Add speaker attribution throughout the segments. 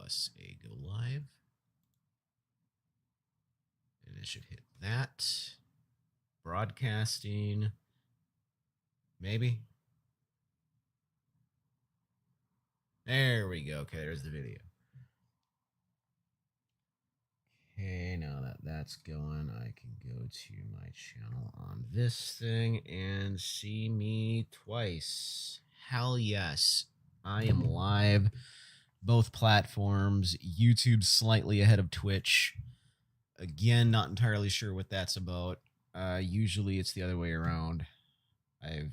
Speaker 1: plus a go live. And it should hit that. Broadcasting. Maybe. There we go. Okay, there's the video. Okay, now that that's going, I can go to my channel on this thing and see me twice. Hell yes. I am live. Both platforms. YouTube slightly ahead of Twitch. Again, not entirely sure what that's about. Usually it's the other way around. I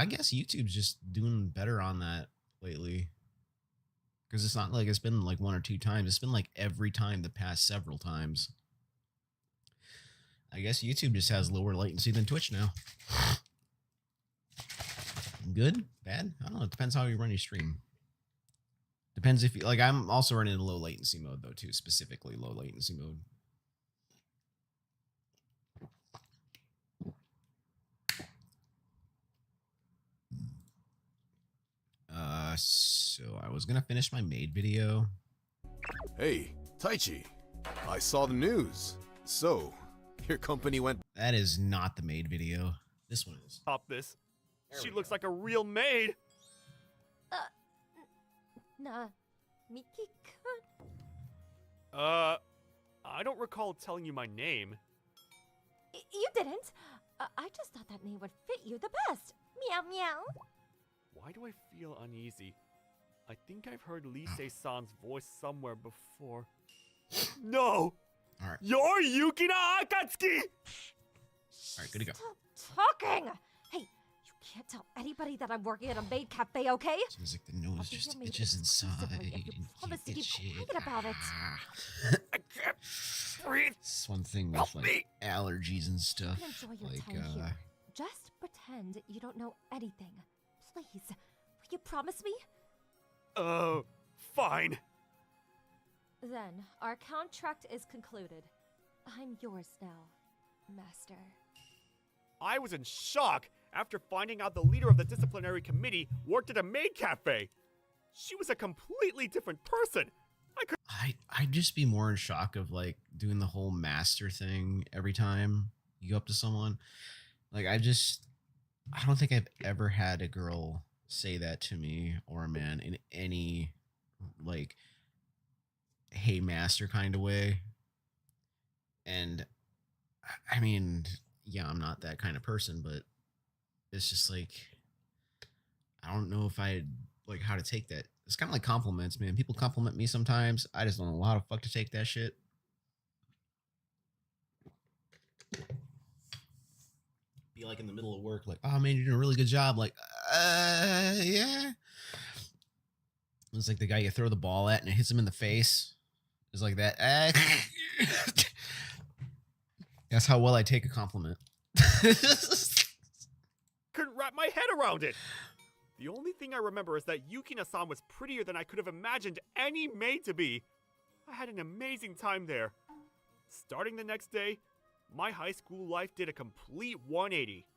Speaker 1: guess YouTube's just doing better on that lately. Because it's not like it's been like one or two times. It's been like every time the past several times. I guess YouTube just has lower latency than Twitch now. Good? Bad? I don't know. It depends how you run your stream. Depends if you, like, I'm also running in low latency mode though too, specifically low latency mode. So I was gonna finish my maid video.
Speaker 2: Hey, Taichi. I saw the news. So, your company went...
Speaker 1: That is not the maid video. This one is.
Speaker 3: Stop this.
Speaker 1: There
Speaker 3: She
Speaker 1: we
Speaker 3: looks
Speaker 1: go.
Speaker 3: like a real maid.
Speaker 4: Miki-kun?
Speaker 3: I don't recall telling you my name.
Speaker 4: You didn't. I just thought that name would fit you the best. Meow meow.
Speaker 3: Why do I feel uneasy? I think I've heard Lise-san's voice somewhere before. No!
Speaker 1: All right.
Speaker 3: You're Yukina Akatsuki!
Speaker 1: All right, good to go.
Speaker 4: Stop talking. Hey, you can't tell anybody that I'm working at a maid cafe, okay?
Speaker 1: Seems like the nose
Speaker 4: I'll be
Speaker 1: just
Speaker 4: your maid
Speaker 1: itches inside.
Speaker 4: exclusively if you
Speaker 1: and
Speaker 4: promise to
Speaker 1: can't
Speaker 4: keep
Speaker 1: get
Speaker 4: quiet about it.
Speaker 3: I can't breathe.
Speaker 1: It's one thing with
Speaker 3: Help
Speaker 1: like
Speaker 3: me.
Speaker 1: allergies and stuff.
Speaker 4: You can enjoy your
Speaker 1: Like
Speaker 4: time here. Just pretend you don't know anything. Please, will you promise me?
Speaker 3: Fine.
Speaker 4: Then, our contract is concluded. I'm yours now, Master.
Speaker 3: I was in shock after finding out the leader of the disciplinary committee worked at a maid cafe. She was a completely different person.
Speaker 1: I'd just be more in shock of like doing the whole master thing every time you go up to someone. Like I don't think I've ever had a girl say that to me or a man in any like hey master kind of way. And I mean, yeah, I'm not that kind of person, but it's just like I don't know if I like how to take that. It's kind of like compliments, man. People compliment me sometimes. I just don't know how the fuck to take that shit. Be like in the middle of work, like, oh man, you're doing a really good job. Like, yeah. It's like the guy you throw the ball at and it hits him in the face. It's like that. That's how well I take a compliment.
Speaker 3: Couldn't wrap my head around it. The only thing I remember is that Yukina-san was prettier than I could have imagined any maid to be. I had an amazing time there. Starting the next day, my high school life did a complete 180.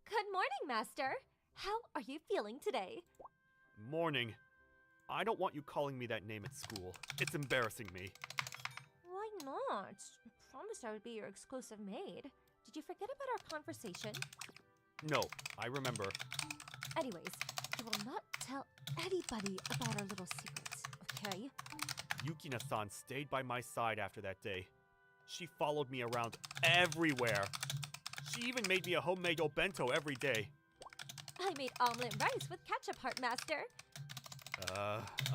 Speaker 4: Good morning, Master. How are you feeling today?
Speaker 3: Morning. I don't want you calling me that name at school. It's embarrassing me.
Speaker 4: Why not? I promised I would be your exclusive maid. Did you forget about our conversation?
Speaker 3: No, I remember.
Speaker 4: Anyways, you will not tell anybody about our little secrets, okay?
Speaker 3: Yukina-san stayed by my side after that day. She followed me around everywhere. She even made me a homemade obento every day.
Speaker 4: I made omelet rice with ketchup, Heart Master.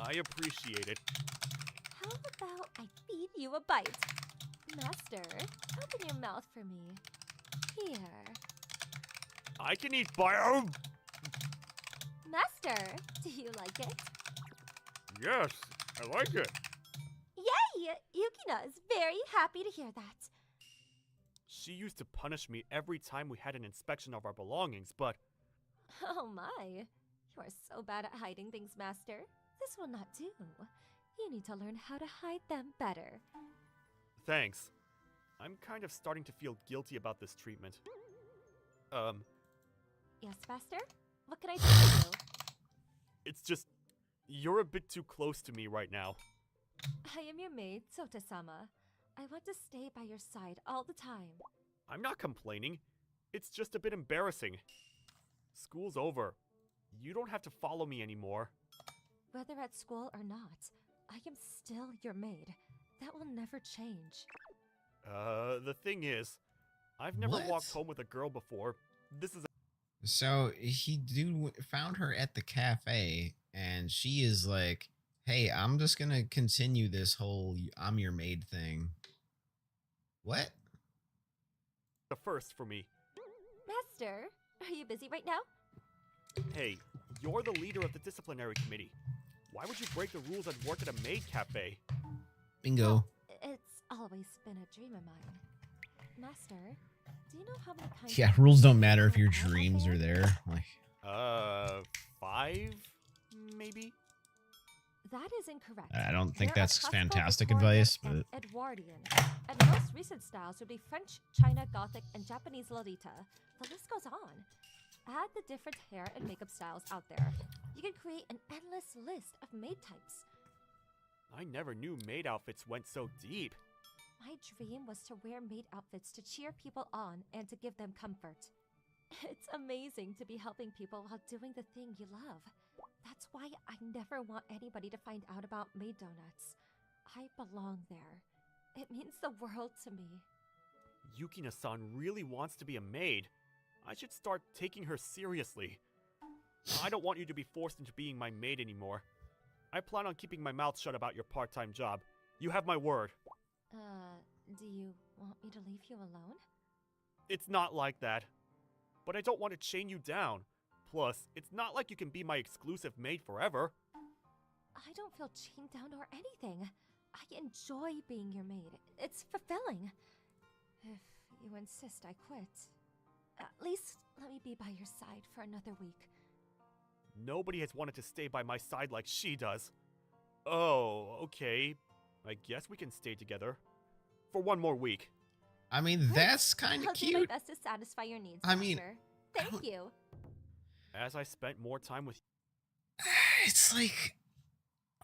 Speaker 3: I appreciate it.
Speaker 4: How about I feed you a bite? Master, open your mouth for me. Here.
Speaker 3: I can eat by...
Speaker 4: Master, do you like it?
Speaker 3: Yes, I like it.
Speaker 4: Yay! Yukina is very happy to hear that.
Speaker 3: She used to punish me every time we had an inspection of our belongings, but
Speaker 4: Oh my. You are so bad at hiding things, Master. This will not do. You need to learn how to hide them better.
Speaker 3: thanks. I'm kind of starting to feel guilty about this treatment.
Speaker 4: Yes, Master? What can I do for you?
Speaker 3: It's just, you're a bit too close to me right now.
Speaker 4: I am your maid, Sota-sama. I want to stay by your side all the time.
Speaker 3: I'm not complaining. It's just a bit embarrassing. School's over. You don't have to follow me anymore.
Speaker 4: Whether at school or not, I am still your maid. That will never change.
Speaker 3: The thing is, I've never
Speaker 1: What?
Speaker 3: walked home with a girl before. This is
Speaker 1: So he found her at the cafe, and she is like, "Hey, I'm just gonna continue this whole I'm your maid thing." What?
Speaker 3: a first for me.
Speaker 4: Master, are you busy right now?
Speaker 3: Hey, you're the leader of the disciplinary committee. Why would you break the rules and work at a maid cafe?
Speaker 1: Bingo.
Speaker 4: It's always been a dream of mine. Master, do you know how many kinds
Speaker 1: Yeah,
Speaker 4: of
Speaker 1: rules don't
Speaker 4: food
Speaker 1: matter if
Speaker 4: there
Speaker 1: your
Speaker 4: are out
Speaker 1: dreams
Speaker 4: there?
Speaker 1: are there. Like,
Speaker 3: 5? Maybe?
Speaker 4: That is incorrect.
Speaker 1: I don't think
Speaker 4: There are
Speaker 1: that's
Speaker 4: classical,
Speaker 1: fantastic
Speaker 4: Victorian,
Speaker 1: advice,
Speaker 4: and
Speaker 1: but
Speaker 4: Edwardian. And most recent styles would be French, China, Gothic, and Japanese Lolita. The list goes on. Add the different hair and makeup styles out there. You can create an endless list of maid types.
Speaker 3: I never knew maid outfits went so deep.
Speaker 4: My dream was to wear maid outfits to cheer people on and to give them comfort. It's amazing to be helping people while doing the thing you love. That's why I never want anybody to find out about maid donuts. I belong there. It means the world to me.
Speaker 3: Yukina-san really wants to be a maid. I should start taking her seriously. I don't want you to be forced into being my maid anymore. I plan on keeping my mouth shut about your part-time job. You have my word.
Speaker 4: Do you want me to leave you alone?
Speaker 3: It's not like that. But I don't want to chain you down. Plus, it's not like you can be my exclusive maid forever.
Speaker 4: I don't feel chained down or anything. I enjoy being your maid. It's fulfilling. If you insist I quit, at least let me be by your side for another week.
Speaker 3: Nobody has wanted to stay by my side like she does. Oh, okay. I guess we can stay together. For one more week.
Speaker 1: I mean,
Speaker 4: Great.
Speaker 1: that's kind
Speaker 4: I'll
Speaker 1: of
Speaker 4: do my
Speaker 1: cute.
Speaker 4: best to satisfy your needs,
Speaker 1: I mean,
Speaker 4: Master.
Speaker 1: I
Speaker 4: Thank
Speaker 1: don't-
Speaker 4: you.
Speaker 3: As I spent more time with
Speaker 1: It's like,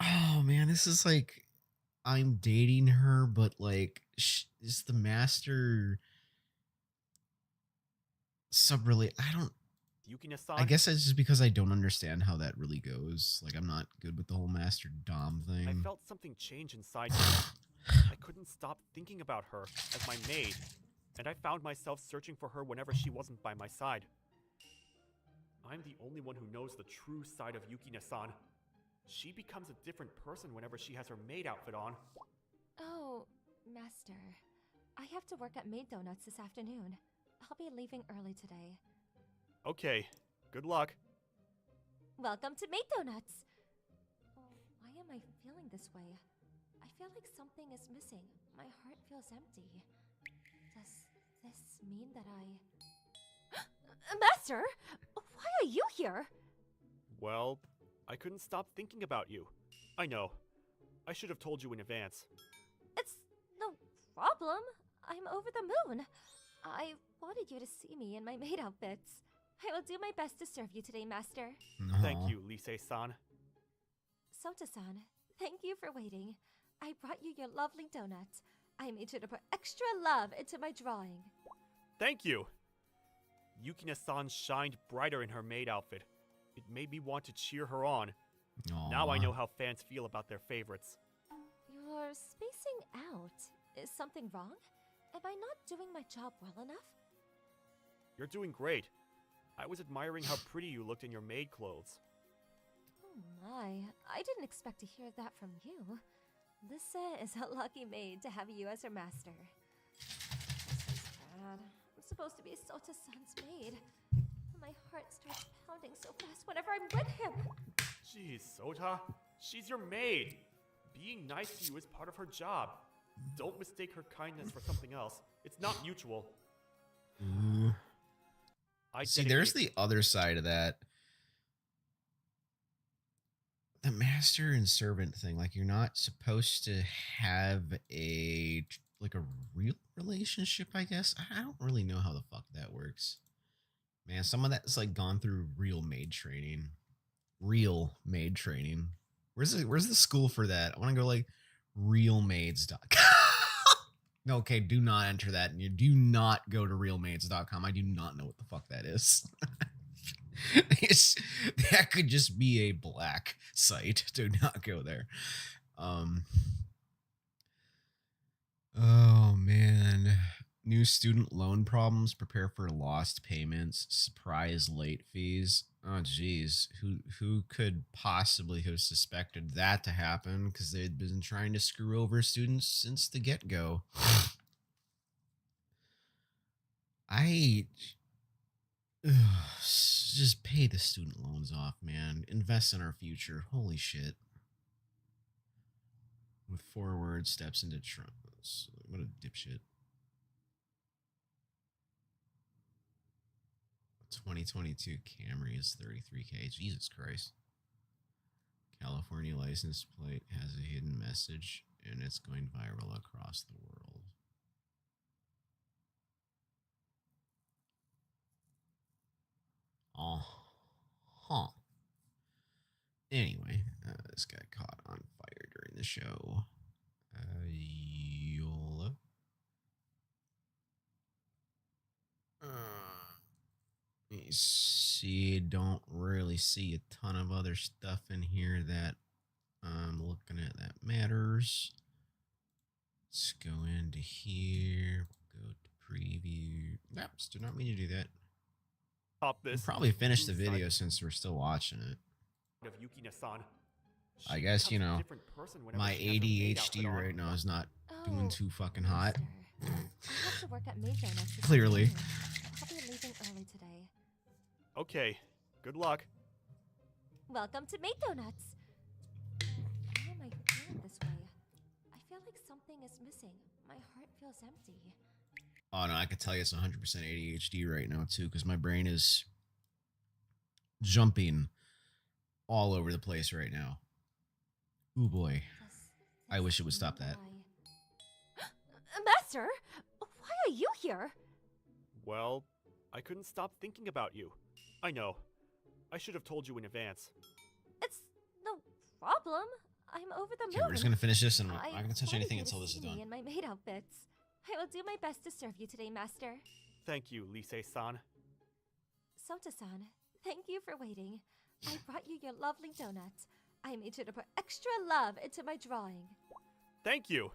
Speaker 1: oh man, this is like I'm dating her, but like, is the master sub really? I don't.
Speaker 3: Yukina-san,
Speaker 1: I guess it's just because I don't understand how that really goes. Like, I'm not good with the whole master dom
Speaker 3: I
Speaker 1: thing.
Speaker 3: felt something change inside me. I couldn't stop thinking about her as my maid, and I found myself searching for her whenever she wasn't by my side. I'm the only one who knows the true side of Yukina-san. She becomes a different person whenever she has her maid outfit on.
Speaker 4: Oh, Master. I have to work at Maid Donuts this afternoon. I'll be leaving early today.
Speaker 3: Okay, good luck.
Speaker 4: Welcome to Maid Donuts! Oh, why am I feeling this way? I feel like something is missing. My heart feels empty. Does this mean that Master! Why are you here?
Speaker 3: Well, I couldn't stop thinking about you. I know. I should have told you in advance.
Speaker 4: It's no problem. I'm over the moon. I wanted you to see me in my maid outfits. I will do my best to serve you today, Master.
Speaker 3: Thank
Speaker 1: Aw.
Speaker 3: you, Lise-san.
Speaker 4: Sota-san, thank you for waiting. I brought you your lovely donut. I made sure to put extra love into my drawing.
Speaker 3: Thank you! Yukina-san shined brighter in her maid outfit. It made me want to cheer her on. Now I
Speaker 1: Aw.
Speaker 3: know how fans feel about their favorites.
Speaker 4: You're spacing out. Is something wrong? Am I not doing my job well enough?
Speaker 3: You're doing great. I was admiring how pretty you looked in your maid clothes.
Speaker 4: Oh my, I didn't expect to hear that from you. Lisa is a lucky maid to have you as her master. This is bad. I'm supposed to be Sota-san's maid. My heart starts pounding so fast whenever I'm with him.
Speaker 3: Jeez, Sota, she's your maid. Being nice to you is part of her job. Don't mistake her kindness for something else. It's not mutual.
Speaker 1: Ooh.
Speaker 3: I
Speaker 1: See,
Speaker 3: dedicate-
Speaker 1: there's the other side of that. The master and servant thing, like you're not supposed to have a real relationship, I guess. I don't really know how the fuck that works. Man, some of that's like gone through real maid training. Real maid training. Where's the school for that? I want to go like realmaids.com. Okay, do not enter that. And you do not go to realmaids.com. I do not know what the fuck that is. That could just be a black site. Do not go there. Oh man. New student loan problems. Prepare for lost payments. Surprise late fees. Oh geez. Who could possibly have suspected that to happen? Because they'd been trying to screw over students since the get-go. Just pay the student loans off, man. Invest in our future. Holy shit. With forward steps into Trump. What a dipshit. 2022 Camry is 33K. Jesus Christ. California license plate has a hidden message and it's going viral across the world. Huh. Anyway, this got caught on fire during the show. YOLO. Let me see. Don't really see a ton of other stuff in here that I'm looking at that matters. Let's go into here. Go to preview. Oops, did not mean to do that.
Speaker 3: Pop
Speaker 1: We'll
Speaker 3: this.
Speaker 1: probably finish the
Speaker 3: inside
Speaker 1: video since we're still watching it.
Speaker 3: of Yukina-san.
Speaker 1: I
Speaker 3: She
Speaker 1: guess, you
Speaker 3: becomes a
Speaker 1: know,
Speaker 3: different person whenever
Speaker 1: my
Speaker 3: she has her maid outfit
Speaker 1: ADHD
Speaker 3: on.
Speaker 1: right now is not doing
Speaker 4: Oh,
Speaker 1: too fucking hot.
Speaker 4: Master. I have to work at Maid Donuts this
Speaker 1: Clearly.
Speaker 4: afternoon. I'll be leaving early today.
Speaker 3: Okay, good luck.
Speaker 4: Welcome to Maid Donuts. Why am I feeling this way? I feel like something is missing. My heart feels empty.
Speaker 1: Oh no, I could tell you it's 100% ADHD right now too, because my brain is jumping all over the place right now. Ooh boy. I wish it would stop that.
Speaker 4: Master, why are you here?
Speaker 3: Well, I couldn't stop thinking about you. I know. I should have told you in advance.
Speaker 4: It's no problem. I'm over the moon.
Speaker 1: Okay, we're just gonna finish this and I'm
Speaker 4: I
Speaker 1: not gonna touch
Speaker 4: wanted
Speaker 1: anything
Speaker 4: you to
Speaker 1: until this is
Speaker 4: see me
Speaker 1: done.
Speaker 4: in my maid outfits. I will do my best to serve you today, Master.
Speaker 3: Thank you, Lise-san.
Speaker 4: Sota-san, thank you for waiting. I brought you your lovely donuts. I made sure to put extra love into my drawing.
Speaker 3: Thank you!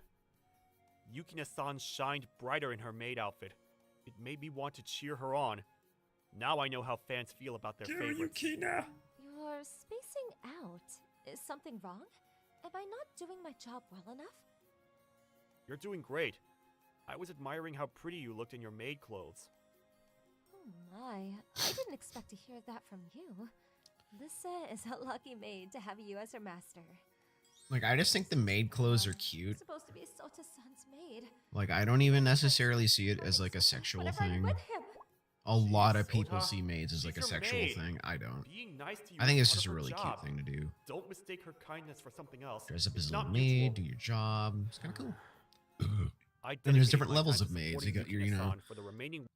Speaker 3: Yukina-san shined brighter in her maid outfit. It made me want to cheer her on. Now I know how fans feel about their favorites.
Speaker 1: Yukina!
Speaker 4: You're spacing out. Is something wrong? Am I not doing my job well enough?
Speaker 3: You're doing great. I was admiring how pretty you looked in your maid clothes.
Speaker 4: Oh my, I didn't expect to hear that from you. Lisa is a lucky maid to have you as her master.
Speaker 1: Like, I just think the maid clothes are cute.
Speaker 4: Supposed to be Sota-san's maid.
Speaker 1: Like, I don't even necessarily see it as like a sexual
Speaker 4: Whenever I'm
Speaker 1: thing.
Speaker 4: with him.
Speaker 1: A lot of
Speaker 3: Sota,
Speaker 1: people see maids as like a
Speaker 3: she's your
Speaker 1: sexual
Speaker 3: maid.
Speaker 1: thing. I don't.
Speaker 3: Being nice to you
Speaker 1: I think
Speaker 3: is
Speaker 1: it's
Speaker 3: part
Speaker 1: just a
Speaker 3: of her
Speaker 1: really cute
Speaker 3: job.
Speaker 1: thing to do.
Speaker 3: Don't mistake her kindness for something else.
Speaker 1: Dress up
Speaker 3: It's
Speaker 1: as a little
Speaker 3: not
Speaker 1: maid, do
Speaker 3: mutual.
Speaker 1: your job. It's kind of cool.
Speaker 3: I
Speaker 1: And there's
Speaker 3: dedicated
Speaker 1: different
Speaker 3: my
Speaker 1: levels
Speaker 3: time
Speaker 1: of
Speaker 3: to
Speaker 1: maids.
Speaker 3: supporting
Speaker 1: You got your, you know,
Speaker 3: Yukina-san for the remaining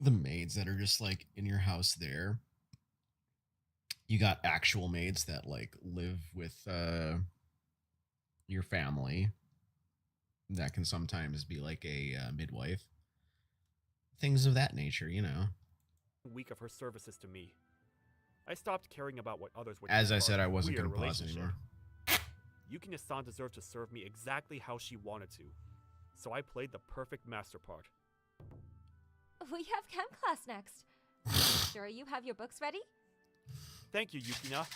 Speaker 1: the maids that are just like in your house there. You got actual maids that like live with your family. That can sometimes be like a midwife. Things of that nature, you know.
Speaker 3: week of her services to me. I stopped caring about what others would
Speaker 1: As
Speaker 3: think
Speaker 1: I
Speaker 3: of
Speaker 1: said,
Speaker 3: our
Speaker 1: I wasn't
Speaker 3: weird
Speaker 1: going to pause
Speaker 3: relationship.
Speaker 1: anymore.
Speaker 3: Yukina-san deserved to serve me exactly how she wanted to, so I played the perfect master part.
Speaker 4: We have chem class next. Sure you have your books ready?
Speaker 3: Thank you, Yukina.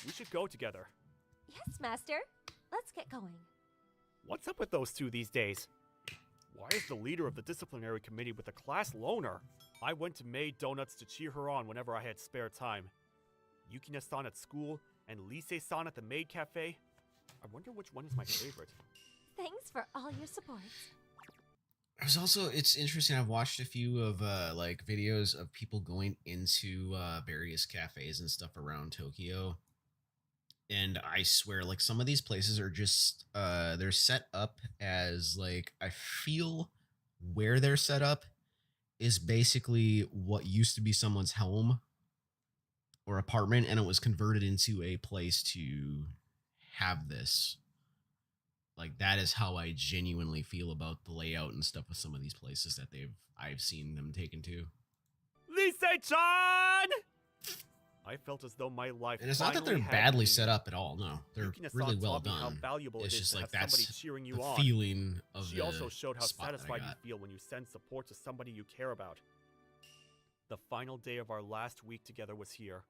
Speaker 3: We should go together.
Speaker 4: Yes, Master. Let's get going.
Speaker 3: What's up with those two these days? Why is the leader of the disciplinary committee with a class loner? I went to Maid Donuts to cheer her on whenever I had spare time. Yukina-san at school and Lise-san at the maid cafe. I wonder which one is my favorite.
Speaker 4: Thanks for all your support.
Speaker 1: There's also, it's interesting. I've watched a few of like videos of people going into various cafes and stuff around Tokyo. And I swear, like some of these places are just they're set up as like, I feel where they're set up is basically what used to be someone's home or apartment, and it was converted into a place to have this. Like that is how I genuinely feel about the layout and stuff of some of these places that I've seen them taken to.
Speaker 3: Lise-chan! I felt as though my life.
Speaker 1: And it's not that
Speaker 3: finally
Speaker 1: they're
Speaker 3: had
Speaker 1: badly
Speaker 3: meaning.
Speaker 1: set up at all. No, they're
Speaker 3: Yukina-san
Speaker 1: really well
Speaker 3: taught me how
Speaker 1: done.
Speaker 3: valuable
Speaker 1: It's
Speaker 3: it is
Speaker 1: just
Speaker 3: to
Speaker 1: like
Speaker 3: have somebody
Speaker 1: that's
Speaker 3: cheering you
Speaker 1: the
Speaker 3: on.
Speaker 1: feeling of
Speaker 3: She
Speaker 1: the
Speaker 3: also showed how
Speaker 1: spot that I
Speaker 3: satisfied you
Speaker 1: got.
Speaker 3: feel when you send support to somebody you care about. The final day of our last week together was here.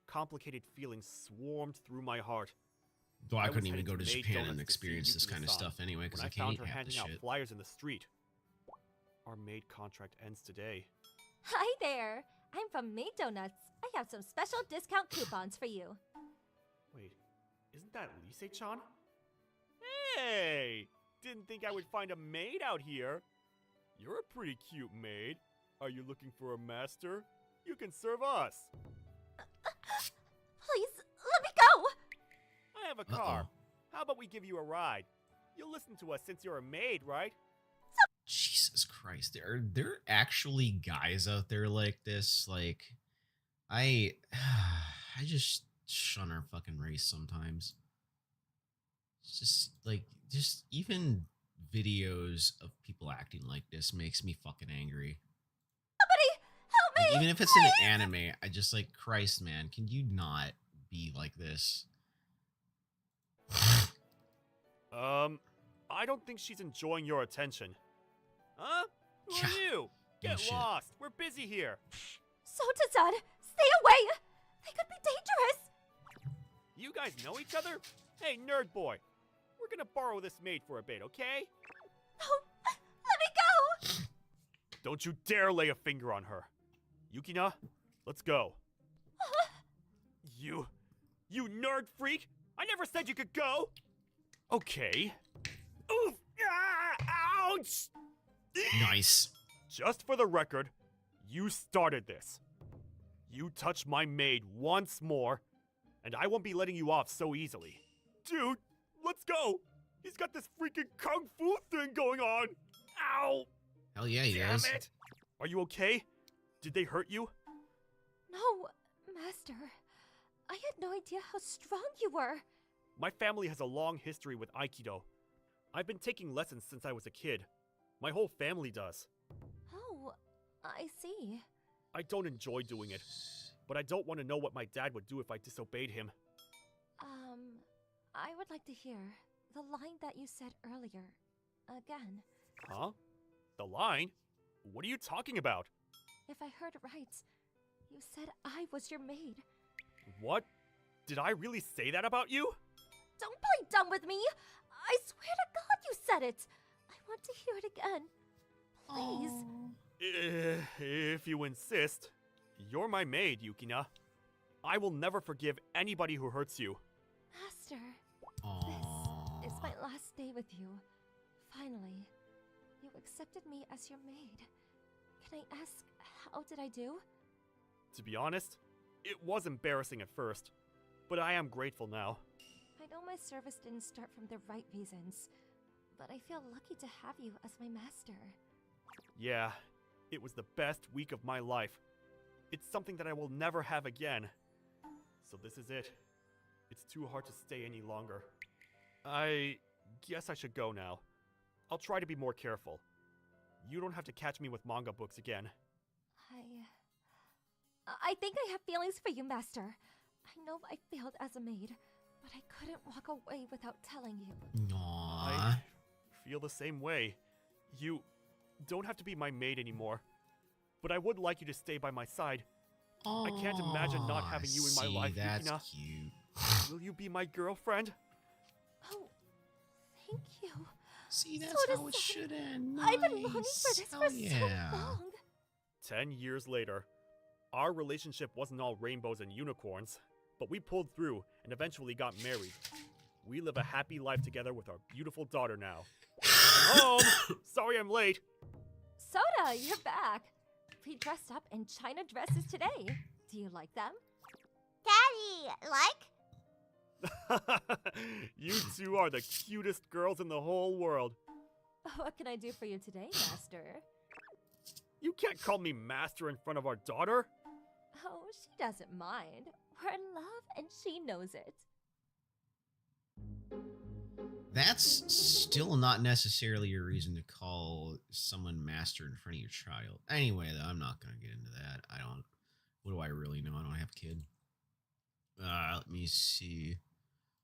Speaker 3: Complicated feelings swarmed through my heart.
Speaker 1: Though I
Speaker 3: was
Speaker 1: couldn't even
Speaker 3: heading
Speaker 1: go to
Speaker 3: Maid
Speaker 1: Japan
Speaker 3: Donuts
Speaker 1: and
Speaker 3: to see
Speaker 1: experience this kind of
Speaker 3: Yukina-san
Speaker 1: stuff anyway, because
Speaker 3: when
Speaker 1: I
Speaker 3: I
Speaker 1: can't
Speaker 3: found
Speaker 1: eat
Speaker 3: her
Speaker 1: half the
Speaker 3: handing out
Speaker 1: shit.
Speaker 3: flyers in the street. Our maid contract ends today.
Speaker 4: Hi there. I'm from Maid Donuts. I have some special discount coupons for you.
Speaker 3: Wait, isn't that Lise-chan? Hey! Didn't think I would find a maid out here. You're a pretty cute maid. Are you looking for a master? You can serve us.
Speaker 4: Please, let me go!
Speaker 3: I have a car.
Speaker 1: Uh-oh.
Speaker 3: How about we give you a ride? You'll listen to us since you're a maid, right?
Speaker 1: Jesus Christ, there actually guys out there like this. Like, I just shun our fucking race sometimes. It's just like, just even videos of people acting like this makes me fucking angry.
Speaker 4: Somebody, help me!
Speaker 1: Like, even if it's an anime, I just like, Christ, man, can you not be like this?
Speaker 3: I don't think she's enjoying your attention. Huh? Who
Speaker 1: Yeah,
Speaker 3: are you? Get
Speaker 1: bullshit.
Speaker 3: lost. We're busy here.
Speaker 4: Sota-san, stay away! They could be dangerous!
Speaker 3: You guys know each other? Hey, nerd boy. We're gonna borrow this maid for a bit, okay?
Speaker 4: No, let me go!
Speaker 3: Don't you dare lay a finger on her. Yukina, let's go. You nerd freak! I never said you could go! Okay. Oof! Ah, ouch!
Speaker 1: Nice.
Speaker 3: Just for the record, you started this. You touch my maid once more, and I won't be letting you off so easily. Dude, let's go! He's got this freaking kung fu thing going on! Ow!
Speaker 1: Hell yeah, he
Speaker 3: Damn
Speaker 1: does.
Speaker 3: it! Are you okay? Did they hurt you?
Speaker 4: No, Master. I had no idea how strong you were.
Speaker 3: My family has a long history with Aikido. I've been taking lessons since I was a kid. My whole family does.
Speaker 4: Oh, I see.
Speaker 3: I don't enjoy doing it, but I don't want to know what my dad would do if I disobeyed him.
Speaker 4: I would like to hear the line that you said earlier. Again.
Speaker 3: Huh? The line? What are you talking about?
Speaker 4: If I heard right, you said I was your maid.
Speaker 3: What? Did I really say that about you?
Speaker 4: Don't play dumb with me! I swear to God you said it! I want to hear it again. Please.
Speaker 3: If you insist. You're my maid, Yukina. I will never forgive anybody who hurts you.
Speaker 4: Master,
Speaker 1: Aww.
Speaker 4: this is my last day with you. Finally, you accepted me as your maid. Can I ask, how did I do?
Speaker 3: To be honest, it was embarrassing at first, but I am grateful now.
Speaker 4: I know my service didn't start from the right reasons, but I feel lucky to have you as my master.
Speaker 3: Yeah, it was the best week of my life. It's something that I will never have again. So this is it. It's too hard to stay any longer. I guess I should go now. I'll try to be more careful. You don't have to catch me with manga books again.
Speaker 4: I think I have feelings for you, Master. I know I failed as a maid, but I couldn't walk away without telling you.
Speaker 1: Aww.
Speaker 3: I feel the same way. You don't have to be my maid anymore, but I would like you to stay by my side. I can't imagine not having you in my
Speaker 1: see,
Speaker 3: life,
Speaker 1: that's
Speaker 3: Yukina.
Speaker 1: cute.
Speaker 3: Will you be my girlfriend?
Speaker 4: Oh, thank you.
Speaker 1: See, that's
Speaker 4: So
Speaker 1: how it
Speaker 4: does-
Speaker 1: should end.
Speaker 4: I've been longing for
Speaker 1: Nice.
Speaker 4: this
Speaker 1: Hell
Speaker 4: for
Speaker 1: yeah.
Speaker 4: so long.
Speaker 3: 10 years later, our relationship wasn't all rainbows and unicorns, but we pulled through and eventually got married. We live a happy life together with our beautiful daughter now. I'm home! Sorry I'm late.
Speaker 4: Soda, you're back. We dressed up in China dresses today. Do you like them?
Speaker 5: Daddy, like?
Speaker 3: You two are the cutest girls in the whole world.
Speaker 4: What can I do for you today, Master?
Speaker 3: You can't call me master in front of our daughter.
Speaker 4: Oh, she doesn't mind. We're in love and she knows it.
Speaker 1: That's still not necessarily a reason to call someone master in front of your child. Anyway, though, I'm not going to get into that. I don't. What do I really know? I don't have a kid. Let me see.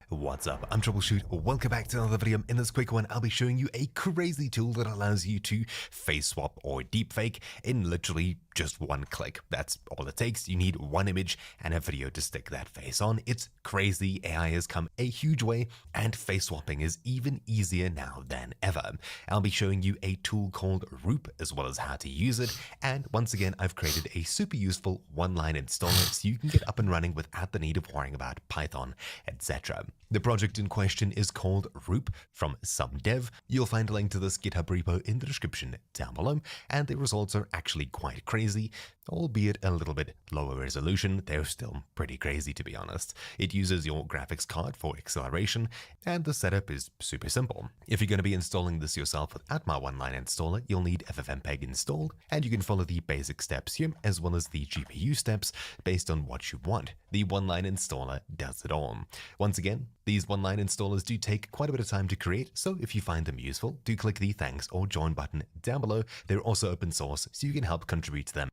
Speaker 6: What's up? I'm Troubleshoot. Welcome back to another video. In this quick one, I'll be showing you a crazy tool that allows you to face swap or deepfake in literally just one click. That's all it takes. You need one image and a video to stick that face on. It's crazy. AI has come a huge way, and face swapping is even easier now than ever. I'll be showing you a tool called Roop, as well as how to use it. And once again, I've created a super useful one-line installer so you can get up and running without the need of worrying about Python, etc. The project in question is called Roop from SumDev. You'll find a link to this GitHub repo in the description down below, and the results are actually quite crazy, albeit a little bit lower resolution. They're still pretty crazy, to be honest. It uses your graphics card for acceleration, and the setup is super simple. If you're going to be installing this yourself without my one-line installer, you'll need FFmpeg installed, and you can follow the basic steps here, as well as the GPU steps based on what you want. The one-line installer does it all. Once again, these one-line installers do take quite a bit of time to create, so if you find them useful, do click the thanks or join button down below. They're also open source, so you can help contribute to them.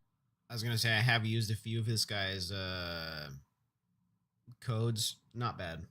Speaker 1: I was going to say I have used a few of this guy's codes. Not bad.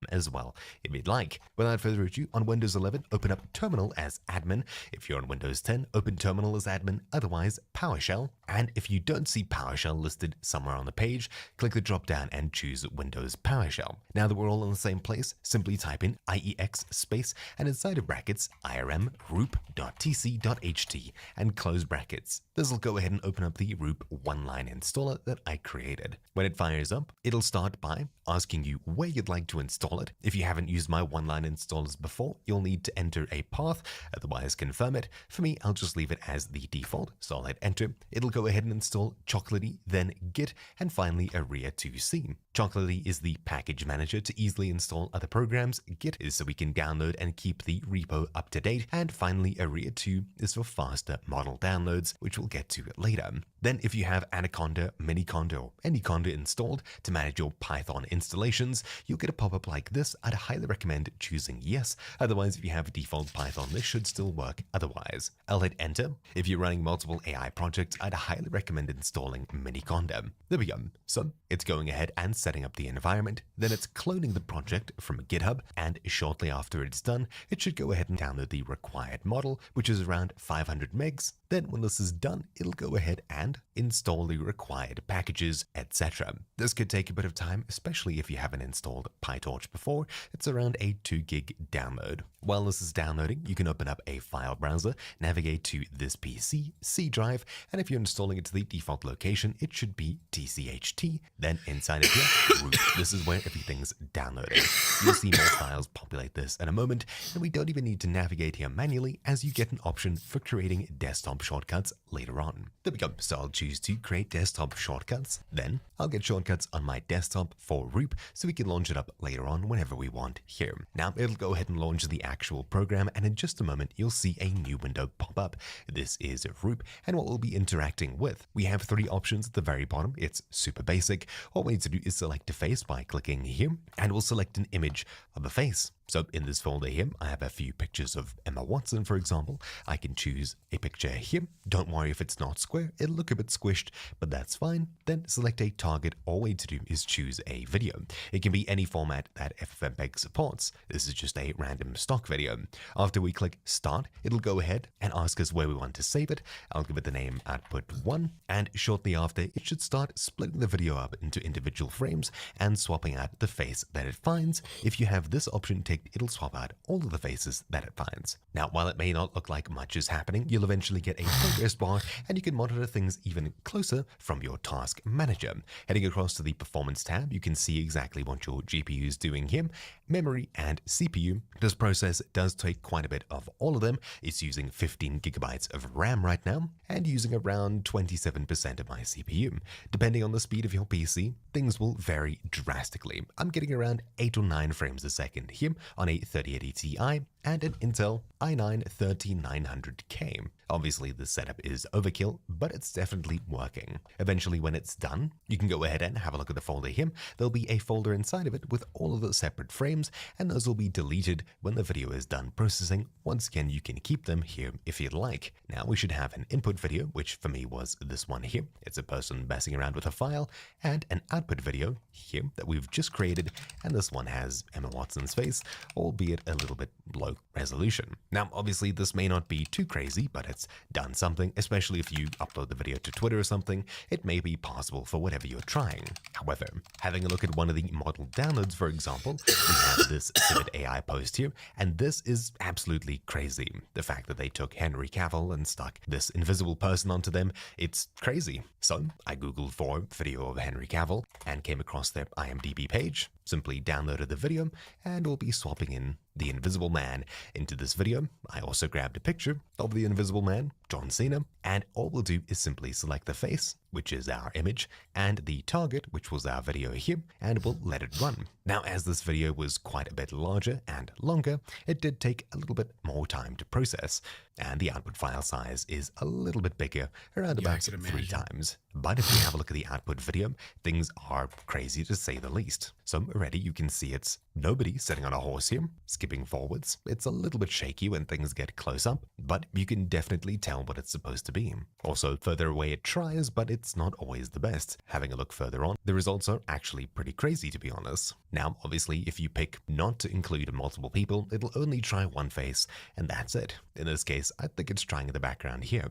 Speaker 6: As well, if you'd like. Without further ado, on Windows 11, open up Terminal as admin. If you're on Windows 10, open Terminal as admin, otherwise PowerShell. And if you don't see PowerShell listed somewhere on the page, click the drop down and choose Windows PowerShell. Now that we're all in the same place, simply type in IEX space and inside of brackets IRM roop.tc.ht and close brackets. This will go ahead and open up the Roop one-line installer that I created. When it fires up, it'll start by asking you where you'd like to install it. If you haven't used my one-line installers before, you'll need to enter a path, otherwise confirm it. For me, I'll just leave it as the default, so I'll hit enter. It'll go ahead and install Chocolatey, then Git, and finally Aria2C. Chocolatey is the package manager to easily install other programs. Git is so we can download and keep the repo up to date. And finally, Aria2 is for faster model downloads, which we'll get to later. Then if you have Anaconda, Miniconda, or Anyconda installed to manage your Python installations, you'll get a pop-up like this. I'd highly recommend choosing yes. Otherwise, if you have default Python, this should still work otherwise. I'll hit enter. If you're running multiple AI projects, I'd highly recommend installing Miniconda. There we go. So it's going ahead and setting up the environment. Then it's cloning the project from GitHub, and shortly after it's done, it should go ahead and download the required model, which is around 500 megs. Then when this is done, it'll go ahead and install the required packages, etc. This could take a bit of time, especially if you haven't installed PyTorch before. It's around a 2 gig download. While this is downloading, you can open up a file browser, navigate to this PC, C drive, and if you're installing it to the default location, it should be TCHT. Then inside of here, root. This is where everything's downloading. You'll see more files populate this in a moment, and we don't even need to navigate here manually, as you get an option for creating desktop shortcuts later on. There we go. So I'll choose to create desktop shortcuts. Then I'll get shortcuts on my desktop for Roop so we can launch it up later on whenever we want here. Now it'll go ahead and launch the actual program, and in just a moment you'll see a new window pop up. This is Roop, and what we'll be interacting with. We have 3 options at the very bottom. It's super basic. All we need to do is select a face by clicking here, and we'll select an image of a face. So in this folder here, I have a few pictures of Emma Watson, for example. I can choose a picture here. Don't worry if it's not square. It'll look a bit squished, but that's fine. Then select a target. All we need to do is choose a video. It can be any format that FFmpeg supports. This is just a random stock video. After we click start, it'll go ahead and ask us where we want to save it. I'll give it the name output1, and shortly after, it should start splitting the video up into individual frames and swapping out the face that it finds. If you have this option ticked, it'll swap out all of the faces that it finds. Now, while it may not look like much is happening, you'll eventually get a progress bar, and you can monitor things even closer from your task manager. Heading across to the performance tab, you can see exactly what your GPU is doing here, memory and CPU. This process does take quite a bit of all of them. It's using 15 gigabytes of RAM right now, and using around 27% of my CPU. Depending on the speed of your PC, things will vary drastically. I'm getting around 8 or 9 frames a second here on a 3080 Ti, and an Intel i9-13900K. Obviously, this setup is overkill, but it's definitely working. Eventually, when it's done, you can go ahead and have a look at the folder here. There'll be a folder inside of it with all of the separate frames, and those will be deleted when the video is done processing. Once again, you can keep them here if you'd like. Now, we should have an input video, which for me was this one here. It's a person messing around with a file, and an output video here that we've just created, and this one has Emma Watson's face, albeit a little bit low resolution. Now, obviously, this may not be too crazy, but it's done something, especially if you upload the video to Twitter or something. It may be possible for whatever you're trying. However, having a look at one of the model downloads, for example, we have this Civet AI post here, and this is absolutely crazy. The fact that they took Henry Cavill and stuck this invisible person onto them, it's crazy. So I googled for video of Henry Cavill and came across their IMDb page, simply downloaded the video, and we'll be swapping in the Invisible Man into this video. I also grabbed a picture of the Invisible Man, John Cena, and all we'll do is simply select the face, which is our image, and the target, which was our video here, and we'll let it run. Now, as this video was quite a bit larger and longer, it did take a little bit more time to process, and the output file size is a little bit bigger, around
Speaker 1: Yeah, I
Speaker 6: about
Speaker 1: could
Speaker 6: 3
Speaker 1: imagine.
Speaker 6: times. But if we have a look at the output video, things are crazy to say the least. So already you can see it's nobody sitting on a horse here, skipping forwards. It's a little bit shaky when things get close up, but you can definitely tell what it's supposed to be. Also, further away it tries, but it's not always the best. Having a look further on, the results are actually pretty crazy, to be honest. Now, obviously, if you pick not to include multiple people, it'll only try one face, and that's it. In this case, I think it's trying in the background here.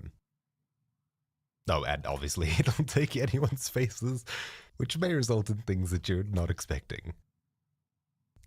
Speaker 6: Oh, and obviously it'll take anyone's faces, which may result in things that you're not expecting.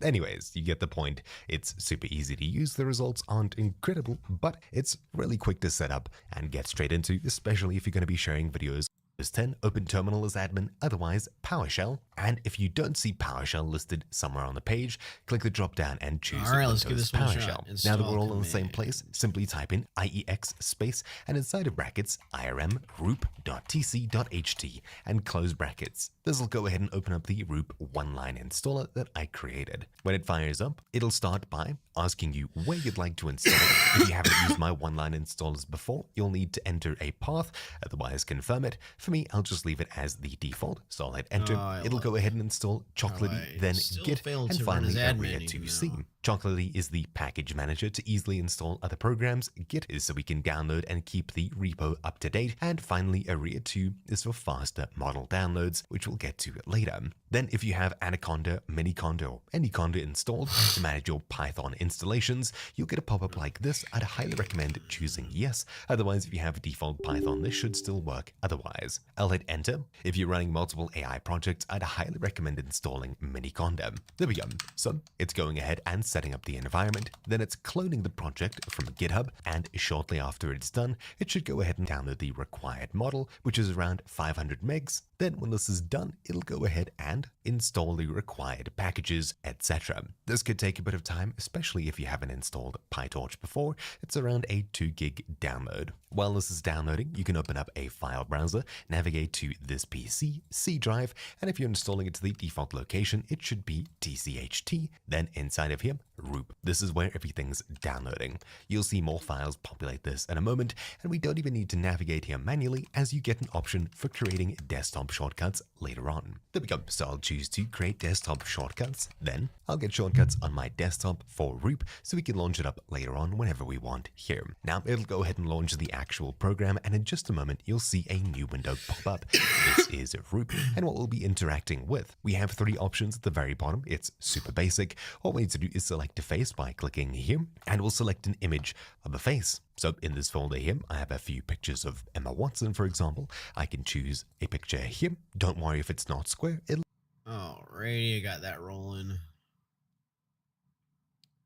Speaker 6: Anyways, you get the point. It's super easy to use. The results aren't incredible, but it's really quick to set up and get straight into, especially if you're going to be sharing videos. Windows 10, open terminal as admin, otherwise PowerShell. And if you don't see PowerShell listed somewhere on the page, click the drop down and choose
Speaker 1: All right, let's give
Speaker 6: Windows
Speaker 1: this one a
Speaker 6: PowerShell.
Speaker 1: shot.
Speaker 6: Now that
Speaker 1: Install
Speaker 6: we're all in the same
Speaker 1: command.
Speaker 6: place, simply type in IEX space and inside of brackets irm roop.tc.ht and close brackets. This will go ahead and open up the Roop one-line installer that I created. When it fires up, it'll start by asking you where you'd like to install it. If you haven't used my one-line installers before, you'll need to enter a path, otherwise confirm it. For me, I'll just leave it as the default, so I'll hit enter.
Speaker 1: Oh, I
Speaker 6: It'll
Speaker 1: love
Speaker 6: go ahead and install
Speaker 1: how
Speaker 6: Chocolatey,
Speaker 1: I
Speaker 6: then
Speaker 1: still
Speaker 6: Git,
Speaker 1: failed
Speaker 6: and
Speaker 1: to run as
Speaker 6: finally
Speaker 1: admin
Speaker 6: Area2C.
Speaker 1: even though-
Speaker 6: Chocolatey is the package manager to easily install other programs. Git is so we can download and keep the repo up to date. And finally, Area2 is for faster model downloads, which we'll get to later. Then if you have Anaconda, Miniconda, or Anyconda installed to manage your Python installations, you'll get a pop-up like this. I'd highly recommend choosing yes. Otherwise, if you have default Python, this should still work otherwise. I'll hit enter. If you're running multiple AI projects, I'd highly recommend installing Miniconda. There we go. So it's going ahead and setting up the environment. Then it's cloning the project from GitHub. And shortly after it's done, it should go ahead and download the required model, which is around 500 megs. Then when this is done, it'll go ahead and install the required packages, etc. This could take a bit of time, especially if you haven't installed PyTorch before. It's around a 2 gig download. While this is downloading, you can open up a file browser, navigate to this PC, C drive, and if you're installing it to the default location, it should be TCHT. Then inside of here, Roop. This is where everything's downloading. You'll see more files populate this in a moment, and we don't even need to navigate here manually, as you get an option for creating desktop shortcuts later on. There we go. So I'll choose to create desktop shortcuts. Then I'll get shortcuts on my desktop for Roop, so we can launch it up later on whenever we want here. Now it'll go ahead and launch the actual program, and in just a moment you'll see a new window pop up. This is Roop, and what we'll be interacting with. We have 3 options at the very bottom. It's super basic. All we need to do is select a face by clicking here, and we'll select an image of a face. So in this folder here, I have a few pictures of Emma Watson, for example. I can choose a picture here. Don't worry if it's not square. It'll
Speaker 1: Alrighty, I got that rolling.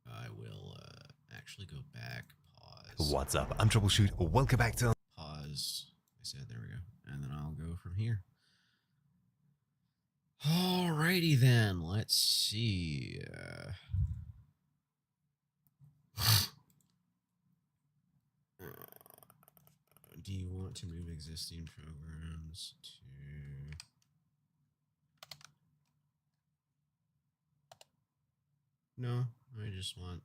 Speaker 1: I will actually go back, pause.
Speaker 6: What's up? I'm Troubleshoot. Welcome back to
Speaker 1: Pause. I said, there we go. And then I'll go from here. Alrighty then, let's see. Do you want to move existing programs to... No, I just want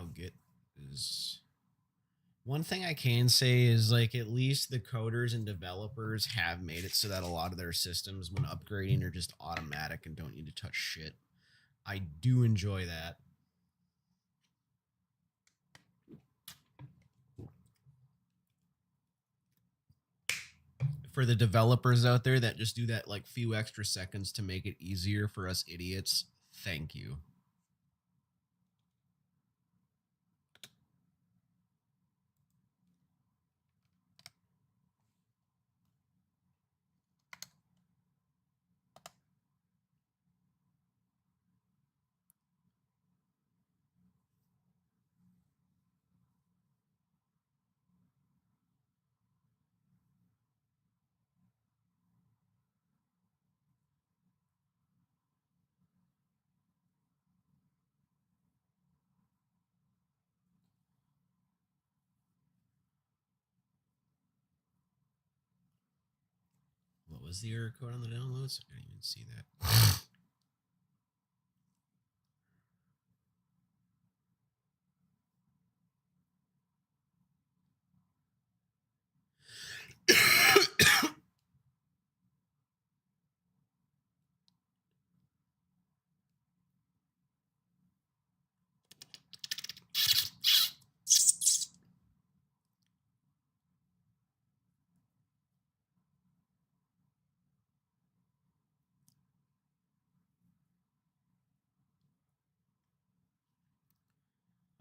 Speaker 1: how Git is. One thing I can say is like at least the coders and developers have made it so that a lot of their systems when upgrading are just automatic and don't need to touch shit. I do enjoy that. For the developers out there that just do that like few extra seconds to make it easier for us idiots, thank you. What was the error code on the downloads? I didn't even see that.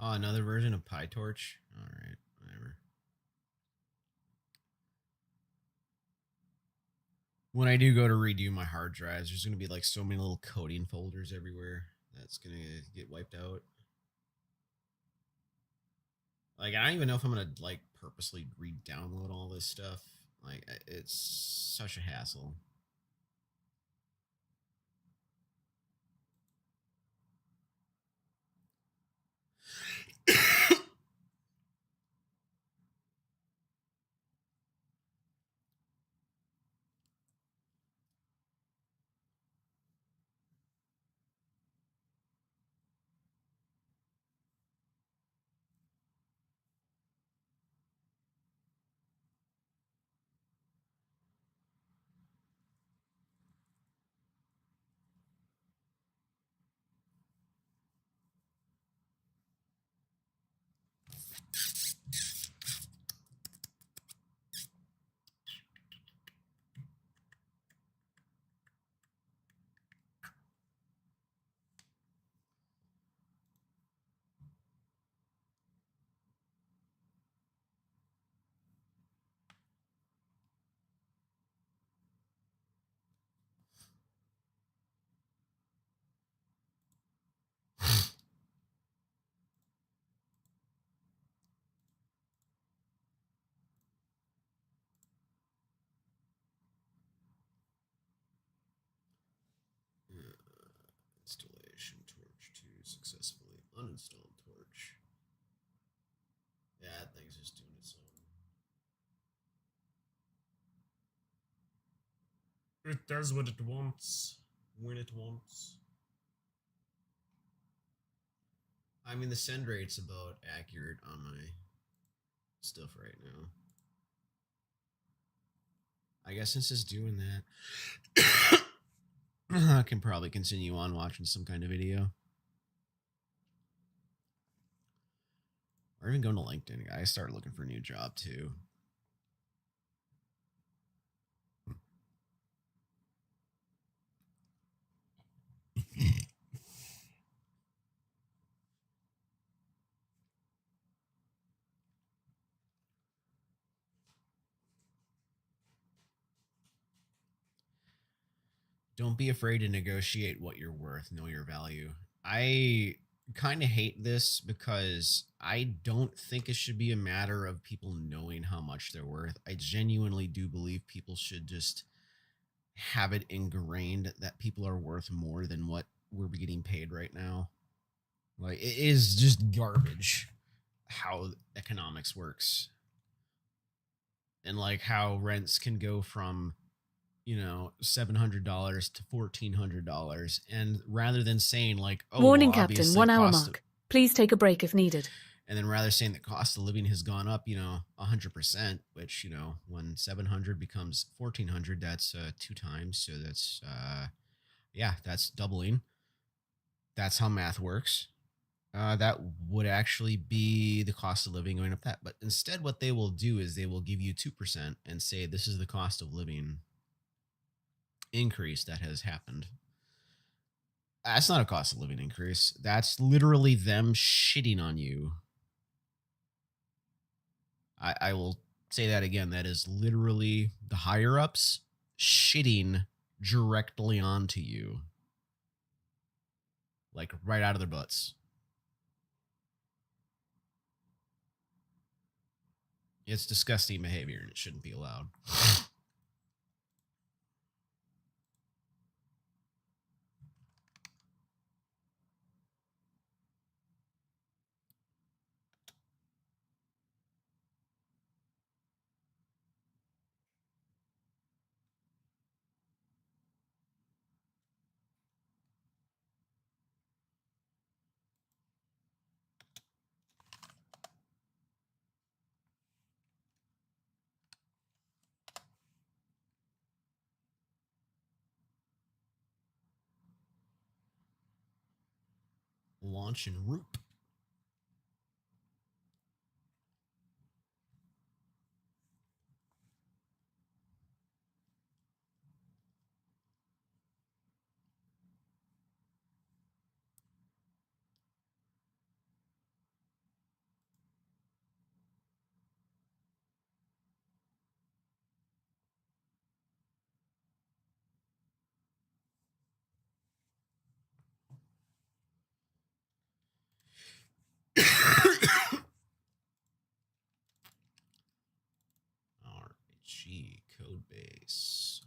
Speaker 1: Oh, another version of PyTorch? Alright, whatever. When I do go to redo my hard drives, there's going to be like so many little coding folders everywhere. That's going to get wiped out. Like, I don't even know if I'm going to like purposely re-download all this stuff. Like, it's such a hassle. Installation Torch 2 successfully uninstalled Torch. Yeah, that thing's just doing its own. It does what it wants, when it wants. I mean, the send rate's about accurate on my stuff right now. I guess since it's doing that, I can probably continue on watching some kind of video. Or even going to LinkedIn. I started looking for a new job too. Don't be afraid to negotiate what you're worth. Know your value. I kind of hate this because I don't think it should be a matter of people knowing how much they're worth. I genuinely do believe people should just have it ingrained that people are worth more than what we're getting paid right now. Like, it is just garbage how economics works. And like how rents can go from, you know, $700 to $1,400. And rather than saying like, oh,
Speaker 5: Warning,
Speaker 1: well,
Speaker 5: Captain.
Speaker 1: obviously
Speaker 5: 1 hour
Speaker 1: cost
Speaker 5: mark. Please take a break if needed.
Speaker 1: And then rather saying the cost of living has gone up, 100%, which, when 700 becomes 1400, that's 2 times. So that's, that's doubling. That's how math works. That would actually be the cost of living going up that. But instead, what they will do is they will give you 2% and say this is the cost of living increase that has happened. That's not a cost of living increase. That's literally them shitting on you. I will say that again. That is literally the higher ups shitting directly onto you. Like right out of their butts. It's disgusting behavior and it shouldn't be allowed. Launch and roop. RG code base.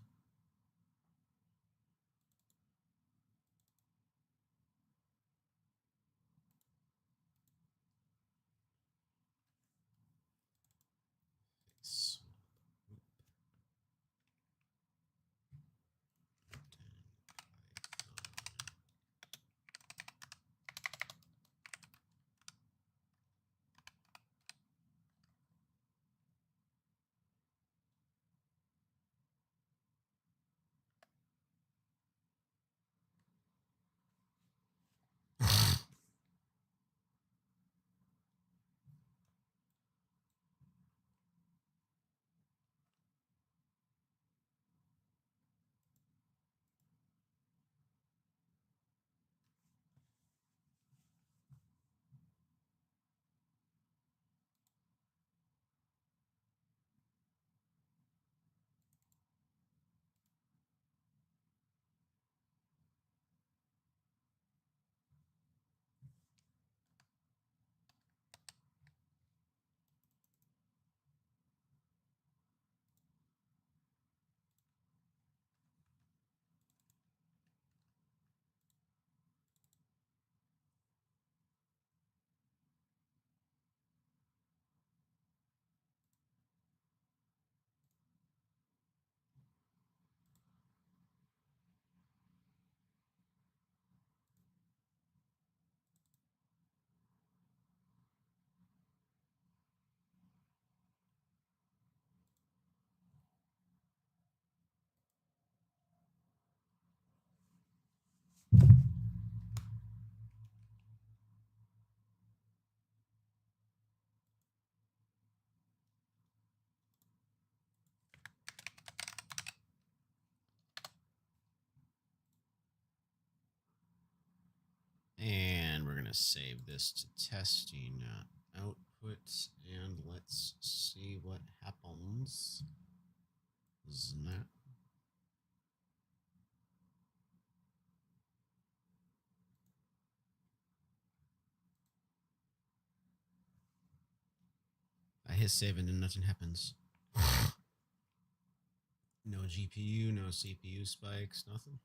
Speaker 1: And we're going to save this to testing output. And let's see what happens. Snap. I hit save and then nothing happens. No GPU, no CPU spikes, nothing.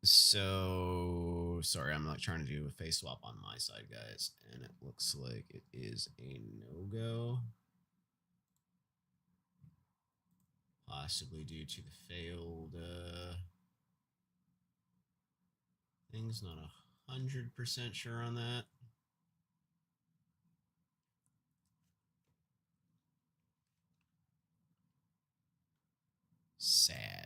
Speaker 1: So sorry, I'm not trying to do a face swap on my side, guys, and it looks like it is a no-go. Possibly due to the failed things. Not 100% sure on that. Sag.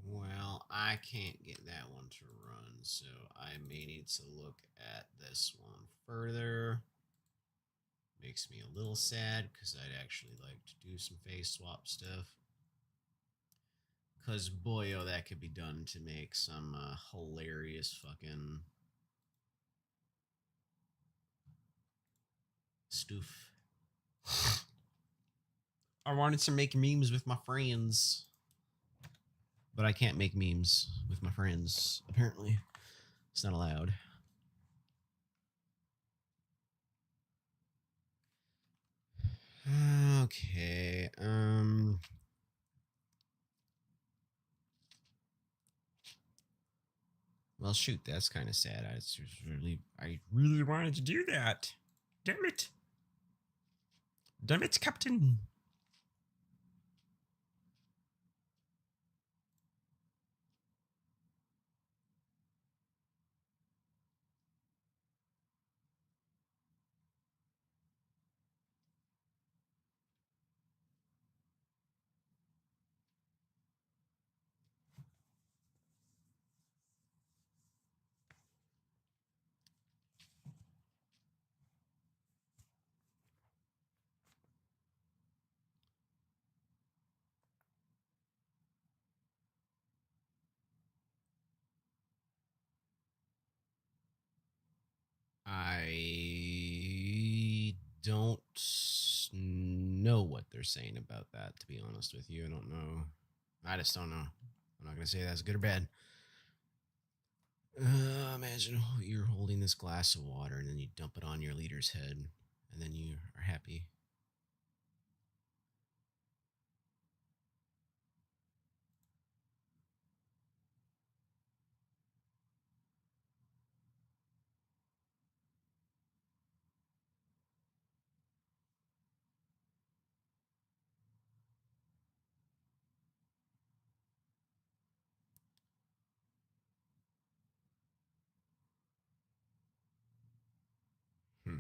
Speaker 1: Well, I can't get that one to run, so I may need to look at this one further. Makes me a little sad because I'd actually like to do some face swap stuff. Because, boy, oh, that could be done to make some hilarious fucking stuff. I wanted to make memes with my friends. But I can't make memes with my friends, apparently. It's not allowed. Okay. Well, shoot, that's kind of sad. I really wanted to do that. Damn it. Damn it, Captain. I don't know what they're saying about that, to be honest with you. I don't know. I just don't know. I'm not going to say that's good or bad. Imagine you're holding this glass of water and then you dump it on your leader's head and then you are happy. Hmm.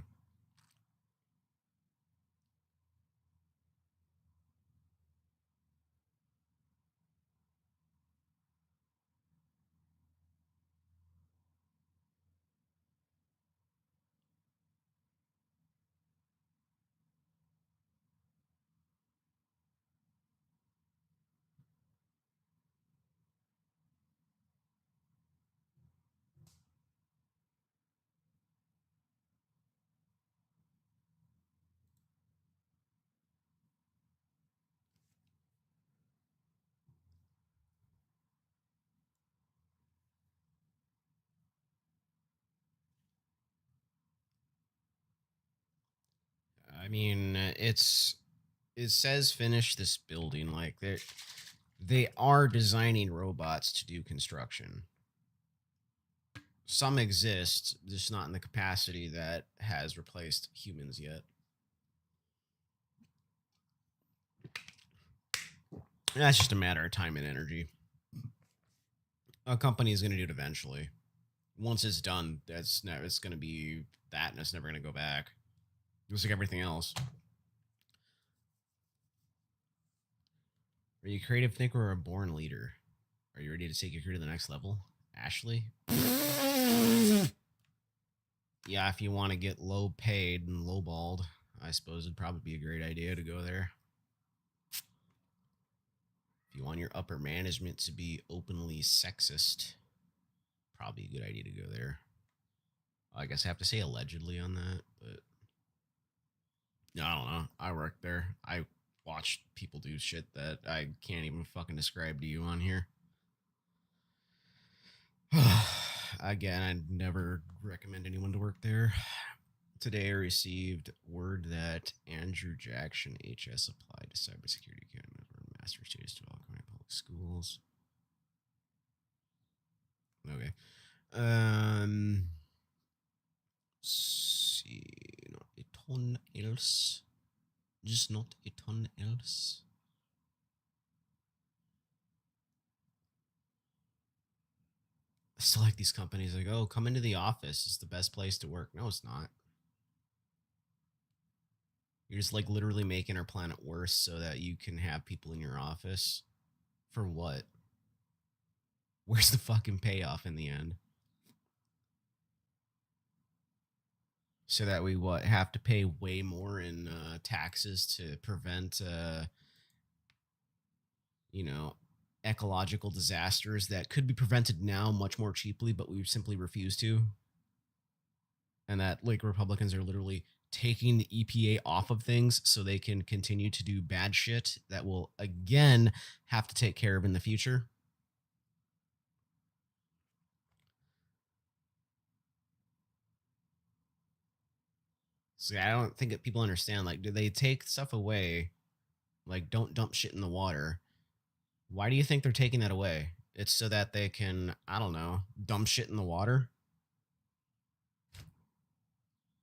Speaker 1: I mean, it says finish this building. Like they are designing robots to do construction. Some exist, just not in the capacity that has replaced humans yet. And that's just a matter of time and energy. A company is going to do it eventually. Once it's done, it's going to be that, and it's never going to go back. Just like everything else. Are you a creative thinker or a born leader? Are you ready to take your career to the next level? Ashley? Yeah, if you want to get low paid and low balled, I suppose it'd probably be a great idea to go there. If you want your upper management to be openly sexist, probably a good idea to go there. I guess I have to say allegedly on that, but I don't know. I work there. I watch people do shit that I can't even fucking describe to you on here. Again, I'd never recommend anyone to work there. Today I received word that Andrew Jackson HS applied to Cybersecurity Academy for a master's students to California Public Schools. Okay. See, not a ton else. Just not a ton else. I still like these companies like, oh, come into the office. It's the best place to work. No, it's not. You're just like literally making our planet worse so that you can have people in your office. For what? Where's the fucking payoff in the end? So that we have to pay way more in taxes to prevent ecological disasters that could be prevented now much more cheaply, but we simply refuse to. And that like Republicans are literally taking the EPA off of things so they can continue to do bad shit that will again have to take care of in the future. So I don't think that people understand, like, do they take stuff away? Like, don't dump shit in the water. Why do you think they're taking that away? It's so that they can, I don't know, dump shit in the water?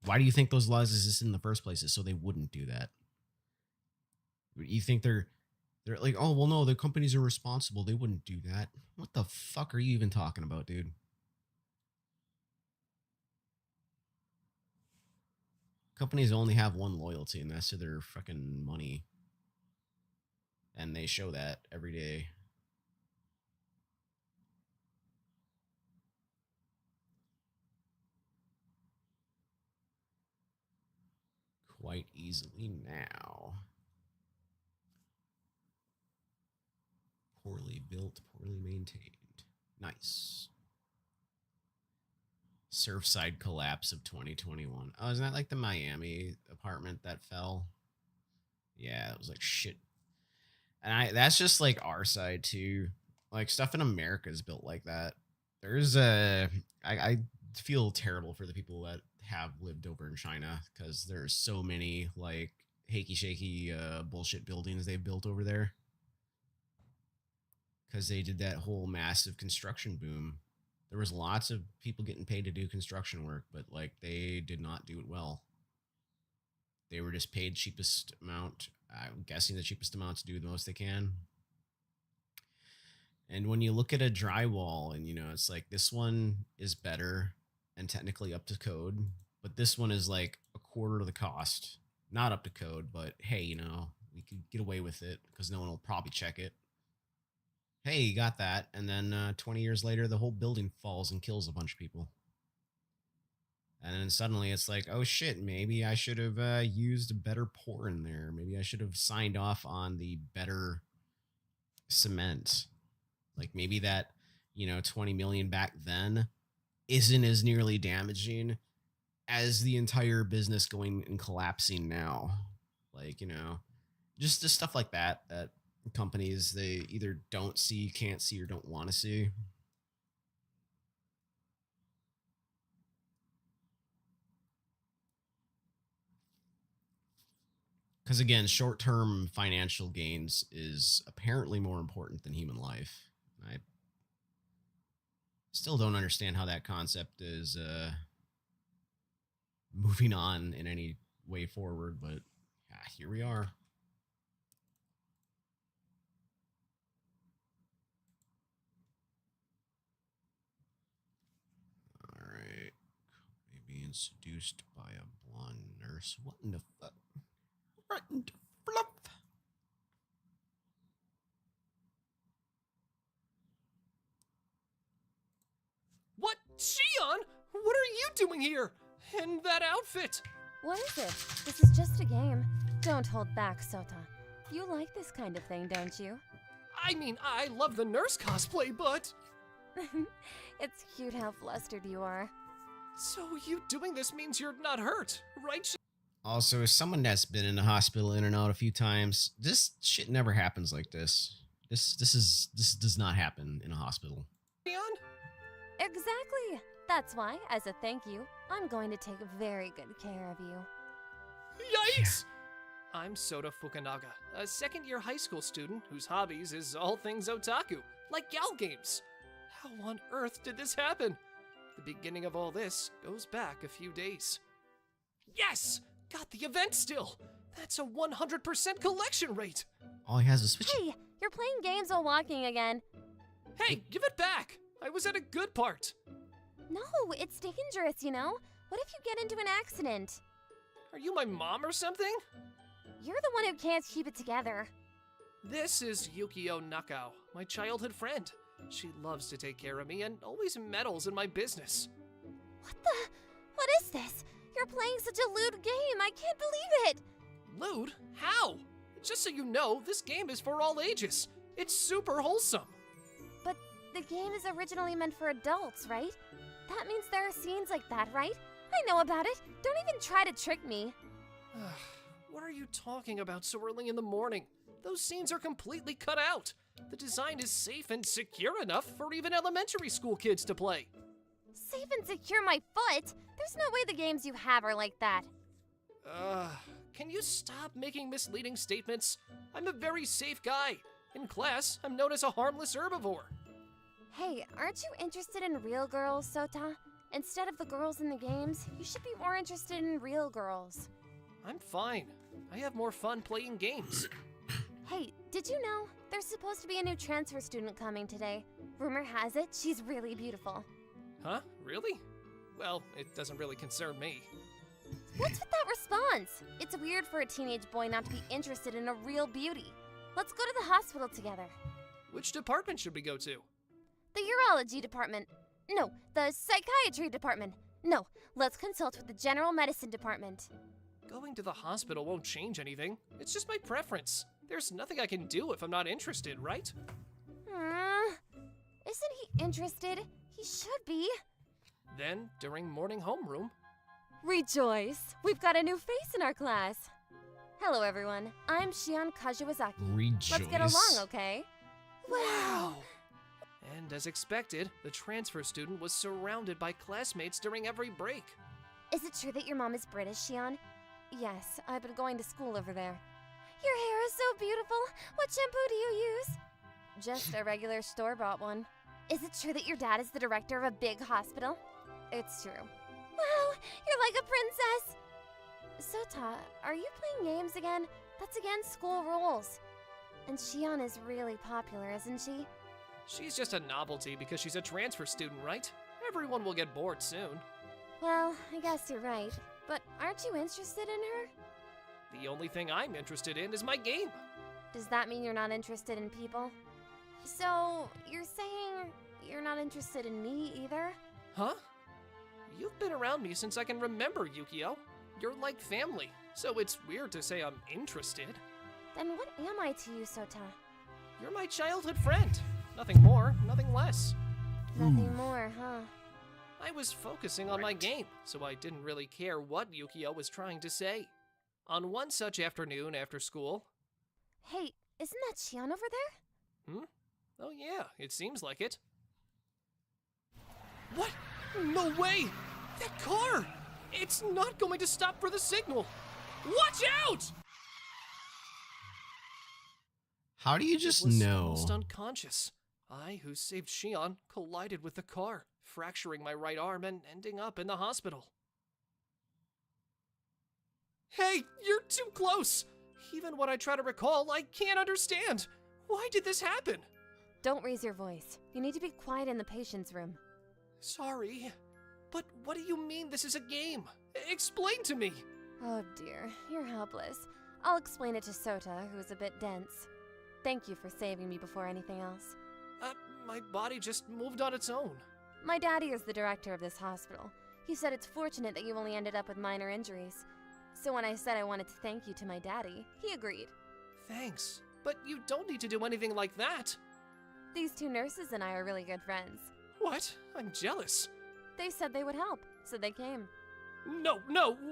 Speaker 1: Why do you think those laws exist in the first place? Is so they wouldn't do that. You think they're like, oh, well, no, the companies are responsible. They wouldn't do that. What the fuck are you even talking about, dude? Companies only have one loyalty, and that's to their fucking money. And they show that every day. Quite easily now. Poorly built, poorly maintained. Nice. Surfside collapse of 2021. Oh, isn't that like the Miami apartment that fell? Yeah, it was like shit. And that's just like our side too. Like stuff in America is built like that. There's I feel terrible for the people that have lived over in China because there's so many like hakey shaky bullshit buildings they've built over there. Because they did that whole massive construction boom. There was lots of people getting paid to do construction work, but like they did not do it well. They were just paid cheapest amount. I'm guessing the cheapest amount to do the most they can. And when you look at a drywall and, it's like this one is better and technically up to code, but this one is like a quarter of the cost. Not up to code, but hey, we could get away with it because no one will probably check it. Hey, you got that. And then 20 years later, the whole building falls and kills a bunch of people. And then suddenly it's like, oh shit, maybe I should have used a better pour in there. Maybe I should have signed off on the better cement. Like maybe that, 20 million back then isn't as nearly damaging as the entire business going and collapsing now. Like, just stuff like that companies, they either don't see, can't see, or don't want to see. Because again, short-term financial gains is apparently more important than human life. I still don't understand how that concept is moving on in any way forward, but yeah, here we are. All right. Being seduced by a blonde nurse. What in the fuck? What in the fluff?
Speaker 5: What? Shion? What are you doing here? In that outfit?
Speaker 4: What is it? This is just a game. Don't hold back, Sota. You like this kind of thing, don't you?
Speaker 5: I mean, I love the nurse cosplay, but...
Speaker 4: It's cute how flustered you are.
Speaker 5: So you doing this means you're not hurt, right?
Speaker 1: Also, as someone that's been in the hospital in and out a few times, this shit never happens like this. This does not happen in a hospital.
Speaker 5: Shion?
Speaker 4: Exactly. That's why, as a thank you, I'm going to take very good care of you.
Speaker 5: Yikes! I'm Sota Fukunaga, a second-year high school student whose hobbies is all things otaku, like gal games. How on earth did this happen? The beginning of all this goes back a few days. Yes! Got the event still! That's a 100% collection rate!
Speaker 1: All he has is switch.
Speaker 4: Hey, you're playing games while walking again.
Speaker 5: Hey, give it back! I was at a good part.
Speaker 4: No, it's dangerous, you know? What if you get into an accident?
Speaker 5: Are you my mom or something?
Speaker 4: You're the one who can't keep it together.
Speaker 5: This is Yukio Nakao, my childhood friend. She loves to take care of me and always meddles in my business.
Speaker 4: What is this? You're playing such a lewd game. I can't believe it.
Speaker 5: Lewd? How? Just so you know, this game is for all ages. It's super wholesome.
Speaker 4: But the game is originally meant for adults, right? That means there are scenes like that, right? I know about it. Don't even try to trick me.
Speaker 5: What are you talking about so early in the morning? Those scenes are completely cut out. The design is safe and secure enough for even elementary school kids to play.
Speaker 4: Safe and secure my foot? There's no way the games you have are like that.
Speaker 5: Can you stop making misleading statements? I'm a very safe guy. In class, I'm known as a harmless herbivore.
Speaker 4: Hey, aren't you interested in real girls, Sota? Instead of the girls in the games, you should be more interested in real girls.
Speaker 5: I'm fine. I have more fun playing games.
Speaker 4: Hey, did you know there's supposed to be a new transfer student coming today? Rumor has it she's really beautiful.
Speaker 5: Huh? Really? Well, it doesn't really concern me.
Speaker 4: What's with that response? It's weird for a teenage boy not to be interested in a real beauty. Let's go to the hospital together.
Speaker 5: Which department should we go to?
Speaker 4: The urology department. No, the psychiatry department. No, let's consult with the general medicine department.
Speaker 5: Going to the hospital won't change anything. It's just my preference. There's nothing I can do if I'm not interested, right?
Speaker 4: Isn't he interested? He should be.
Speaker 5: Then, during morning homeroom,
Speaker 4: Rejoice! We've got a new face in our class. Hello, everyone. I'm Shion Kazuazaki.
Speaker 1: Rejoice.
Speaker 4: Let's get along, okay? Wow!
Speaker 5: And as expected, the transfer student was surrounded by classmates during every break.
Speaker 4: Is it true that your mom is British, Shion? Yes, I've been going to school over there. Your hair is so beautiful. What shampoo do you use? Just a regular store-bought one. Is it true that your dad is the director of a big hospital? It's true. Wow, you're like a princess! Sota, are you playing games again? That's against school rules. And Shion is really popular, isn't she?
Speaker 5: She's just a novelty because she's a transfer student, right? Everyone will get bored soon.
Speaker 4: Well, I guess you're right. But aren't you interested in her?
Speaker 5: The only thing I'm interested in is my game.
Speaker 4: Does that mean you're not interested in people? So, you're saying you're not interested in me either?
Speaker 5: Huh? You've been around me since I can remember, Yukio. You're like family, so it's weird to say I'm interested.
Speaker 4: Then what am I to you, Sota?
Speaker 5: You're my childhood friend. Nothing more, nothing less.
Speaker 4: Nothing more, huh?
Speaker 5: I was focusing on my game, so I didn't really care what Yukio was trying to say. On one such afternoon after school...
Speaker 4: Hey, isn't that Shion over there?
Speaker 5: Oh yeah, it seems like it. What? No way! That car! It's not going to stop for the signal! Watch out!
Speaker 1: How do you
Speaker 5: It
Speaker 1: just
Speaker 5: was
Speaker 1: know?
Speaker 5: almost unconscious. I, who saved Shion, collided with the car, fracturing my right arm and ending up in the hospital. Hey, you're too close! Even when I try to recall, I can't understand. Why did this happen?
Speaker 7: Don't raise your voice. You need to be quiet in the patient's room.
Speaker 5: Sorry, but what do you mean this is a game? Explain to me.
Speaker 7: Oh dear, you're helpless. I'll explain it to Sota, who is a bit dense. Thank you for saving me before anything else.
Speaker 5: My body just moved on its own.
Speaker 7: My daddy is the director of this hospital. He said it's fortunate that you only ended up with minor injuries. So when I said I wanted to thank you to my daddy, he agreed.
Speaker 5: Thanks, but you don't need to do anything like that.
Speaker 7: These two nurses and I are really good friends.
Speaker 5: What? I'm jealous.
Speaker 7: They said they would help, so they came.
Speaker 5: No,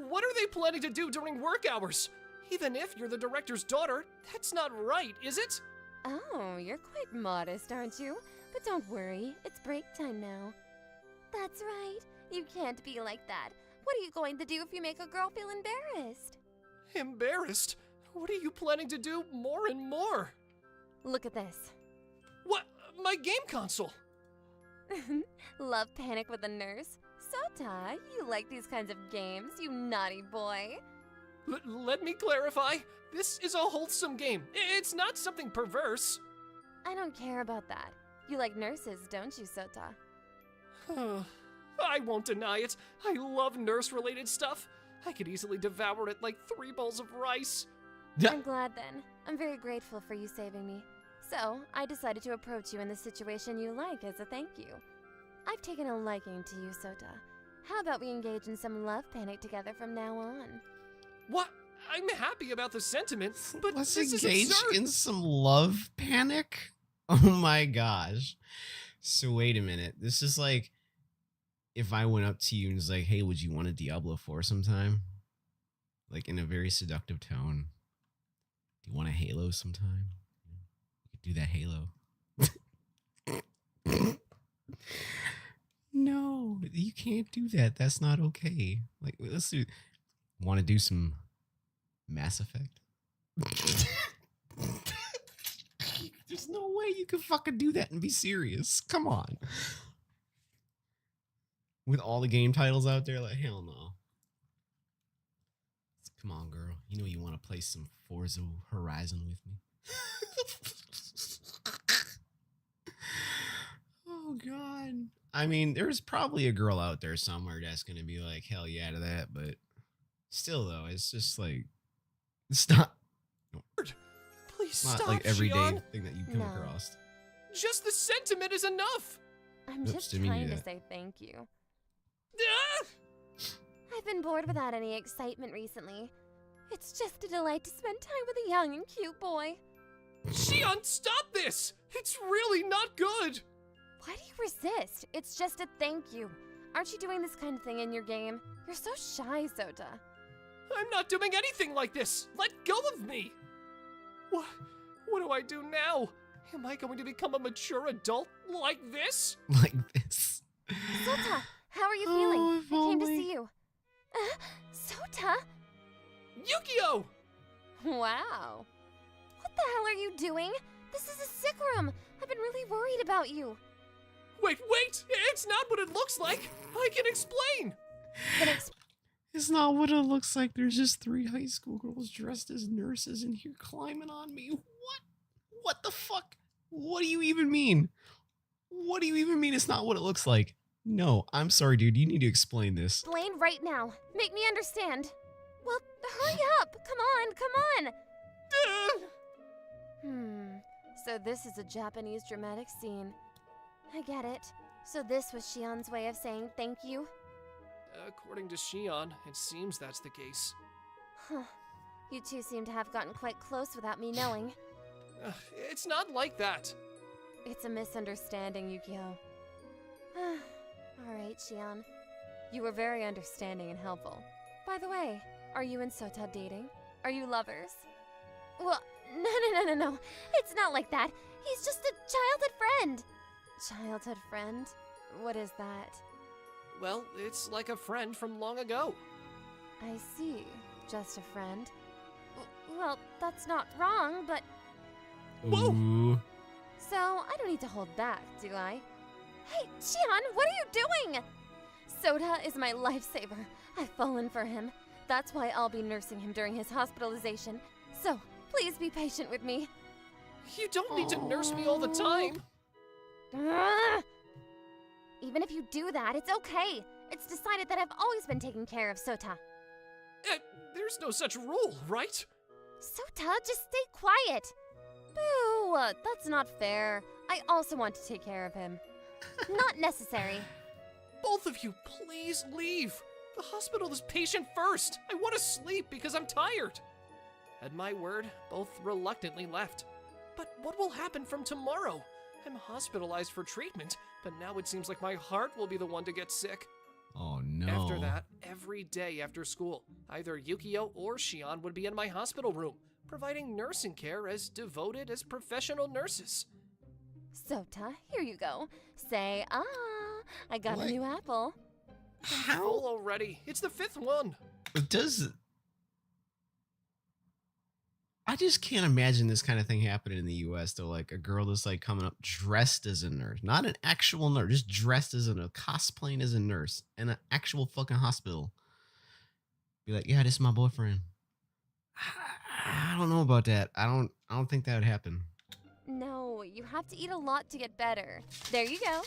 Speaker 5: what are they planning to do during work hours? Even if you're the director's daughter, that's not right, is it?
Speaker 7: Oh, you're quite modest, aren't you? But don't worry, it's break time now. That's right. You can't be like that. What are you going to do if you make a girl feel embarrassed?
Speaker 5: Embarrassed? What are you planning to do more and more?
Speaker 7: Look at this.
Speaker 5: What? My game console?
Speaker 7: Love Panic with a Nurse? Sota, you like these kinds of games, you naughty boy.
Speaker 5: Let me clarify. This is a wholesome game. It's not something perverse.
Speaker 7: I don't care about that. You like nurses, don't you, Sota?
Speaker 5: I won't deny it. I love nurse-related stuff. I could easily devour it like 3 bowls of rice.
Speaker 7: I'm glad then. I'm very grateful for you saving me. So, I decided to approach you in the situation you like as a thank you. I've taken a liking to you, Sota. How about we engage in some love panic together from now on?
Speaker 5: What? I'm happy about the sentiment, but
Speaker 1: Let's
Speaker 5: this is
Speaker 1: engage
Speaker 5: absurd.
Speaker 1: in some love panic. Oh my gosh. So wait a minute. This is like if I went up to you and was like, "Hey, would you want a Diablo 4 sometime?" Like in a very seductive tone. Do you want a Halo sometime? You could do that Halo. No, you can't do that. That's not okay. Like, let's do. Want to do some Mass Effect? There's no way you can fucking do that and be serious. Come on. With all the game titles out there, like, hell no. Come on, girl. You know you want to play some Forza Horizon with me. Oh, God. I mean, there's probably a girl out there somewhere that's going to be like, hell yeah to that. But still, though, it's just like, it's not,
Speaker 5: Please
Speaker 1: it's not
Speaker 5: stop,
Speaker 1: like everyday
Speaker 5: Shion.
Speaker 1: thing that you come
Speaker 7: No.
Speaker 1: across.
Speaker 5: Just the sentiment is enough.
Speaker 7: I'm
Speaker 1: Oops,
Speaker 7: just
Speaker 1: didn't mean to
Speaker 7: trying
Speaker 1: do
Speaker 7: to
Speaker 1: that.
Speaker 7: say thank you.
Speaker 5: Ah!
Speaker 7: I've been bored without any excitement recently. It's just a delight to spend time with a young and cute boy.
Speaker 5: Shion, stop this! It's really not good!
Speaker 7: Why do you resist? It's just a thank you. Aren't you doing this kind of thing in your game? You're so shy, Sota.
Speaker 5: I'm not doing anything like this! Let go of me! What do I do now? Am I going to become a mature adult like this?
Speaker 1: Like this.
Speaker 7: Sota, how are you
Speaker 1: Oh,
Speaker 7: feeling?
Speaker 1: if
Speaker 7: I came to
Speaker 1: only.
Speaker 7: see you. Sota?
Speaker 5: Yukio!
Speaker 7: Wow. What the hell are you doing? This is a sick room. I've been really worried about you.
Speaker 5: Wait! It's not what it looks like! I can explain!
Speaker 7: Then
Speaker 1: It's not what it looks like. There's just 3 high school girls dressed as nurses in here climbing on me. What? What the fuck? What do you even mean? What do you even mean it's not what it looks like? No, I'm sorry, dude. You need to explain this.
Speaker 7: explain right now. Make me understand. Well, hurry up. Come on. So this is a Japanese dramatic scene. I get it. So this was Shion's way of saying thank you?
Speaker 5: According to Shion, it seems that's the case.
Speaker 7: Huh. You two seem to have gotten quite close without me knowing.
Speaker 5: It's not like that.
Speaker 7: It's a misunderstanding, Yukio. Alright, Shion. You were very understanding and helpful. By the way, are you and Sota dating? Are you lovers? Well, no. It's not like that. He's just a childhood friend. Childhood friend? What is that?
Speaker 5: Well, it's like a friend from long ago.
Speaker 7: I see. Just a friend. Well, that's not wrong, but
Speaker 5: Whoa!
Speaker 1: Ooh.
Speaker 7: So, I don't need to hold back, do I? Hey, Shion, what are you doing? Soda is my lifesaver. I've fallen for him. That's why I'll be nursing him during his hospitalization. So, please be patient with me.
Speaker 5: You don't need to nurse me all the time.
Speaker 7: Ugh. Even if you do that, it's okay. It's decided that I've always been taking care of Sota.
Speaker 5: There's no such rule, right?
Speaker 7: Sota, just stay quiet. Boo, that's not fair. I also want to take care of him. Not necessary.
Speaker 5: Both of you, please leave. The hospital is patient first. I want to sleep because I'm tired. At my word, both reluctantly left. But what will happen from tomorrow? I'm hospitalized for treatment, but now it seems like my heart will be the one to get sick.
Speaker 1: Oh no.
Speaker 5: After that, every day after school, either Yukio or Shion would be in my hospital room, providing nursing care as devoted as professional nurses.
Speaker 7: Sota, here you go. Say, I got
Speaker 1: What?
Speaker 7: a new apple.
Speaker 5: I'm full already. It's the 5th one.
Speaker 1: Does I just can't imagine this kind of thing happening in the U.S. though. Like a girl that's like coming up dressed as a nurse, not an actual nurse, just dressed as a cosplaying as a nurse in an actual fucking hospital. Be like, yeah, this is my boyfriend. I don't know about that. I don't think that would happen.
Speaker 7: No, you have to eat a lot to get better. There you go.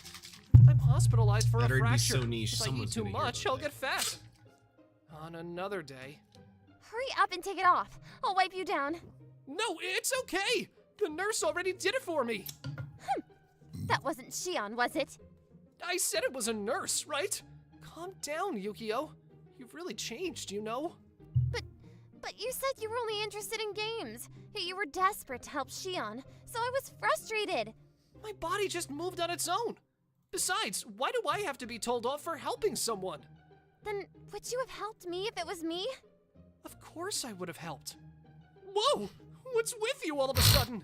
Speaker 5: I'm hospitalized for
Speaker 1: That'd
Speaker 5: a
Speaker 1: be
Speaker 5: fracture.
Speaker 1: so niche,
Speaker 5: If I eat
Speaker 1: someone's
Speaker 5: too
Speaker 1: gonna hear
Speaker 5: much,
Speaker 1: about
Speaker 5: I'll
Speaker 1: that.
Speaker 5: get fat. On another day.
Speaker 7: Hurry up and take it off. I'll wipe you down.
Speaker 5: No, it's okay. The nurse already did it for me.
Speaker 7: That wasn't Shion, was it?
Speaker 5: I said it was a nurse, right? Calm down, Yukio. You've really changed, you know?
Speaker 7: But you said you were only interested in games. Yet you were desperate to help Shion, so I was frustrated.
Speaker 5: My body just moved on its own. Besides, why do I have to be told off for helping someone?
Speaker 7: Then would you have helped me if it was me?
Speaker 5: Of course I would have helped. Whoa! What's with you all of a sudden?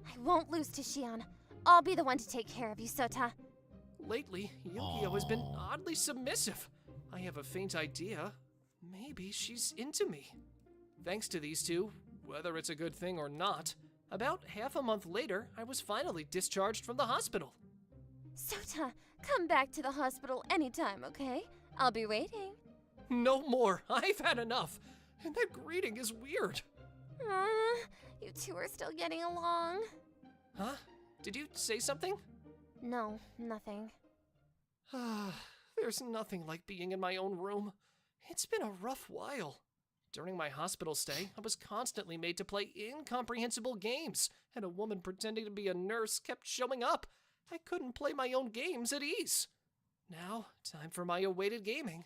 Speaker 7: I won't lose to Shion. I'll be the one to take care of you, Sota.
Speaker 5: Lately, Yukio has been
Speaker 1: Aw.
Speaker 5: oddly submissive. I have a faint idea. Maybe she's into me. Thanks to these two, whether it's a good thing or not, about half a month later, I was finally discharged from the hospital.
Speaker 7: Sota, come back to the hospital anytime, okay? I'll be waiting.
Speaker 5: No more. I've had enough. And that greeting is weird.
Speaker 7: You two are still getting along.
Speaker 5: Huh? Did you say something?
Speaker 7: No, nothing.
Speaker 5: There's nothing like being in my own room. It's been a rough while. During my hospital stay, I was constantly made to play incomprehensible games, and a woman pretending to be a nurse kept showing up. I couldn't play my own games at ease. Now, time for my awaited gaming.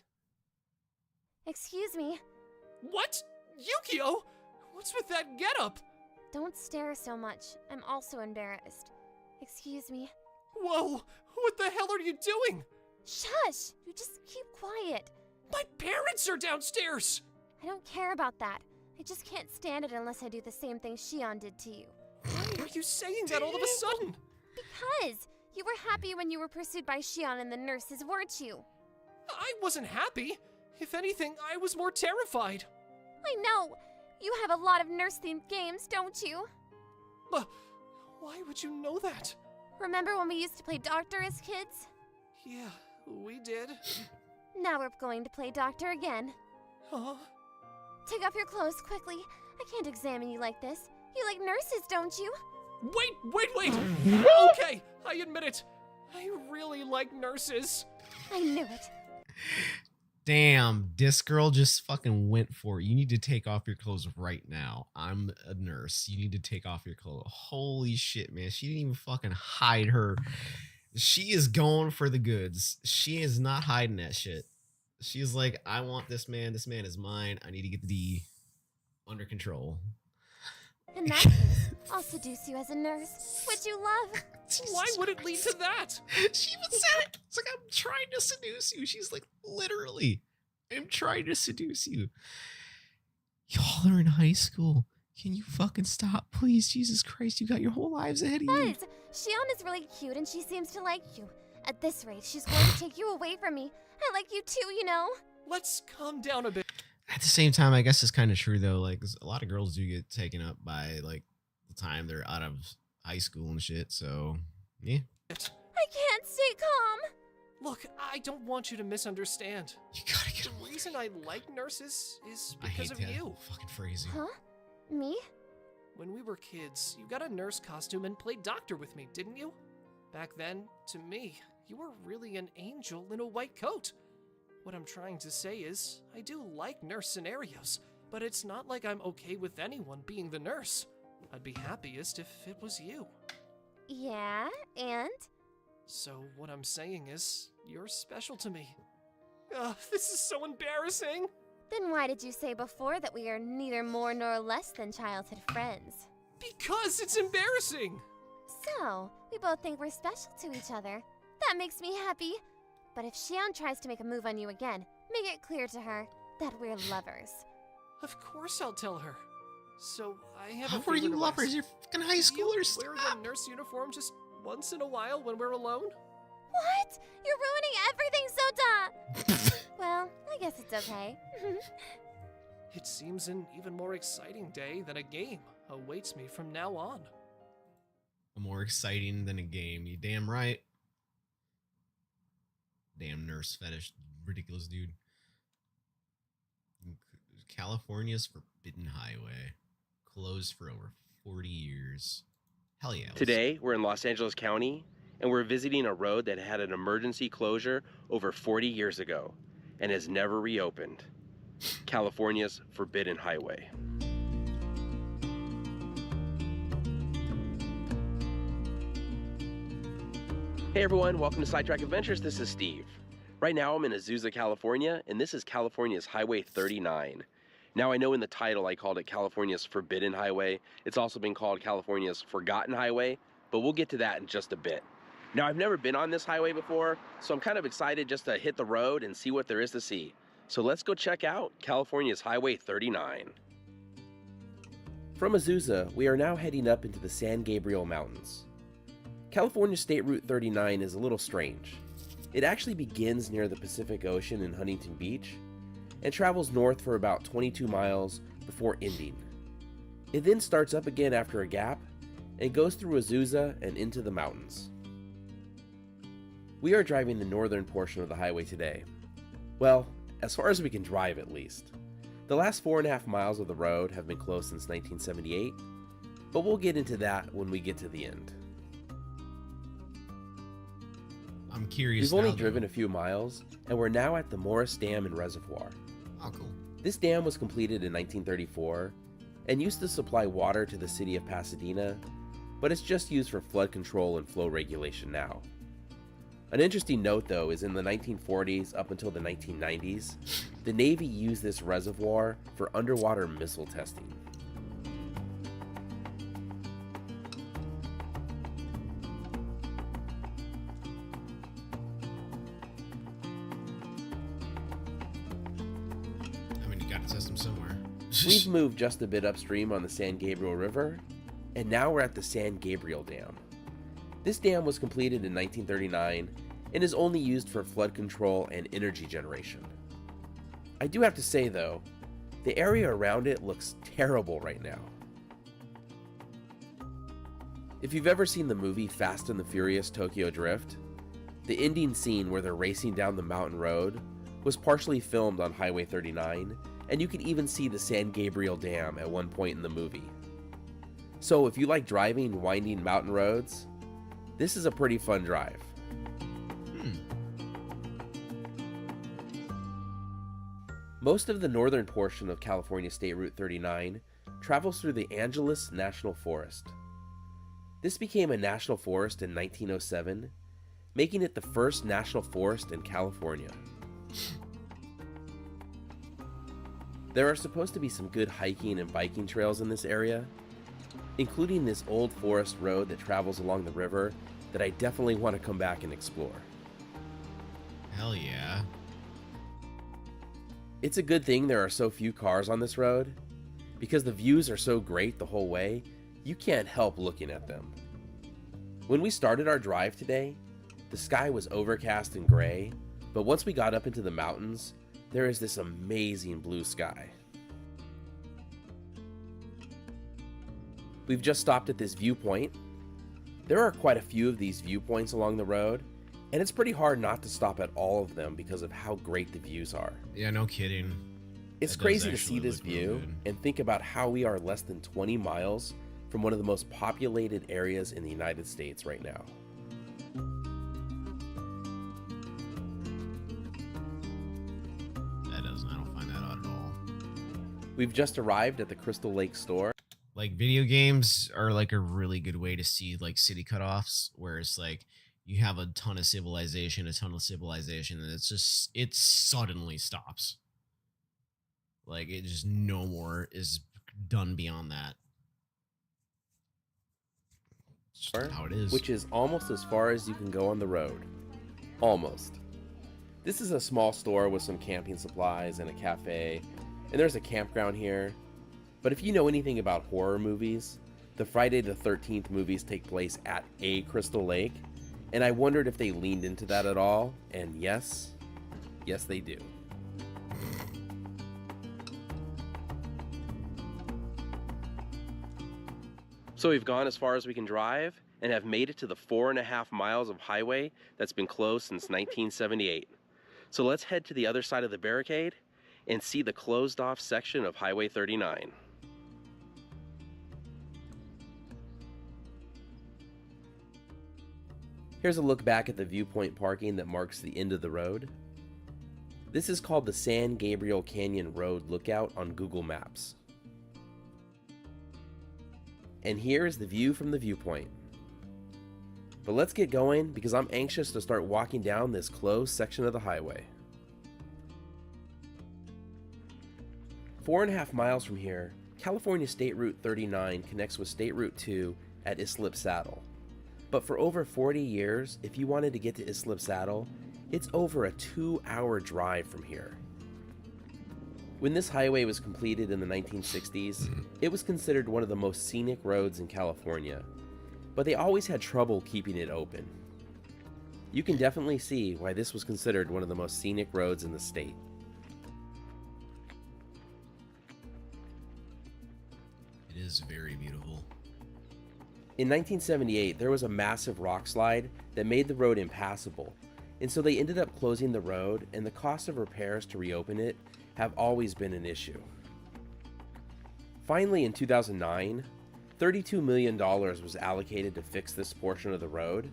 Speaker 7: Excuse me.
Speaker 5: What? Yukio? What's with that getup?
Speaker 7: Don't stare so much. I'm also embarrassed. Excuse me.
Speaker 5: Whoa! What the hell are you doing?
Speaker 7: Shush! You just keep quiet.
Speaker 5: My parents are downstairs!
Speaker 7: I don't care about that. I just can't stand it unless I do the same thing Shion did to you.
Speaker 5: Why are you saying that all of a sudden?
Speaker 7: Because you were happy when you were pursued by Shion and the nurses, weren't you?
Speaker 5: I wasn't happy. If anything, I was more terrified.
Speaker 7: I know. You have a lot of nurse-themed games, don't you?
Speaker 5: Why would you know that?
Speaker 7: Remember when we used to play doctor as kids?
Speaker 5: Yeah, we did.
Speaker 7: Now we're going to play doctor again.
Speaker 5: Huh?
Speaker 7: Take off your clothes quickly. I can't examine you like this. You like nurses, don't you?
Speaker 5: Wait! Okay, I admit it. I really like nurses.
Speaker 7: I knew it.
Speaker 1: Damn, this girl just fucking went for it. You need to take off your clothes right now. I'm a nurse. You need to take off your clothes. Holy shit, man. She didn't even fucking hide her. She is going for the goods. She is not hiding that shit. She's like, I want this man. This man is mine. I need to get the D under control.
Speaker 7: In that case, I'll seduce you as a nurse, which you love.
Speaker 5: Why would it lead to that?
Speaker 1: She even said it. It's like, I'm trying to seduce you. She's like, literally, I'm trying to seduce you. Y'all are in high school. Can you fucking stop, please? Jesus Christ, you got your whole lives ahead of you.
Speaker 7: Buzz, Shion is really cute and she seems to like you. At this rate, she's going to take you away from me. I like you too, you know?
Speaker 5: Let's calm down a bit.
Speaker 1: At the same time, I guess it's kind of true though. Like, 'cause a lot of girls do get taken up by like the time they're out of high school and shit. So yeah,
Speaker 7: I can't stay calm.
Speaker 5: Look, I don't want you to misunderstand.
Speaker 1: you gotta get
Speaker 5: The
Speaker 1: away.
Speaker 5: reason I like nurses is
Speaker 1: I
Speaker 5: because
Speaker 1: hate
Speaker 5: of
Speaker 1: that
Speaker 5: you.
Speaker 1: fucking phrasing.
Speaker 7: Huh? Me?
Speaker 5: When we were kids, you got a nurse costume and played doctor with me, didn't you? Back then, to me, you were really an angel in a white coat. What I'm trying to say is, I do like nurse scenarios, but it's not like I'm okay with anyone being the nurse. I'd be happiest if it was you.
Speaker 7: Yeah, and?
Speaker 5: So what I'm saying is, you're special to me. Ugh, this is so embarrassing.
Speaker 7: Then why did you say before that we are neither more nor less than childhood friends?
Speaker 5: Because it's embarrassing.
Speaker 7: So, we both think we're special to each other. That makes me happy. But if Xian tries to make a move on you again, make it clear to her that we're lovers.
Speaker 5: Of course I'll tell her. So I have
Speaker 1: How
Speaker 5: a
Speaker 1: are
Speaker 5: favor
Speaker 1: you
Speaker 5: to
Speaker 1: lovers?
Speaker 5: ask.
Speaker 1: You're fucking high
Speaker 5: Do
Speaker 1: schoolers.
Speaker 5: you wear
Speaker 1: Stop.
Speaker 5: the nurse uniform just once in a while when we're alone?
Speaker 7: What? You're ruining everything, Sota! Well, I guess it's okay.
Speaker 5: It seems an even more exciting day than a game awaits me from now on.
Speaker 1: More exciting than a game. You damn right. Damn nurse fetish. Ridiculous, dude. California's Forbidden Highway. Closed for over 40 years. Hell yeah. let's-
Speaker 8: Today, we're in Los Angeles County, and we're visiting a road that had an emergency closure over 40 years ago and has never reopened. California's Forbidden Highway. Hey everyone, welcome to Sidetrack Adventures. This is Steve. Right now I'm in Azusa, California, and this is California's Highway 39. Now I know in the title I called it California's Forbidden Highway. It's also been called California's Forgotten Highway, but we'll get to that in just a bit. Now I've never been on this highway before, so I'm kind of excited just to hit the road and see what there is to see. So let's go check out California's Highway 39. From Azusa, we are now heading up into the San Gabriel Mountains. California State Route 39 is a little strange. It actually begins near the Pacific Ocean in Huntington Beach and travels north for about 22 miles before ending. It then starts up again after a gap and goes through Azusa and into the mountains. We are driving the northern portion of the highway today. Well, as far as we can drive at least. The last 4.5 miles of the road have been closed since 1978, but we'll get into that when we get to the end.
Speaker 1: I'm curious.
Speaker 8: We've only
Speaker 1: now, though.
Speaker 8: driven a few miles, and we're now at the Morris Dam and Reservoir.
Speaker 1: Oh, cool.
Speaker 8: This dam was completed in 1934 and used to supply water to the city of Pasadena, but it's just used for flood control and flow regulation now. An interesting note, though, is in the 1940s up until the 1990s, the Navy used this reservoir for underwater missile testing.
Speaker 1: I mean, you gotta test them somewhere.
Speaker 8: We've moved just a bit upstream on the San Gabriel River, and now we're at the San Gabriel Dam. This dam was completed in 1939 and is only used for flood control and energy generation. I do have to say though, the area around it looks terrible right now. If you've ever seen the movie Fast and the Furious Tokyo Drift, the ending scene where they're racing down the mountain road was partially filmed on Highway 39, and you can even see the San Gabriel Dam at one point in the movie. So if you like driving winding mountain roads, this is a pretty fun drive. Most of the northern portion of California State Route 39 travels through the Angeles National Forest. This became a national forest in 1907, making it the first national forest in California. There are supposed to be some good hiking and biking trails in this area, including this old forest road that travels along the river that I definitely want to come back and explore.
Speaker 1: Hell yeah.
Speaker 8: It's a good thing there are so few cars on this road, because the views are so great the whole way, you can't help looking at them. When we started our drive today, the sky was overcast and gray, but once we got up into the mountains, there is this amazing blue sky. We've just stopped at this viewpoint. There are quite a few of these viewpoints along the road, and it's pretty hard not to stop at all of them because of how great the views are.
Speaker 1: Yeah, no kidding.
Speaker 8: It's
Speaker 1: That does
Speaker 8: crazy to see
Speaker 1: actually
Speaker 8: this
Speaker 1: look real
Speaker 8: view
Speaker 1: good.
Speaker 8: and think about how we are less than 20 miles from one of the most populated areas in the United States right now.
Speaker 1: That doesn't. I don't find that odd at all.
Speaker 8: We've just arrived at the Crystal Lake store.
Speaker 1: Like video games are like a really good way to see like city cutoffs, where it's like you have a ton of civilization, and it suddenly stops. Like it just no more is done beyond that. It's just how it is.
Speaker 8: Which is almost as far as you can go on the road. Almost. This is a small store with some camping supplies and a cafe, and there's a campground here. But if you know anything about horror movies, the Friday the 13th movies take place at a Crystal Lake, and I wondered if they leaned into that at all, and yes, they do. So we've gone as far as we can drive and have made it to the 4.5 miles of highway that's been closed since 1978. So let's head to the other side of the barricade and see the closed off section of Highway 39. Here's a look back at the viewpoint parking that marks the end of the road. This is called the San Gabriel Canyon Road Lookout on Google Maps. And here is the view from the viewpoint. But let's get going because I'm anxious to start walking down this closed section of the highway. 4.5 miles from here, California State Route 39 connects with State Route 2 at Islip Saddle. But for over 40 years, if you wanted to get to Islip Saddle, it's over a 2-hour drive from here. When this highway was completed in the 1960s, it was considered one of the most scenic roads in California, but they always had trouble keeping it open. You can definitely see why this was considered one of the most scenic roads in the state.
Speaker 1: It is very beautiful.
Speaker 8: In 1978, there was a massive rock slide that made the road impassable, and so they ended up closing the road, and the cost of repairs to reopen it have always been an issue. Finally, in 2009, $32 million was allocated to fix this portion of the road,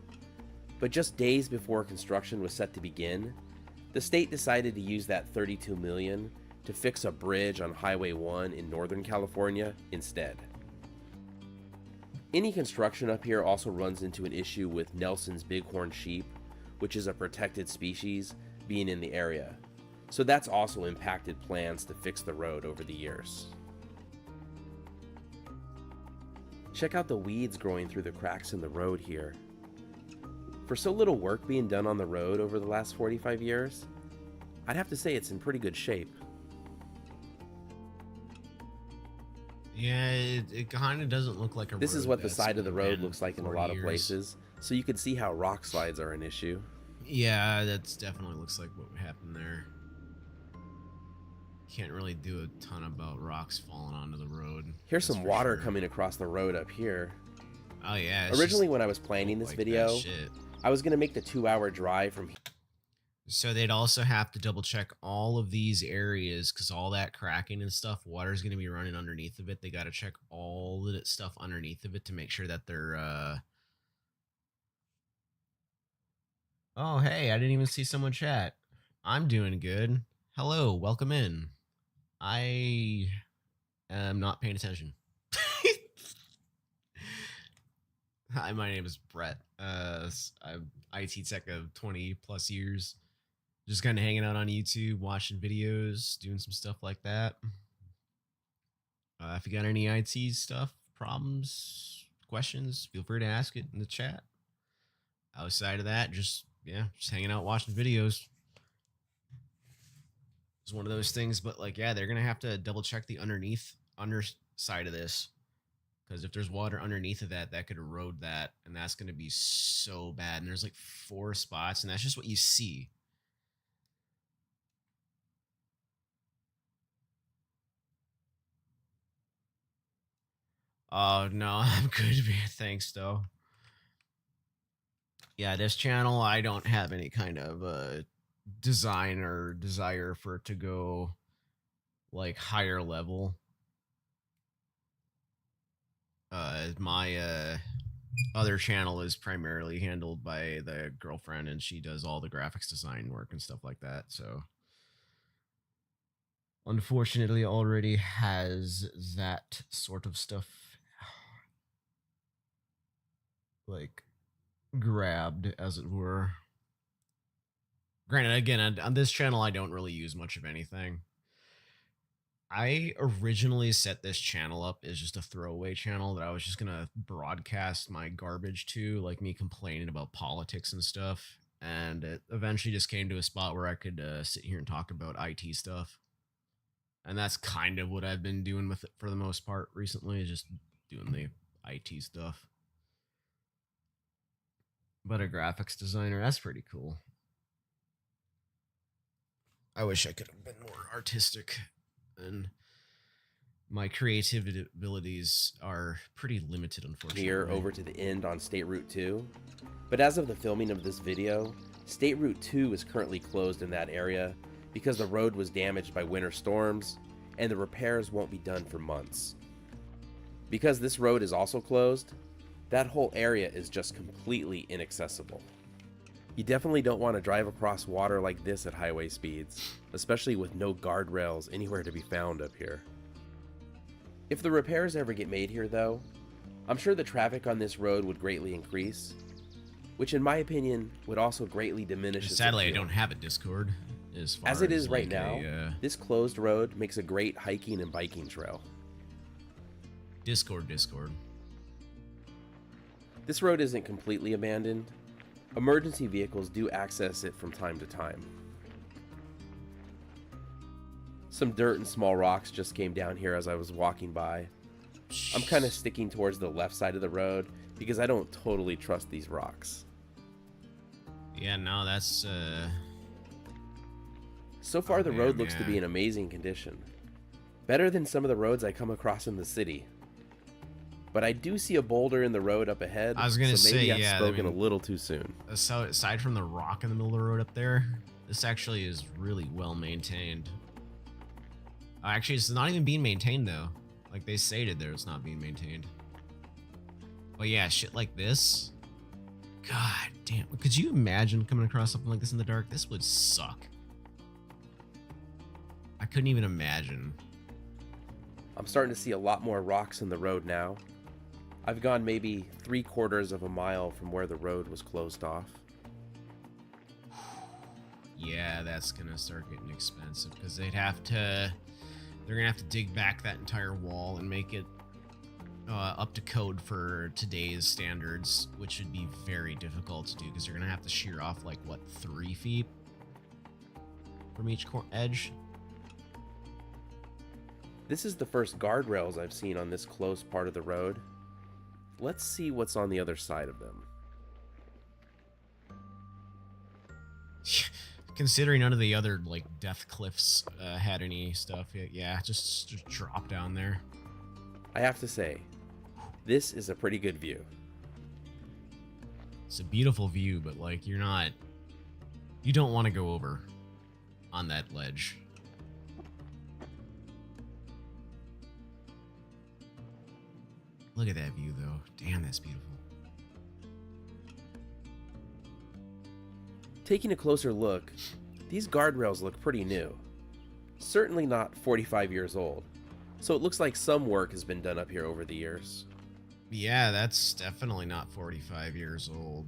Speaker 8: but just days before construction was set to begin, the state decided to use that $32 million to fix a bridge on Highway 1 in Northern California instead. Any construction up here also runs into an issue with Nelson's bighorn sheep, which is a protected species, being in the area. So that's also impacted plans to fix the road over the years. Check out the weeds growing through the cracks in the road here. For so little work being done on the road over the last 45 years, I'd have to say it's in pretty good shape.
Speaker 1: Yeah, it kind of doesn't look like a
Speaker 8: This is
Speaker 1: road
Speaker 8: what the
Speaker 1: that's
Speaker 8: side of the
Speaker 1: been
Speaker 8: road
Speaker 1: abandoned
Speaker 8: looks like in a
Speaker 1: 40
Speaker 8: lot of
Speaker 1: years.
Speaker 8: places, so you can see how rock slides are an issue.
Speaker 1: Yeah, that's definitely looks like what happened there. Can't really do a ton about rocks falling onto the road.
Speaker 8: Here's
Speaker 1: that's
Speaker 8: some
Speaker 1: for
Speaker 8: water
Speaker 1: sure.
Speaker 8: coming across the road up here.
Speaker 1: Oh yeah. it's
Speaker 8: Originally,
Speaker 1: just
Speaker 8: when I was planning this
Speaker 1: like
Speaker 8: video,
Speaker 1: that shit.
Speaker 8: I was going to make the 2-hour drive from
Speaker 1: So they'd also have to double check all of these areas because all that cracking and stuff, water's going to be running underneath of it. They got to check all the stuff underneath of it to make sure that they're. Oh, hey, I didn't even see someone chat. I'm doing good. Hello, welcome in. I am not paying attention. Hi, my name is Brett. I'm IT tech of 20 plus years. Just kind of hanging out on YouTube, watching videos, doing some stuff like that. If you got any IT stuff, problems, questions, feel free to ask it in the chat. Outside of that, just hanging out, watching videos. It's one of those things, but like, yeah, they're gonna have to double check the underside of this. Because if there's water underneath of that, that could erode that, and that's going to be so bad. And there's like 4 spots, and that's just what you see. Oh no, I'm good, man. Thanks, though. Yeah, this channel, I don't have any kind of design or desire for it to go like higher level. My other channel is primarily handled by the girlfriend, and she does all the graphics design work and stuff like that. So, unfortunately, already has that sort of stuff like grabbed, as it were. Granted, again, on this channel, I don't really use much of anything. I originally set this channel up as just a throwaway channel that I was just gonna broadcast my garbage to, like me complaining about politics and stuff. And it eventually just came to a spot where I could sit here and talk about IT stuff. And that's kind of what I've been doing with it for the most part recently, is just doing the IT stuff. But a graphics designer, that's pretty cool. I wish I could have been more artistic. And my creativity abilities are pretty limited, unfortunately.
Speaker 8: Here over to the end on State Route 2. But as of the filming of this video, State Route 2 is currently closed in that area because the road was damaged by winter storms and the repairs won't be done for months. Because this road is also closed, that whole area is just completely inaccessible. You definitely don't want to drive across water like this at highway speeds, especially with no guardrails anywhere to be found up here. If the repairs ever get made here though, I'm sure the traffic on this road would greatly increase, which in my opinion would also greatly diminish its
Speaker 1: Sadly, I
Speaker 8: appeal.
Speaker 1: don't have a Discord.
Speaker 8: As it is right
Speaker 1: like
Speaker 8: now, this closed road makes a great hiking and biking trail.
Speaker 1: Discord.
Speaker 8: This road isn't completely abandoned. Emergency vehicles do access it from time to time. Some dirt and small rocks just came down here as I was walking by. I'm kind of sticking towards the left side of the road because I don't totally trust these rocks.
Speaker 1: Yeah, no, that's
Speaker 8: So far the
Speaker 1: Oh,
Speaker 8: road
Speaker 1: man,
Speaker 8: looks to
Speaker 1: yeah.
Speaker 8: be in amazing condition. Better than some of the roads I come across in the city. But I do see a boulder in the road up ahead,
Speaker 1: I was gonna
Speaker 8: so maybe
Speaker 1: say,
Speaker 8: I've
Speaker 1: yeah, I
Speaker 8: spoken
Speaker 1: mean-
Speaker 8: a little too soon.
Speaker 1: so aside from the rock in the middle of the road up there, this actually is really well maintained. Actually, it's not even being maintained though. Like they stated there, it's not being maintained. But yeah, shit like this. God damn. Could you imagine coming across something like this in the dark? This would suck. I couldn't even imagine.
Speaker 8: I'm starting to see a lot more rocks in the road now. I've gone maybe 3/4 of a mile from where the road was closed off.
Speaker 1: Yeah, that's gonna start getting expensive because they're gonna have to dig back that entire wall and make it up to code for today's standards, which would be very difficult to do because you're gonna have to shear off like what, 3 feet from each edge.
Speaker 8: This is the first guardrails I've seen on this closed part of the road. Let's see what's on the other side of them.
Speaker 1: Considering none of the other like death cliffs had any stuff, yeah, just drop down there.
Speaker 8: I have to say, this is a pretty good view.
Speaker 1: It's a beautiful view, but like you don't want to go over on that ledge. Look at that view though. Damn, that's beautiful.
Speaker 8: Taking a closer look, these guardrails look pretty new. Certainly not 45 years old, so it looks like some work has been done up here over the years.
Speaker 1: Yeah, that's definitely not 45 years old.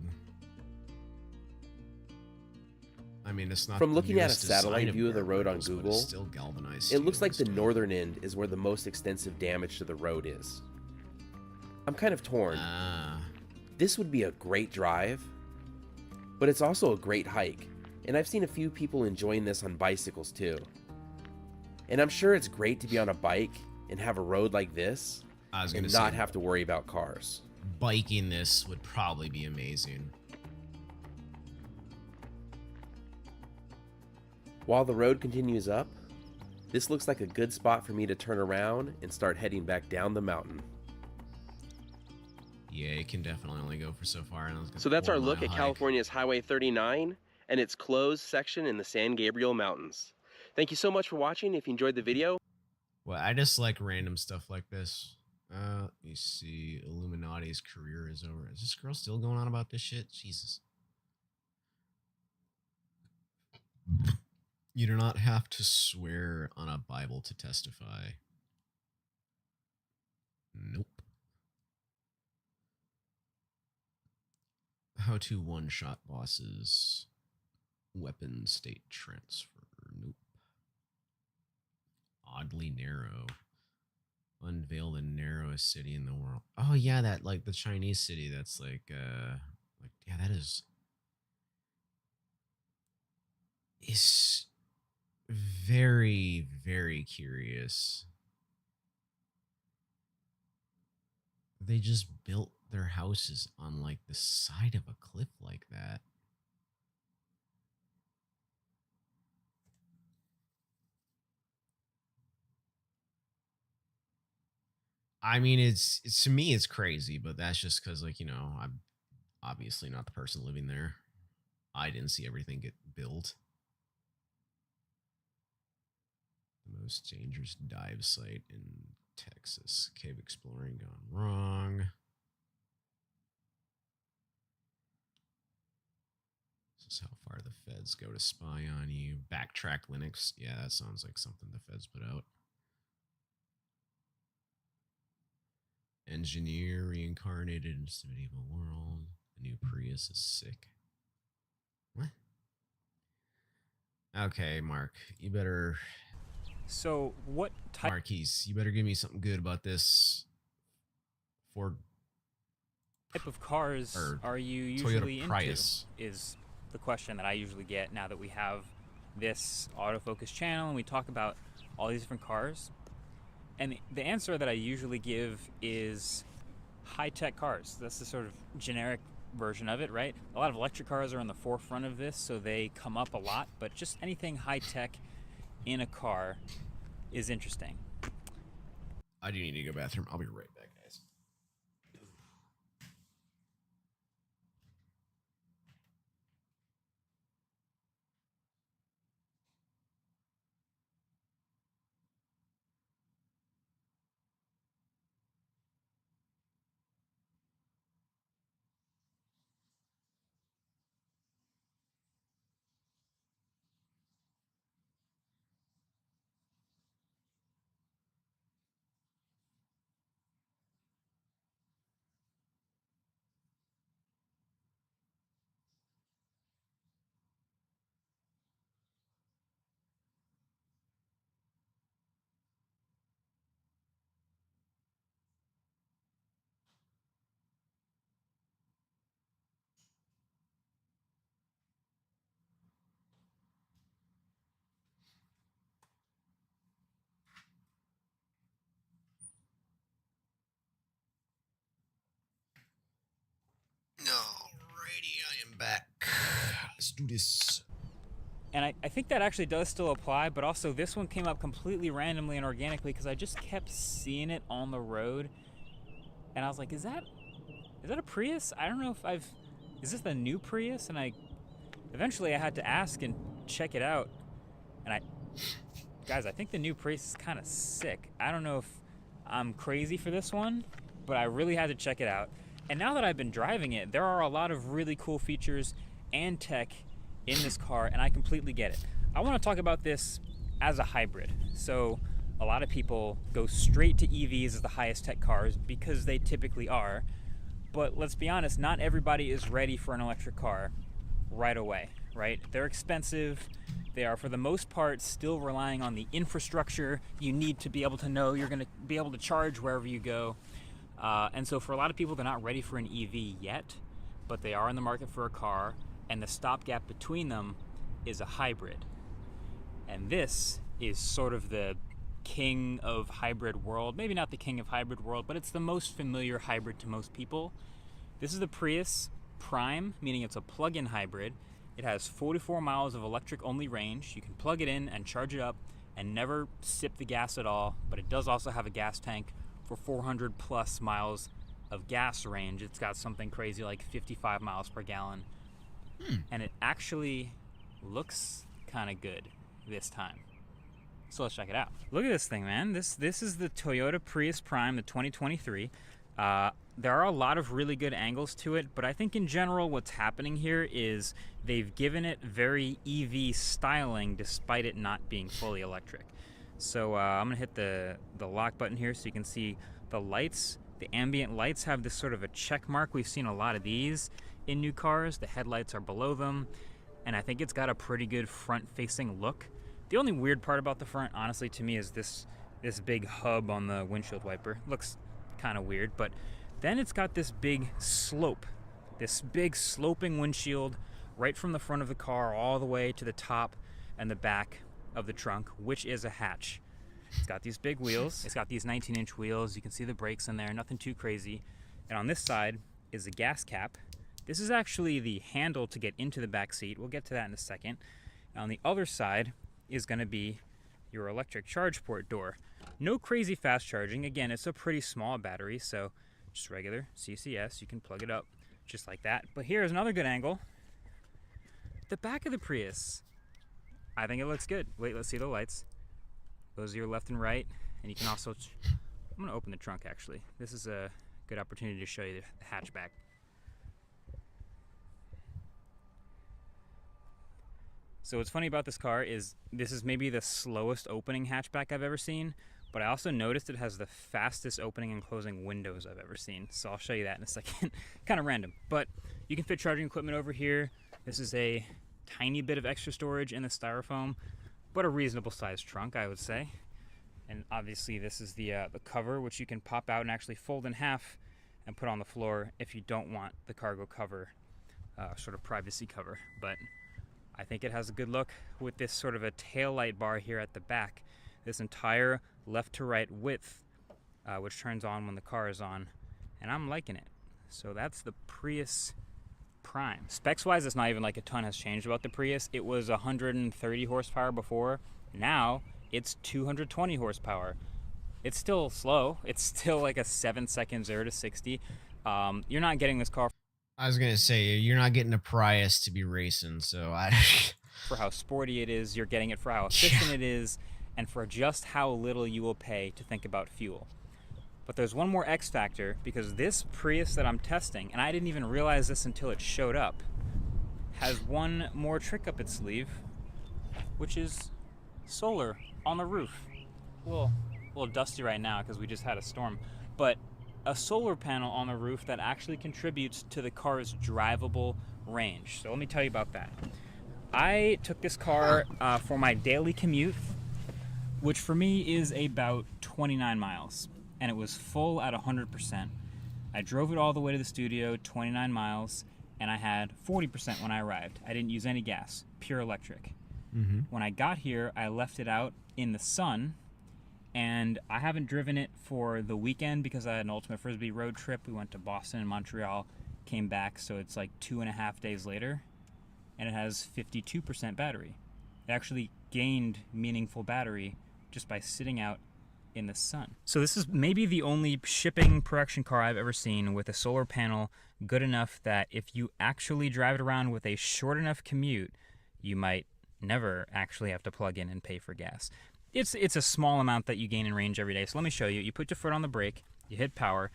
Speaker 1: I mean, it's not.
Speaker 8: From
Speaker 1: the
Speaker 8: looking at a
Speaker 1: newest design
Speaker 8: satellite view of the road on
Speaker 1: guardrails, but it's
Speaker 8: Google,
Speaker 1: still galvanized
Speaker 8: It looks
Speaker 1: steel
Speaker 8: like the
Speaker 1: and stuff.
Speaker 8: northern end is where the most extensive damage to the road is. I'm kind of torn.
Speaker 1: Ah,
Speaker 8: This would be a great drive, but it's also a great hike, and I've seen a few people enjoying this on bicycles too. And I'm sure it's great to be on a bike and have a road like this
Speaker 1: I was gonna
Speaker 8: and
Speaker 1: say,
Speaker 8: not have to worry about cars.
Speaker 1: biking this would probably be amazing.
Speaker 8: While the road continues up, this looks like a good spot for me to turn around and start heading back down the mountain.
Speaker 1: Yeah, it can definitely only go for so far. And I was gonna
Speaker 8: So that's our
Speaker 1: 4
Speaker 8: look
Speaker 1: mile
Speaker 8: at
Speaker 1: hike.
Speaker 8: California's Highway 39 and its closed section in the San Gabriel Mountains. Thank you so much for watching. If you enjoyed the video,
Speaker 1: Well, I just like random stuff like this. Let me see. Illuminati's career is over. Is this girl still going on about this shit? Jesus. You do not have to swear on a Bible to testify. Nope. How to one-shot bosses. Weapon state transfer. Nope. Oddly narrow. Unveil the narrowest city in the world. Oh yeah, that like the Chinese city that's like yeah, that is very, very curious. They just built their houses on like the side of a cliff like that. I mean, it's to me it's crazy, but that's just because like, you know, I'm obviously not the person living there. I didn't see everything get built. The most dangerous dive site in Texas. Cave exploring gone wrong. This is how far the feds go to spy on you. Backtrack Linux. Yeah, that sounds like something the feds put out. Engineer reincarnated into the medieval world. The new Prius is sick. What? Okay, Mark, you better.
Speaker 9: So what type
Speaker 1: Marquise, you better give me something good about this Ford
Speaker 9: of cars
Speaker 1: or
Speaker 9: are you
Speaker 1: Toyota
Speaker 9: usually into?
Speaker 1: Prius.
Speaker 9: Is the question that I usually get now that we have this autofocus channel and we talk about all these different cars. And the answer that I usually give is high-tech cars. That's the sort of generic version of it, right? A lot of electric cars are on the forefront of this, so they come up a lot, but just anything high-tech in a car is interesting.
Speaker 1: I do need to go to the bathroom. I'll be right back, guys. Alrighty, I am back. Let's do this.
Speaker 9: And I think that actually does still apply, but also this one came up completely randomly and organically because I just kept seeing it on the road. And I was like, is that a Prius? I don't know if is this the new Prius? And eventually I had to ask and check it out. And guys, I think the new Prius is kind of sick. I don't know if I'm crazy for this one, but I really had to check it out. And now that I've been driving it, there are a lot of really cool features and tech in this car, and I completely get it. I want to talk about this as a hybrid. So a lot of people go straight to EVs as the highest tech cars because they typically are. But let's be honest, not everybody is ready for an electric car right away, right? They're expensive. They are, for the most part, still relying on the infrastructure you need to be able to know you're going to be able to charge wherever you go. And so for a lot of people, they're not ready for an EV yet, but they are in the market for a car, and the stopgap between them is a hybrid. And this is sort of the king of hybrid world. Maybe not the king of hybrid world, but it's the most familiar hybrid to most people. This is the Prius Prime, meaning it's a plug-in hybrid. It has 44 miles of electric-only range. You can plug it in and charge it up and never sip the gas at all, but it does also have a gas tank for 400 plus miles of gas range. It's got something crazy like 55 miles per gallon. And it actually looks kind of good this time. So let's check it out. Look at this thing, man. This is the Toyota Prius Prime, the 2023. There are a lot of really good angles to it, but I think in general what's happening here is they've given it very EV styling despite it not being fully electric. So I'm gonna hit the lock button here so you can see the lights. The ambient lights have this sort of a check mark. We've seen a lot of these in new cars. The headlights are below them, and I think it's got a pretty good front-facing look. The only weird part about the front, honestly, to me, is this big hub on the windshield wiper. Looks kind of weird, but then it's got this big slope, this big sloping windshield right from the front of the car all the way to the top and the back of the trunk, which is a hatch. It's got these big wheels. It's got these 19-inch wheels. You can see the brakes in there, nothing too crazy. And on this side is the gas cap. This is actually the handle to get into the back seat. We'll get to that in a second. And on the other side is going to be your electric charge port door. No crazy fast charging. Again, it's a pretty small battery, so just regular CCS. You can plug it up just like that. But here's another good angle. The back of the Prius. I think it looks good. Wait, let's see the lights. Those are your left and right. And you can also... I'm going to open the trunk, actually. This is a good opportunity to show you the hatchback. So what's funny about this car is this is maybe the slowest opening hatchback I've ever seen, but I also noticed it has the fastest opening and closing windows I've ever seen. So I'll show you that in a second. Kind of random, but you can fit charging equipment over here. This is a tiny bit of extra storage in the styrofoam, but a reasonable sized trunk, I would say. And obviously this is the cover, which you can pop out and actually fold in half and put on the floor if you don't want the cargo cover, sort of privacy cover. But I think it has a good look with this sort of a tail light bar here at the back. This entire left to right width, which turns on when the car is on, and I'm liking it. So that's the Prius Prime. Specs wise, it's not even like a ton has changed about the Prius. It was 130 horsepower before. Now it's 220 horsepower. It's still slow. It's still like a 7-second 0 to 60. You're not getting this car.
Speaker 1: I was gonna say you're not getting a Prius to be racing, so I.
Speaker 9: For how sporty it is, you're getting it for how efficient it is, and for just how little you will pay to think about fuel. But there's one more X factor, because this Prius that I'm testing, and I didn't even realize this until it showed up, has one more trick up its sleeve, which is solar on the roof. A little dusty right now because we just had a storm, but a solar panel on the roof that actually contributes to the car's drivable range. So let me tell you about that. I took this car for my daily commute, which for me is about 29 miles, and it was full at 100%. I drove it all the way to the studio, 29 miles, and I had 40% when I arrived. I didn't use any gas, pure electric.
Speaker 1: Mm-hmm.
Speaker 9: When I got here, I left it out in the sun, and I haven't driven it for the weekend because I had an Ultimate Frisbee road trip. We went to Boston and Montreal, came back, so it's like 2.5 days later, and it has 52% battery. It actually gained meaningful battery just by sitting out in the sun. So this is maybe the only shipping production car I've ever seen with a solar panel good enough that if you actually drive it around with a short enough commute, you might never actually have to plug in and pay for gas. It's a small amount that you gain in range every day. So let me show you. You put your foot on the brake, you hit power,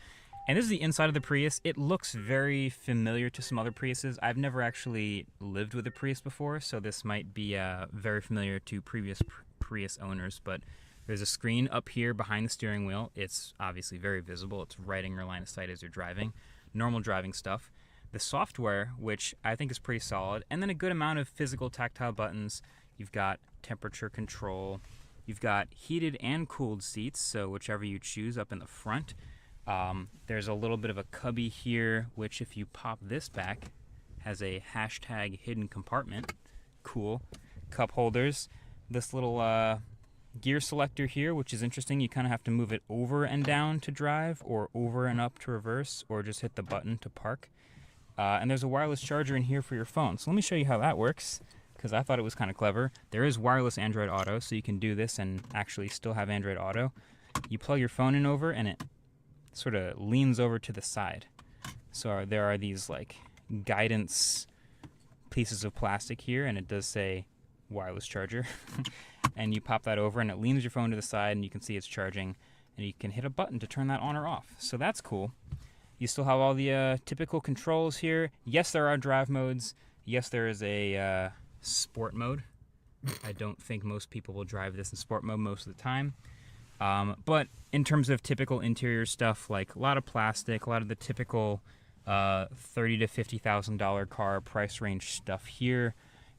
Speaker 9: and this is the inside of the Prius. It looks very familiar to some other Priuses. I've never actually lived with a Prius before, so this might be very familiar to previous Prius owners, but there's a screen up here behind the steering wheel. It's obviously very visible. It's right in your line of sight as you're driving. Normal driving stuff. The software, which I think is pretty solid, and then a good amount of physical tactile buttons. You've got temperature control. You've got heated and cooled seats, so whichever you choose up in the front. There's a little bit of a cubby here, which if you pop this back, has a hashtag hidden compartment. Cool. Cup holders. This little gear selector here, which is interesting. You kind of have to move it over and down to drive, or over and up to reverse, or just hit the button to park. And there's a wireless charger in here for your phone. So let me show you how that works, because I thought it was kind of clever. There is wireless Android Auto, so you can do this and actually still have Android Auto. You plug your phone in over, and it sort of leans over to the side. So there are these like guidance pieces of plastic here, and it does say wireless charger. And you pop that over and it leans your phone to the side, and you can see it's charging, and you can hit a button to turn that on or off. So that's cool. You still have all the typical controls here. Yes, there are drive modes. Yes, there is a sport mode. I don't think most people will drive this in sport mode most of the time. But in terms of typical interior stuff, like a lot of plastic, a lot of the typical $30,000 to $50,000 car price range stuff here.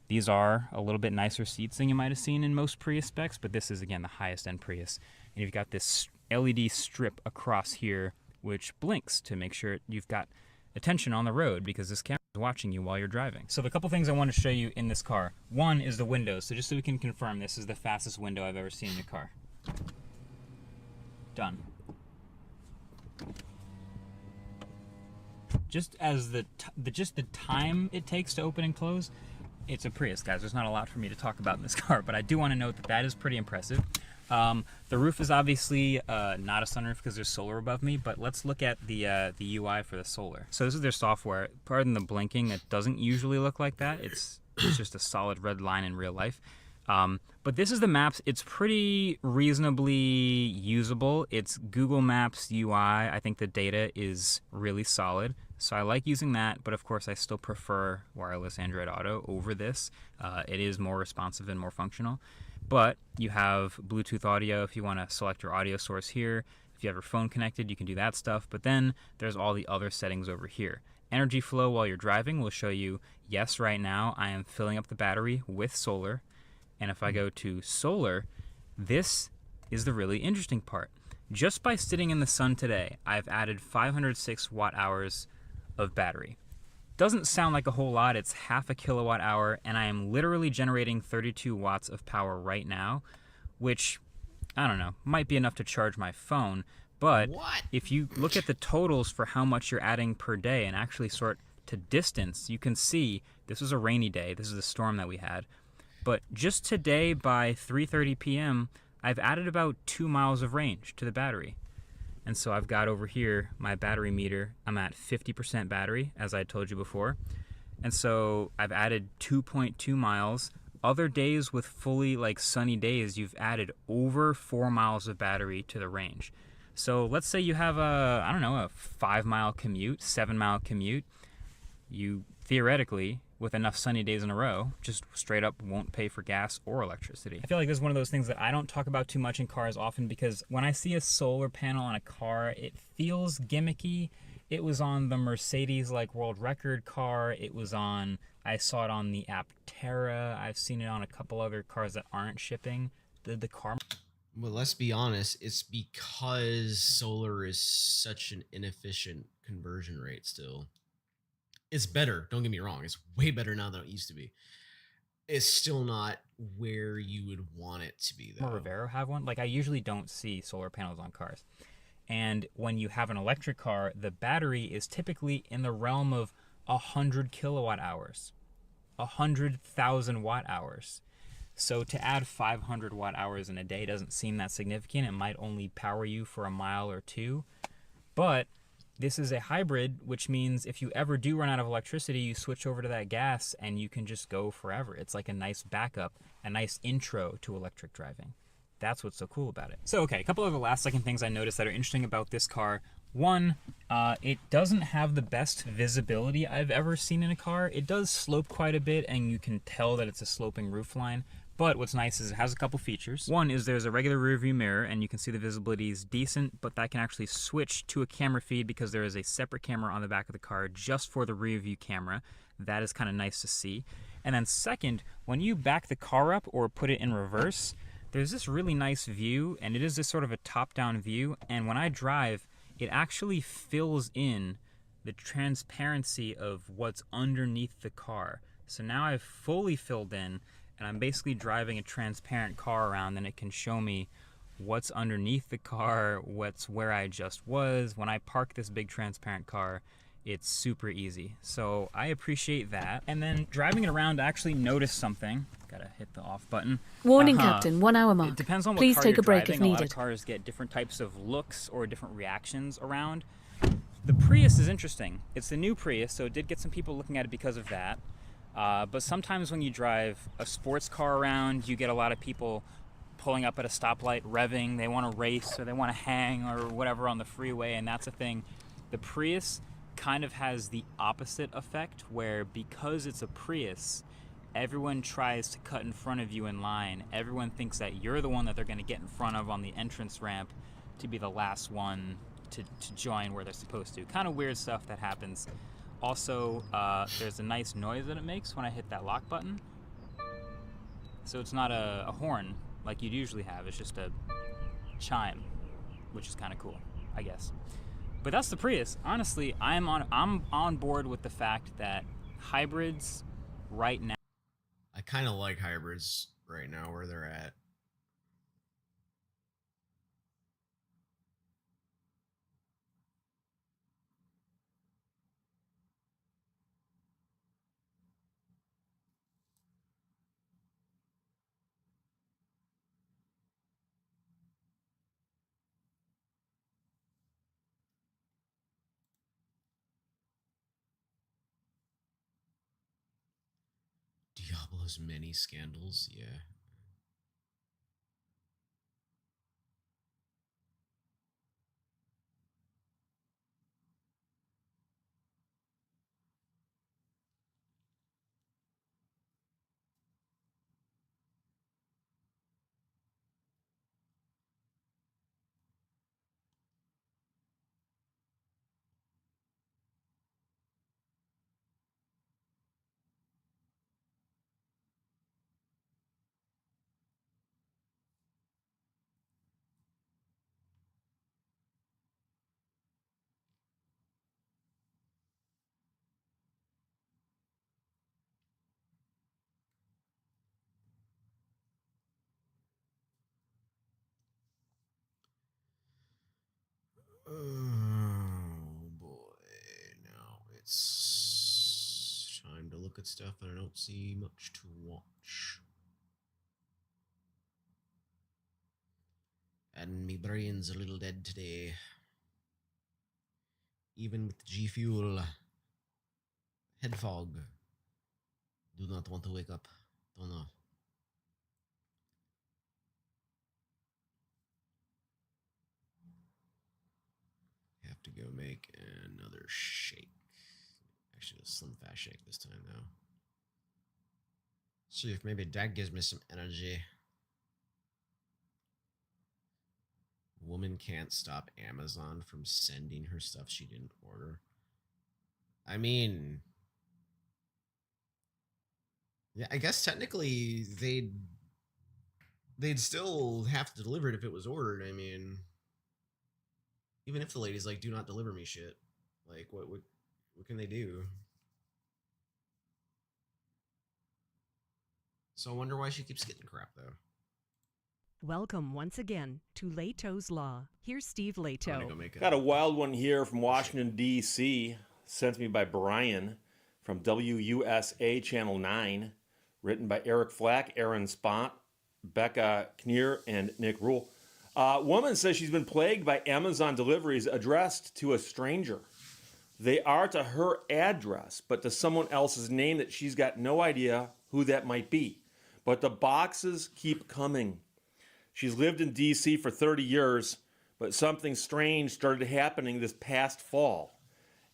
Speaker 9: These are a little bit nicer seats than you might have seen in most Prius specs, but this is, again, the highest end Prius. And you've got this LED strip across here, which blinks to make sure you've got attention on the road, because this camera is watching you while you're driving. So the couple things I want to show you in this car. One is the windows. So just so we can confirm, this is the fastest window I've ever seen in a car. Done. Just as the time it takes to open and close, it's a Prius, guys. There's not a lot for me to talk about in this car, but I do want to note that that is pretty impressive. The roof is obviously not a sunroof because there's solar above me, but let's look at the UI for the solar. So this is their software. Pardon the blinking, it doesn't usually look like that. It's just a solid red line in real life. But this is the maps. It's pretty reasonably usable. It's Google Maps UI. I think the data is really solid. So I like using that, but of course I still prefer wireless Android Auto over this. It is more responsive and more functional. But you have Bluetooth audio if you want to select your audio source here. If you have your phone connected, you can do that stuff. But then there's all the other settings over here. Energy flow while you're driving will show you, yes, right now I am filling up the battery with solar. And if I go to solar, this is the really interesting part. Just by sitting in the sun today, I've added 506 watt hours of battery. Doesn't sound like a whole lot. It's half a kilowatt hour, and I am literally generating 32 watts of power right now, which, I don't know, might be enough to charge my phone. But if you look at the totals for how much you're adding per day and actually sort to distance, you can see this was a rainy day. This is the storm that we had. But just today by 3:30 p.m., I've added about 2 miles of range to the battery. And so I've got over here my battery meter. I'm at 50% battery, as I told you before. And so I've added 2.2 miles. Other days with fully like sunny days, you've added over 4 miles of battery to the range. So let's say you have a, I don't know, a 5-mile commute, 7-mile commute. You theoretically, with enough sunny days in a row, just straight up won't pay for gas or electricity. I feel like this is one of those things that I don't talk about too much in cars often, because when I see a solar panel on a car, it feels gimmicky. It was on the Mercedes like world record car. It was on, I saw it on the Aptera. I've seen it on a couple other cars that aren't shipping. The car.
Speaker 1: Well, let's be honest. It's because solar is such an inefficient conversion rate still. It's better. Don't get me wrong. It's way better now than it used to be. It's still not where you would want it to be, though.
Speaker 9: Will Rivero have one? Like, I usually don't see solar panels on cars. And when you have an electric car, the battery is typically in the realm of 100 kilowatt hours, 100,000 watt hours. So to add 500 watt hours in a day doesn't seem that significant. It might only power you for a mile or two. But this is a hybrid, which means if you ever do run out of electricity, you switch over to that gas and you can just go forever. It's like a nice backup, a nice intro to electric driving. That's what's so cool about it. So, okay, a couple of the last second things I noticed that are interesting about this car. One, it doesn't have the best visibility I've ever seen in a car. It does slope quite a bit, and you can tell that it's a sloping roofline. But what's nice is it has a couple features. One is there's a regular rear view mirror, and you can see the visibility is decent, but that can actually switch to a camera feed because there is a separate camera on the back of the car just for the rear view camera. That is kind of nice to see. And then second, when you back the car up or put it in reverse, there's this really nice view, and it is this sort of a top-down view, and when I drive, it actually fills in the transparency of what's underneath the car. So now I've fully filled in, and I'm basically driving a transparent car around, and it can show me what's underneath the car, what's where I just was. When I park this big transparent car, it's super easy. So I appreciate that. And then driving it around, I actually noticed something. Gotta hit the off button.
Speaker 10: Warning, Captain. 1 hour mark.
Speaker 9: It depends on what
Speaker 10: Please
Speaker 9: car
Speaker 10: take
Speaker 9: you're
Speaker 10: a break
Speaker 9: driving.
Speaker 10: if
Speaker 9: A lot
Speaker 10: needed.
Speaker 9: of cars get different types of looks or different reactions around. The Prius is interesting. It's the new Prius, so it did get some people looking at it because of that. But sometimes when you drive a sports car around, you get a lot of people pulling up at a stoplight, revving. They want to race or they want to hang or whatever on the freeway, and that's a thing. The Prius kind of has the opposite effect, where because it's a Prius, everyone tries to cut in front of you in line. Everyone thinks that you're the one that they're going to get in front of on the entrance ramp to be the last one to join where they're supposed to. Kind of weird stuff that happens. Also, there's a nice noise that it makes when I hit that lock button. So it's not a horn like you'd usually have. It's just a chime, which is kind of cool, I guess. But that's the Prius. Honestly, I'm on board with the fact that hybrids right now.
Speaker 1: I kind of like hybrids right now where they're at. Diablo's many scandals, yeah. Oh boy, now it's time to look at stuff and I don't see much to watch. And me brain's a little dead today. Even with G Fuel. Head fog. Do not want to wake up. Don't know. Have to go make another shake. Actually, a slim fast shake this time, though. See if maybe that gives me some energy. Woman can't stop Amazon from sending her stuff she didn't order. I mean, yeah, I guess technically they'd still have to deliver it if it was ordered. I mean, even if the lady's like, "Do not deliver me shit," like what can they do? So I wonder why she keeps getting crap though.
Speaker 11: Welcome once again to Leto's Law. Here's Steve Leto.
Speaker 12: Got a wild one here from Washington, D.C., sent to me by Brian from WUSA Channel 9, written by Eric Flack, Aaron Spont, Becca Knier, and Nick Rule. Woman says she's been plagued by Amazon deliveries addressed to a stranger. They are to her address, but to someone else's name that she's got no idea who that might be. But the boxes keep coming. She's lived in D.C. for 30 years, but something strange started happening this past fall.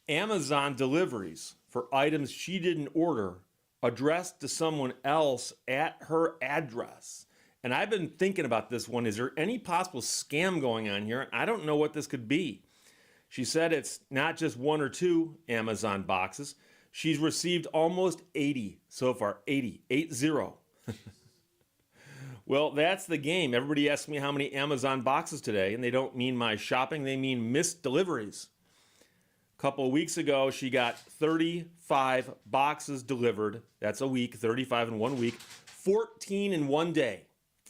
Speaker 12: Amazon deliveries for items she didn't order addressed to someone else at her address. And I've been thinking about this one. Is there any possible scam going on here? I don't know what this could be. She said it's not just 1 or 2 Amazon boxes. She's received almost 80 so far. 80. Well, that's the game. Everybody asks me how many Amazon boxes today, and they don't mean my shopping. They mean missed deliveries. A couple of weeks ago, she got 35 boxes delivered. That's a week, 35 in 1 week, 14 in 1 day.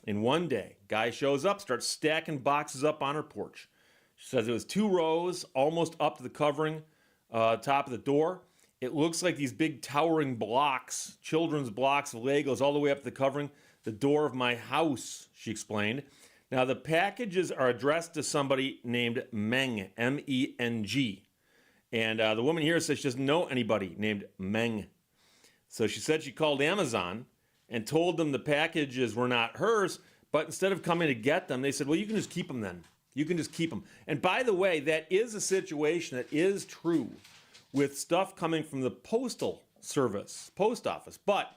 Speaker 12: In 1 day, guy shows up, starts stacking boxes up on her porch. She says it was 2 rows, almost up to the covering top of the door. It looks like these big towering blocks, children's blocks of Legos, all the way up to the covering the door of my house, she explained. Now, the packages are addressed to somebody named Meng, M-E-N-G. And the woman here says she doesn't know anybody named Meng. So she said she called Amazon and told them the packages were not hers, but instead of coming to get them, they said, well, you can just keep them then. You can just keep them. And by the way, that is a situation that is true with stuff coming from the postal service, post office. But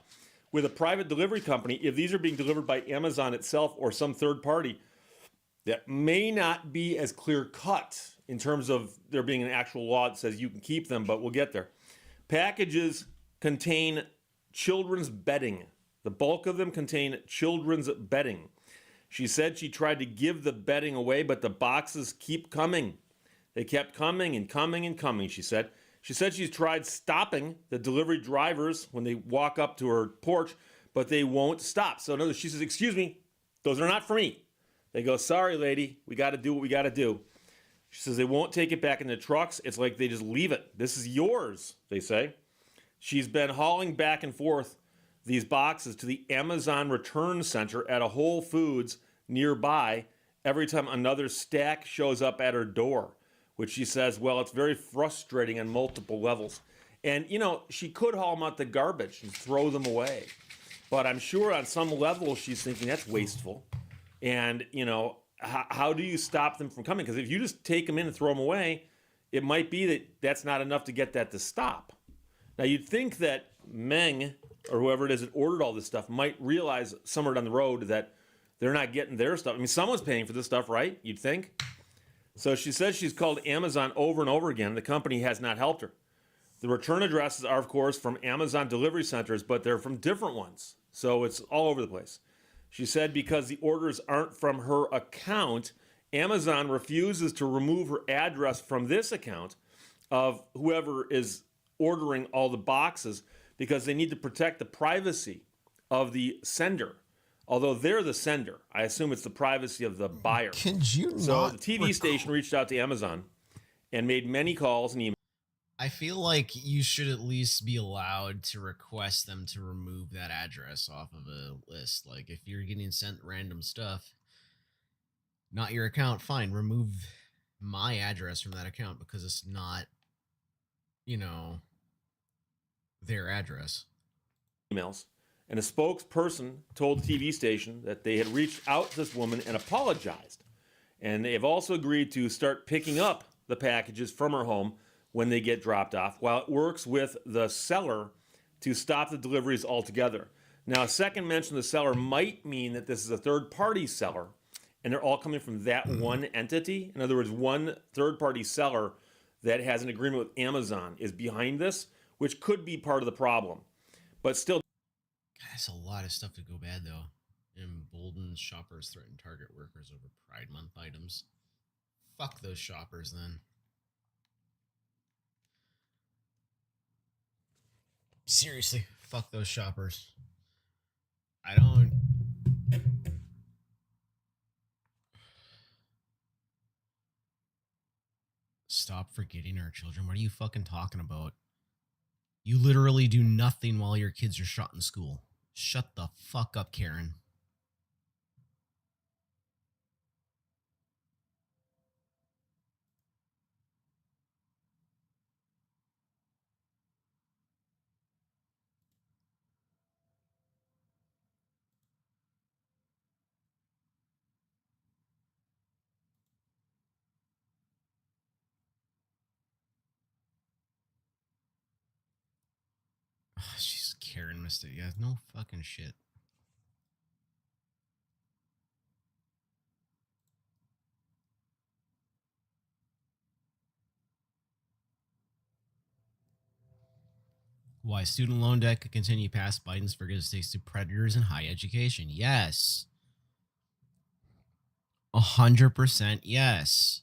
Speaker 12: with a private delivery company, if these are being delivered by Amazon itself or some third party, that may not be as clear cut in terms of there being an actual law that says you can keep them, but we'll get there. Packages contain children's bedding. The bulk of them contain children's bedding. She said she tried to give the bedding away, but the boxes keep coming. They kept coming and coming and coming, she said. She said she's tried stopping the delivery drivers when they walk up to her porch, but they won't stop. So in other words, she says, excuse me, those are not for me. They go, sorry, lady, we got to do what we got to do. She says they won't take it back in the trucks. It's like they just leave it. This is yours, they say. She's been hauling back and forth these boxes to the Amazon Return Center at a Whole Foods nearby every time another stack shows up at her door, which she says, well, it's very frustrating on multiple levels. And, you know, she could haul them out the garbage and throw them away. But I'm sure on some level she's thinking that's wasteful. And, you know, how do you stop them from coming? Because if you just take them in and throw them away, it might be that that's not enough to get that to stop. Now, you'd think that Meng, or whoever it is that ordered all this stuff, might realize somewhere down the road that they're not getting their stuff. I mean, someone's paying for this stuff, right? You'd think. So she says she's called Amazon over and over again. The company has not helped her. The return addresses are, of course, from Amazon delivery centers, but they're from different ones. So it's all over the place. She said because the orders aren't from her account, Amazon refuses to remove her address from this account of whoever is ordering all the boxes because they need to protect the privacy of the sender. Although they're the sender, I assume it's the privacy of the buyer.
Speaker 1: Could you
Speaker 12: So
Speaker 1: not
Speaker 12: the TV station reached out to Amazon and made many calls and emails.
Speaker 1: I feel like you should at least be allowed to request them to remove that address off of a list. Like, if you're getting sent random stuff, not your account, fine, remove my address from that account because it's not, you know, their address.
Speaker 12: Emails. And a spokesperson told the TV station that they had reached out to this woman and apologized. And they have also agreed to start picking up the packages from her home when they get dropped off, while it works with the seller to stop the deliveries altogether. Now, a second mention of the seller might mean that this is a third-party seller, and they're all coming from that one entity. In other words, one third-party seller that has an agreement with Amazon is behind this, which could be part of the problem. But still,
Speaker 1: God, that's a lot of stuff to go bad, though. Emboldened shoppers threaten Target workers over Pride Month items. Fuck those shoppers, then. Seriously, fuck those shoppers. I don't... Stop forgetting our children. What are you fucking talking about? You literally do nothing while your kids are shot in school. Shut the fuck up, Karen. Oh, she's Karen missed it. Yeah, no fucking shit. Why student loan debt could continue past Biden's forgive states to predators in high education. Yes. 100% yes.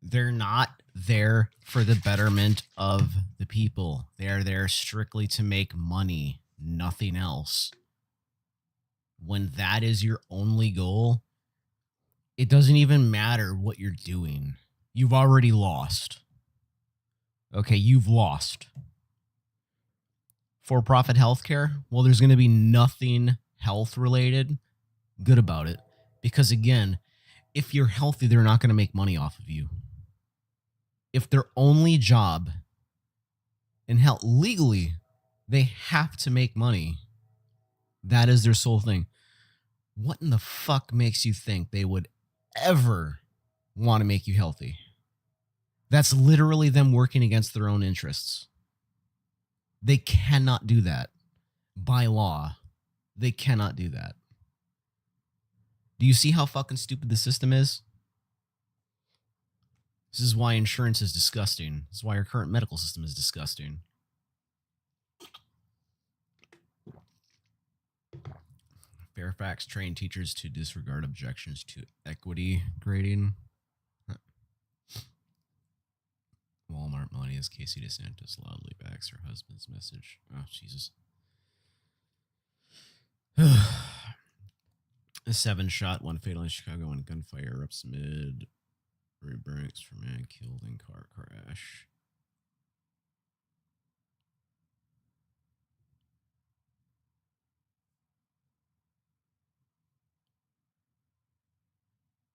Speaker 1: They're not there for the betterment of the people. They are there strictly to make money, nothing else. When that is your only goal, it doesn't even matter what you're doing. You've already lost. Okay, you've lost. For-profit healthcare, well, there's going to be nothing health-related good about it. Because, again, if you're healthy, they're not going to make money off of you. If their only job, and hell, legally, they have to make money, that is their sole thing. What in the fuck makes you think they would ever want to make you healthy? That's literally them working against their own interests. They cannot do that. By law, they cannot do that. Do you see how fucking stupid the system is? This is why insurance is disgusting. This is why our current medical system is disgusting. Fairfax trained teachers to disregard objections to equity grading. Walmart millennials Casey DeSantis loudly backs her husband's message. Oh, Jesus. A 7-shot, 1 fatal in Chicago, 1 gunfire erupts amid rebricks for man killed in car crash.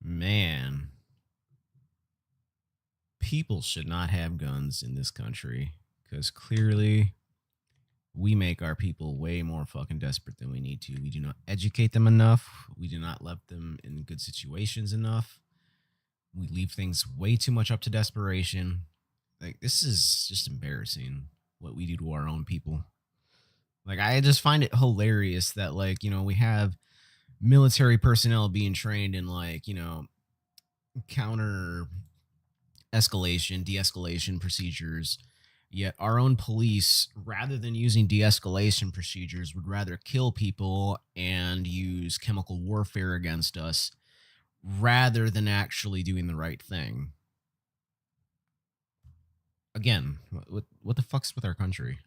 Speaker 1: Man. People should not have guns in this country because clearly we make our people way more fucking desperate than we need to. We do not educate them enough. We do not let them in good situations enough. We leave things way too much up to desperation. Like, this is just embarrassing what we do to our own people. Like, I just find it hilarious that, like, you know, we have military personnel being trained in, like, you know, counter escalation, de-escalation procedures, yet our own police, rather than using de-escalation procedures, would rather kill people and use chemical warfare against us rather than actually doing the right thing. Again, what the fuck's with our country?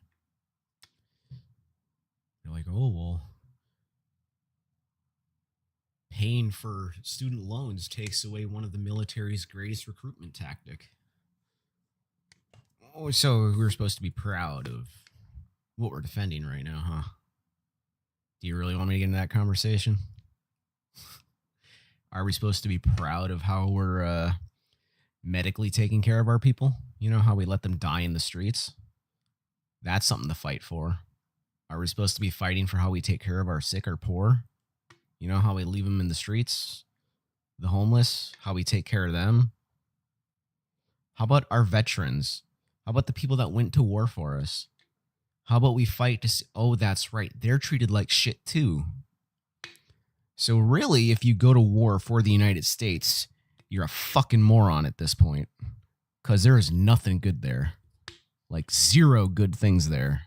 Speaker 1: You're like, oh, well, paying for student loans takes away one of the military's greatest recruitment tactic. Oh, so we're supposed to be proud of what we're defending right now, huh? Do you really want me to get into that conversation? Are we supposed to be proud of how we're medically taking care of our people? You know, how we let them die in the streets? That's something to fight for. Are we supposed to be fighting for how we take care of our sick or poor? You know, how we leave them in the streets, the homeless, how we take care of them. How about our veterans? How about the people that went to war for us? How about we fight to see, oh, that's right, they're treated like shit too. So really, if you go to war for the United States, you're a fucking moron at this point. Because there is nothing good there. Like, zero good things there.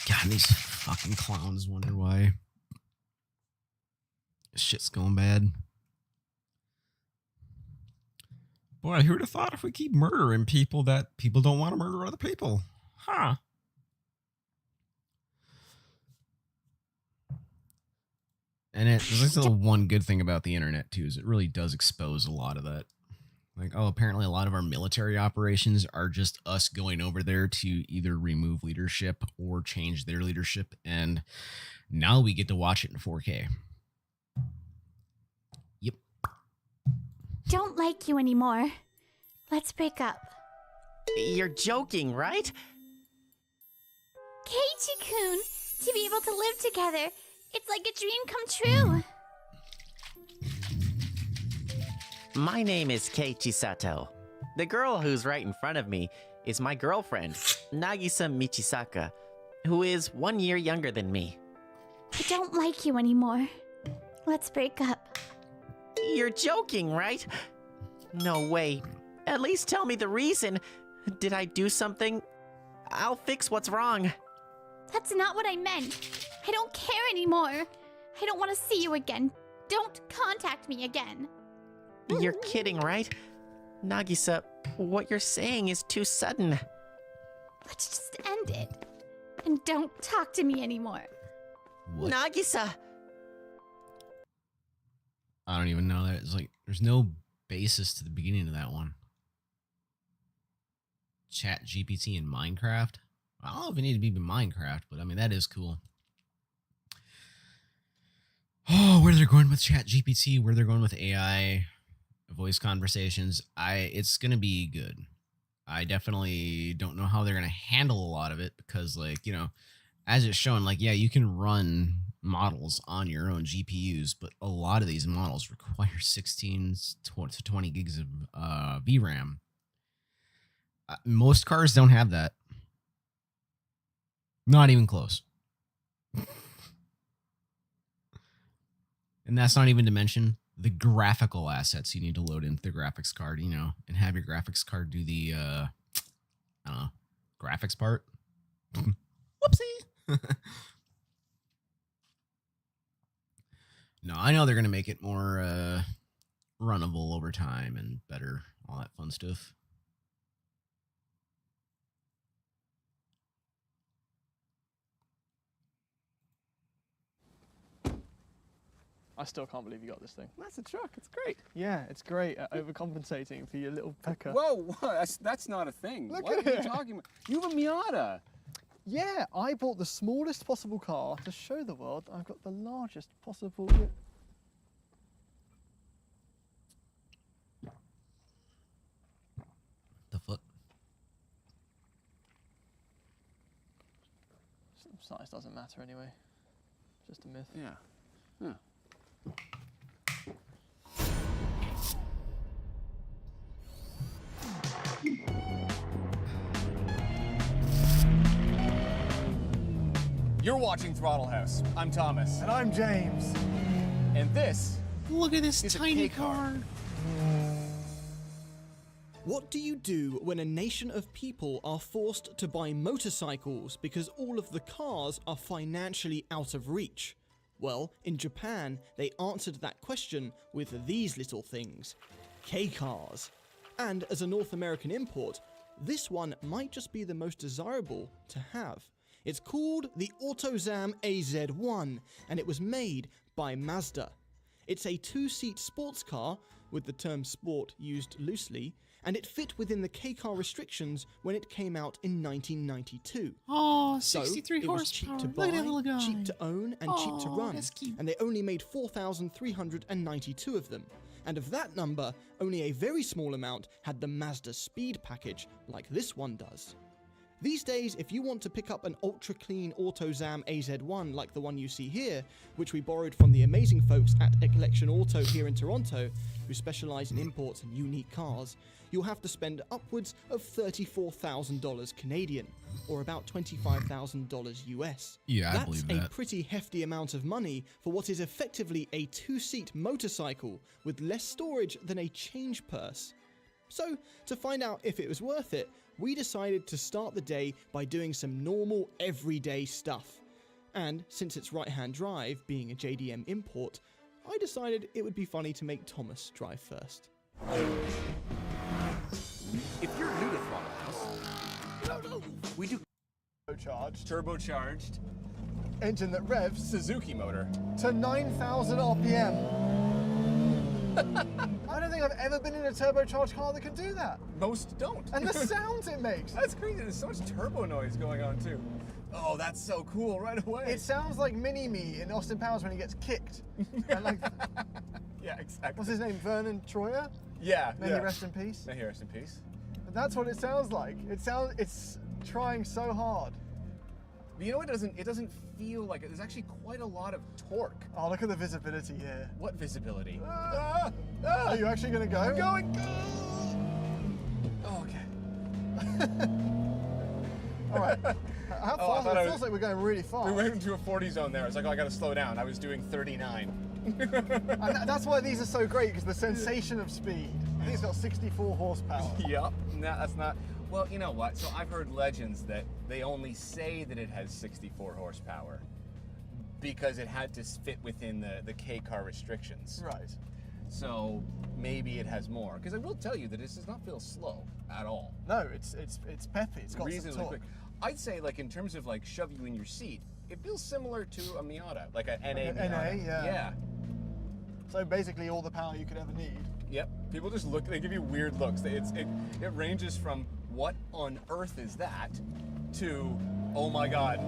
Speaker 1: God, these fucking clowns wonder why shit's going bad. Boy, who'd have thought if we keep murdering people that people don't want to murder other people? Huh. And there's the one good thing about the internet, too, is it really does expose a lot of that. Like, oh, apparently a lot of our military operations are just us going over there to either remove leadership or change their leadership. And now we get to watch it in 4K. Yep.
Speaker 13: Don't like you anymore. Let's break up.
Speaker 14: You're joking, right?
Speaker 13: Keiichi-kun, to be able to live together, it's like a dream come true.
Speaker 14: My name is Keiichi Sato. The girl who's right in front of me is my girlfriend, Nagisa Michisaka, who is 1 year younger than me.
Speaker 13: I don't like you anymore. Let's break up.
Speaker 14: You're joking, right? No way. At least tell me the reason. Did I do something? I'll fix what's wrong.
Speaker 13: That's not what I meant. I don't care anymore. I don't want to see you again. Don't contact me again.
Speaker 14: You're kidding, right? Nagisa, what you're saying is too sudden.
Speaker 13: Let's just end it. And don't talk to me anymore.
Speaker 14: What? Nagisa!
Speaker 1: I don't even know that. It's like, There's no basis to the beginning of that one. Chat GPT in Minecraft. I don't know if it needs to be Minecraft, but I mean, that is cool. Oh, where they're going with Chat GPT, where they're going with AI voice conversations, it's going to be good. I definitely don't know how they're going to handle a lot of it because, like, you know, as it's shown, like, yeah, you can run models on your own GPUs, but a lot of these models require 16 to 20 gigs of VRAM. Most cars don't have that. Not even close. And that's not even to mention the graphical assets you need to load into the graphics card, you know, and have your graphics card do the, I don't know, graphics part. Whoopsie. No, I know they're going to make it more runnable over time and better, all that fun stuff.
Speaker 15: I still can't believe you got this thing.
Speaker 16: That's a truck. It's great.
Speaker 15: Yeah, it's great at overcompensating for your little pecker.
Speaker 16: Whoa, that's not a thing.
Speaker 15: Look
Speaker 16: what
Speaker 15: at
Speaker 16: are you
Speaker 15: it.
Speaker 16: talking about? You have a Miata.
Speaker 15: Yeah, I bought the smallest possible car to show the world I've got the largest possible...
Speaker 1: The fuck?
Speaker 15: Size doesn't matter anyway. Just a myth.
Speaker 16: Yeah. Yeah. You're watching Throttle House. I'm Thomas.
Speaker 15: And I'm James.
Speaker 16: And this
Speaker 1: Look at this
Speaker 16: is a
Speaker 1: tiny
Speaker 16: K-car.
Speaker 1: car.
Speaker 17: What do you do when a nation of people are forced to buy motorcycles because all of the cars are financially out of reach? Well, in Japan, they answered that question with these little things: K-cars. And as a North American import, this one might just be the most desirable to have. It's called the AutoZam AZ1, and it was made by Mazda. It's a two-seat sports car, with the term sport used loosely, and it fit within the K-car restrictions when it came out in 1992.
Speaker 1: Oh,
Speaker 17: So,
Speaker 1: 63
Speaker 17: it was cheap
Speaker 1: horsepower.
Speaker 17: to
Speaker 1: Look
Speaker 17: buy,
Speaker 1: at that little guy.
Speaker 17: cheap to own, and cheap to
Speaker 1: Oh,
Speaker 17: run.
Speaker 1: that's cute.
Speaker 17: And they only made 4,392 of them. And of that number, only a very small amount had the Mazda Speed package, like this one does. These days, if you want to pick up an ultra-clean AutoZam AZ1 like the one you see here, which we borrowed from the amazing folks at Collection Auto here in Toronto, who specialise in imports and unique cars, you'll have to spend upwards of $34,000 Canadian, or about $25,000 US.
Speaker 1: Yeah, I
Speaker 17: That's
Speaker 1: believe
Speaker 17: a
Speaker 1: that.
Speaker 17: pretty hefty amount of money for what is effectively a two-seat motorcycle with less storage than a change purse. So, to find out if it was worth it, we decided to start the day by doing some normal, everyday stuff. And since it's right-hand drive, being a JDM import, I decided it would be funny to make Thomas drive first.
Speaker 16: If you're new to Throttle House, we do turbocharged
Speaker 15: Engine that revs
Speaker 16: Suzuki motor.
Speaker 15: to 9,000 RPM. I don't think I've ever been in a turbocharged car that can do that.
Speaker 16: Most don't.
Speaker 15: And the sounds it makes.
Speaker 16: That's crazy. There's so much turbo noise going on too. Oh, that's so cool right away.
Speaker 15: It sounds like Mini-Me in Austin Powers when he gets kicked. And like,
Speaker 16: Yeah, exactly.
Speaker 15: what's his name? Vernon Troyer?
Speaker 16: Yeah,
Speaker 15: May
Speaker 16: yeah.
Speaker 15: he rest in peace.
Speaker 16: May he rest in peace.
Speaker 15: But that's what it sounds like. It's trying so hard.
Speaker 16: But you know what? It doesn't feel like it. There's actually quite a lot of torque.
Speaker 15: Oh, look at the visibility here.
Speaker 16: What visibility?
Speaker 15: Are you actually going to go?
Speaker 16: I'm going. Oh, okay.
Speaker 15: All right. How
Speaker 16: Oh, I
Speaker 15: fast?
Speaker 16: thought
Speaker 15: It
Speaker 16: I
Speaker 15: feels
Speaker 16: was-
Speaker 15: like we're going really
Speaker 16: We
Speaker 15: fast.
Speaker 16: went into a 40 zone there. I was like, oh, I gotta slow down. I was doing 39.
Speaker 15: And that's why these are so great, because the sensation of speed. I think it's got 64 horsepower.
Speaker 16: Yep. No, that's not. Well, you know what? So I've heard legends that they only say that it has 64 horsepower because it had to fit within the K car restrictions.
Speaker 15: Right.
Speaker 16: So maybe it has more. Because I will tell you that this does not feel slow at all.
Speaker 15: No, it's peppy. It's got
Speaker 16: Reasonably
Speaker 15: some torque.
Speaker 16: quick. I'd say, like, in terms of like shove you in your seat, it feels similar to a Miata, like a NA
Speaker 15: Like a
Speaker 16: Miata.
Speaker 15: NA, yeah.
Speaker 16: Yeah.
Speaker 15: So basically all the power you could ever need.
Speaker 16: Yep. People just look. They give you weird looks. It ranges from what on earth is that to oh my god,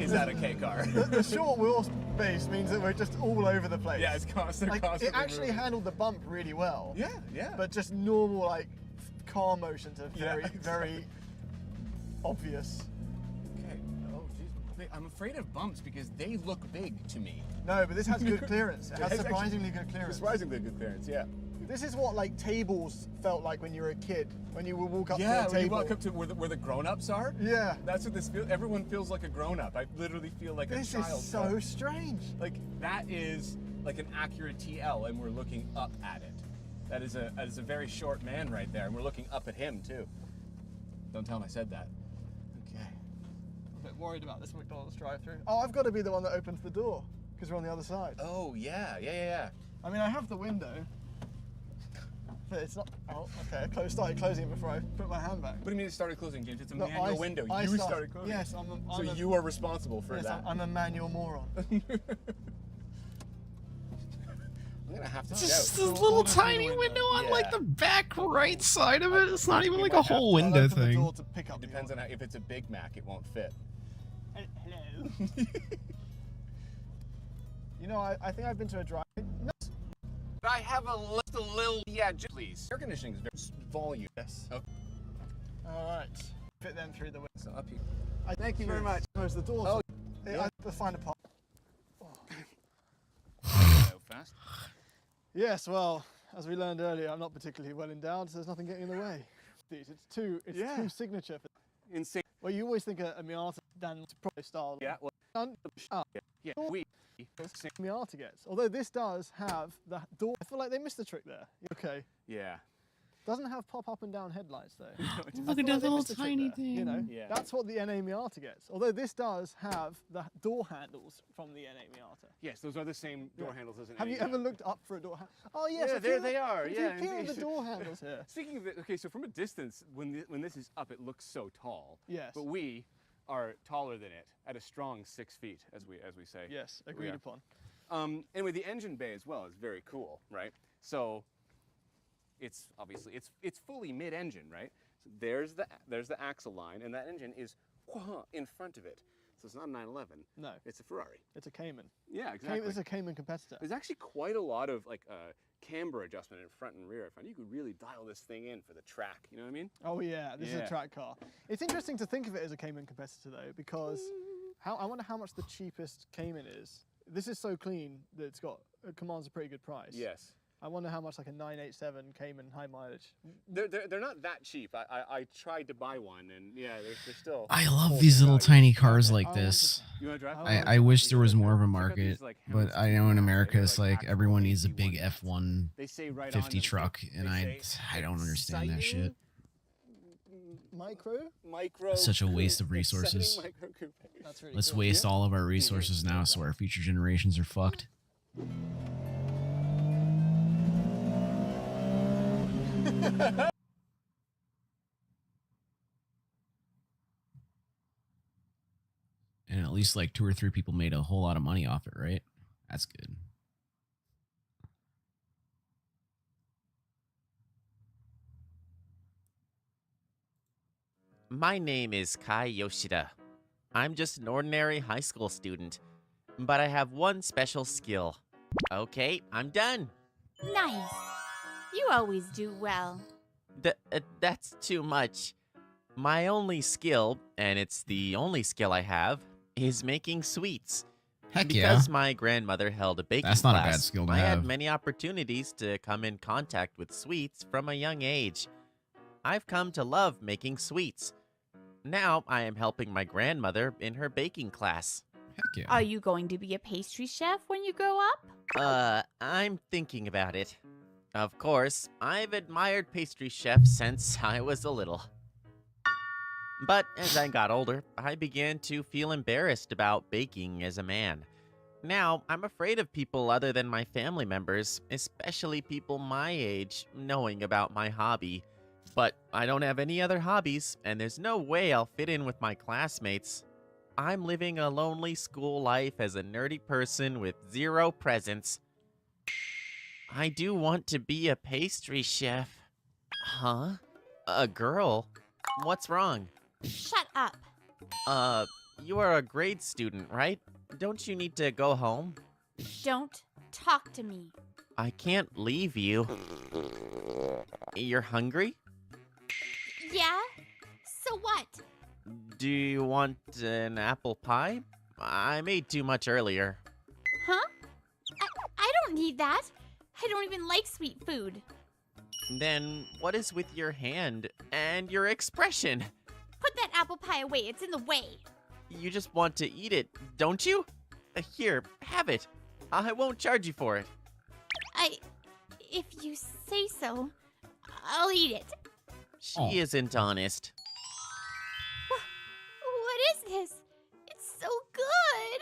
Speaker 16: is that a K car?
Speaker 15: The short wheelbase means that we're just all over the place.
Speaker 16: Yeah, it's constantly
Speaker 15: It actually
Speaker 16: moving.
Speaker 15: handled the bump really well.
Speaker 16: Yeah, yeah.
Speaker 15: But just normal like car motions are
Speaker 16: Yeah,
Speaker 15: very
Speaker 16: exactly.
Speaker 15: very obvious.
Speaker 16: Okay. Oh jeez. I'm afraid of bumps because they look big to me.
Speaker 15: No, but this has good clearance. It has
Speaker 16: has
Speaker 15: surprisingly good clearance.
Speaker 16: Surprisingly good clearance. Yeah.
Speaker 15: This is what like tables felt like when you were a kid, when you would walk up
Speaker 16: Yeah,
Speaker 15: to a
Speaker 16: when you
Speaker 15: table.
Speaker 16: walk up to where the grown-ups are.
Speaker 15: Yeah.
Speaker 16: That's what this feels. Everyone feels like a grown-up. I literally feel like
Speaker 15: This
Speaker 16: a child.
Speaker 15: is so strange.
Speaker 16: Like that is like an accurate TL, and we're looking up at it. That is a very short man right there, and we're looking up at him too. Don't tell him I said that. Okay.
Speaker 15: I'm a bit worried about this McDonald's drive-through. Oh, I've got to be the one that opens the door because we're on the other side.
Speaker 16: Oh yeah.
Speaker 15: I mean, I have the window, but it's not. Oh, okay. I started closing it before I put my hand back.
Speaker 16: What do you mean it started closing, James? It's a
Speaker 15: No,
Speaker 16: manual window.
Speaker 15: I
Speaker 16: You
Speaker 15: start-
Speaker 16: started closing.
Speaker 15: Yes,
Speaker 16: So you are responsible for
Speaker 15: yes,
Speaker 16: that.
Speaker 15: I'm a manual moron.
Speaker 16: I'm gonna have to
Speaker 1: It's
Speaker 16: shout.
Speaker 1: just this little tiny window on like the back right side of it. It's not even like a whole window thing.
Speaker 16: It depends on if it's a Big Mac, it won't fit.
Speaker 15: Hello. You know, I think I've been to a drive. No.
Speaker 16: I have a little please. Air conditioning is very volume.
Speaker 15: Yes.
Speaker 16: Okay.
Speaker 15: All right. Fit them through the window.
Speaker 16: So up here.
Speaker 15: Thank you very much. Close the door.
Speaker 16: Oh,
Speaker 15: I
Speaker 16: yeah.
Speaker 15: have to find a part.
Speaker 16: So fast.
Speaker 15: Yes, well, as we learned earlier, I'm not particularly well endowed, so there's nothing getting in the way. It's too signature.
Speaker 16: Insane.
Speaker 15: Well, you always think a Miata than pro style.
Speaker 16: Yeah. Well, yeah. We.
Speaker 15: Miata gets. Although this does have the door. I feel like they missed the trick there. Okay.
Speaker 16: Yeah.
Speaker 15: Doesn't have pop up and down headlights though.
Speaker 1: Look at that little tiny thing.
Speaker 15: You know,
Speaker 16: Yeah.
Speaker 15: that's what the NA Miata gets. Although this does have the door handles from the NA Miata.
Speaker 16: Yes, those are the same door handles as an
Speaker 15: Have you
Speaker 16: NA
Speaker 15: ever
Speaker 16: Miata.
Speaker 15: looked up for a door handle? Oh yes,
Speaker 16: Yeah,
Speaker 15: a
Speaker 16: there
Speaker 15: few-
Speaker 16: they are.
Speaker 15: a
Speaker 16: Yeah,
Speaker 15: few of
Speaker 16: indeed.
Speaker 15: the door handles here.
Speaker 16: Speaking of it, okay, so from a distance, when this is up, it looks so tall.
Speaker 15: Yes.
Speaker 16: But we are taller than it at a strong 6 feet, as we say.
Speaker 15: Yes,
Speaker 16: We
Speaker 15: agreed
Speaker 16: are.
Speaker 15: upon.
Speaker 16: Anyway, the engine bay as well is very cool, right? So it's obviously it's fully mid-engine, right? So there's the axle line, and that engine is in front of it. So it's not a 911.
Speaker 15: No.
Speaker 16: It's a Ferrari.
Speaker 15: It's a Cayman.
Speaker 16: Yeah, exactly.
Speaker 15: It's a Cayman competitor.
Speaker 16: There's actually quite a lot of like camber adjustment in front and rear. I find you could really dial this thing in for the track. You know what I mean?
Speaker 15: Oh yeah, this is
Speaker 16: Yeah.
Speaker 15: a track car. It's interesting to think of it as a Cayman competitor though, because I wonder how much the cheapest Cayman is. This is so clean that it commands a pretty good price.
Speaker 16: Yes.
Speaker 15: I wonder how much like a 987 Cayman high mileage.
Speaker 16: They're not that cheap. I tried to buy one, and yeah, they're still.
Speaker 1: I love
Speaker 16: full
Speaker 1: these little
Speaker 16: value.
Speaker 1: tiny cars like this.
Speaker 16: You want to drive?
Speaker 1: I wish there was more of a market, but I know in America it's like everyone needs a big F-150
Speaker 16: They say right on them,
Speaker 1: truck, and
Speaker 16: they
Speaker 1: I don't understand that shit.
Speaker 15: Micro?
Speaker 1: It's such a waste of resources.
Speaker 16: Exciting micro coupe.
Speaker 15: That's really
Speaker 1: Let's
Speaker 15: cool.
Speaker 1: waste all of our resources now so our future generations are fucked. And at least like 2 or 3 people made a whole lot of money off it, right? That's good.
Speaker 14: My name is Kai Yoshida. I'm just an ordinary high school student, but I have one special skill. Okay, I'm done.
Speaker 13: Nice. You always do well.
Speaker 14: That's too much. My only skill, and it's the only skill I have, is making sweets.
Speaker 1: Heck yeah.
Speaker 14: Because my grandmother held a baking
Speaker 1: That's not a
Speaker 14: class,
Speaker 1: bad skill to
Speaker 14: I
Speaker 1: have.
Speaker 14: had many opportunities to come in contact with sweets from a young age. I've come to love making sweets. Now I am helping my grandmother in her baking class.
Speaker 1: Heck yeah.
Speaker 13: Are you going to be a pastry chef when you grow up?
Speaker 14: I'm thinking about it. Of course, I've admired pastry chefs since I was a little. But as I got older, I began to feel embarrassed about baking as a man. Now, I'm afraid of people other than my family members, especially people my age, knowing about my hobby. But I don't have any other hobbies, and there's no way I'll fit in with my classmates. I'm living a lonely school life as a nerdy person with zero presents. I do want to be a pastry chef. Huh? A girl? What's wrong?
Speaker 13: Shut up.
Speaker 14: You are a grade student, right? Don't you need to go home?
Speaker 13: Don't talk to me.
Speaker 14: I can't leave you. You're hungry?
Speaker 13: Yeah? So what?
Speaker 14: Do you want an apple pie? I made too much earlier.
Speaker 13: Huh? I don't need that. I don't even like sweet food.
Speaker 14: Then what is with your hand and your expression?
Speaker 13: Put that apple pie away. It's in the way.
Speaker 14: You just want to eat it, don't you? Here, have it. I won't charge you for it.
Speaker 13: If you say so, I'll eat it.
Speaker 14: She isn't honest.
Speaker 13: What is this? It's so good.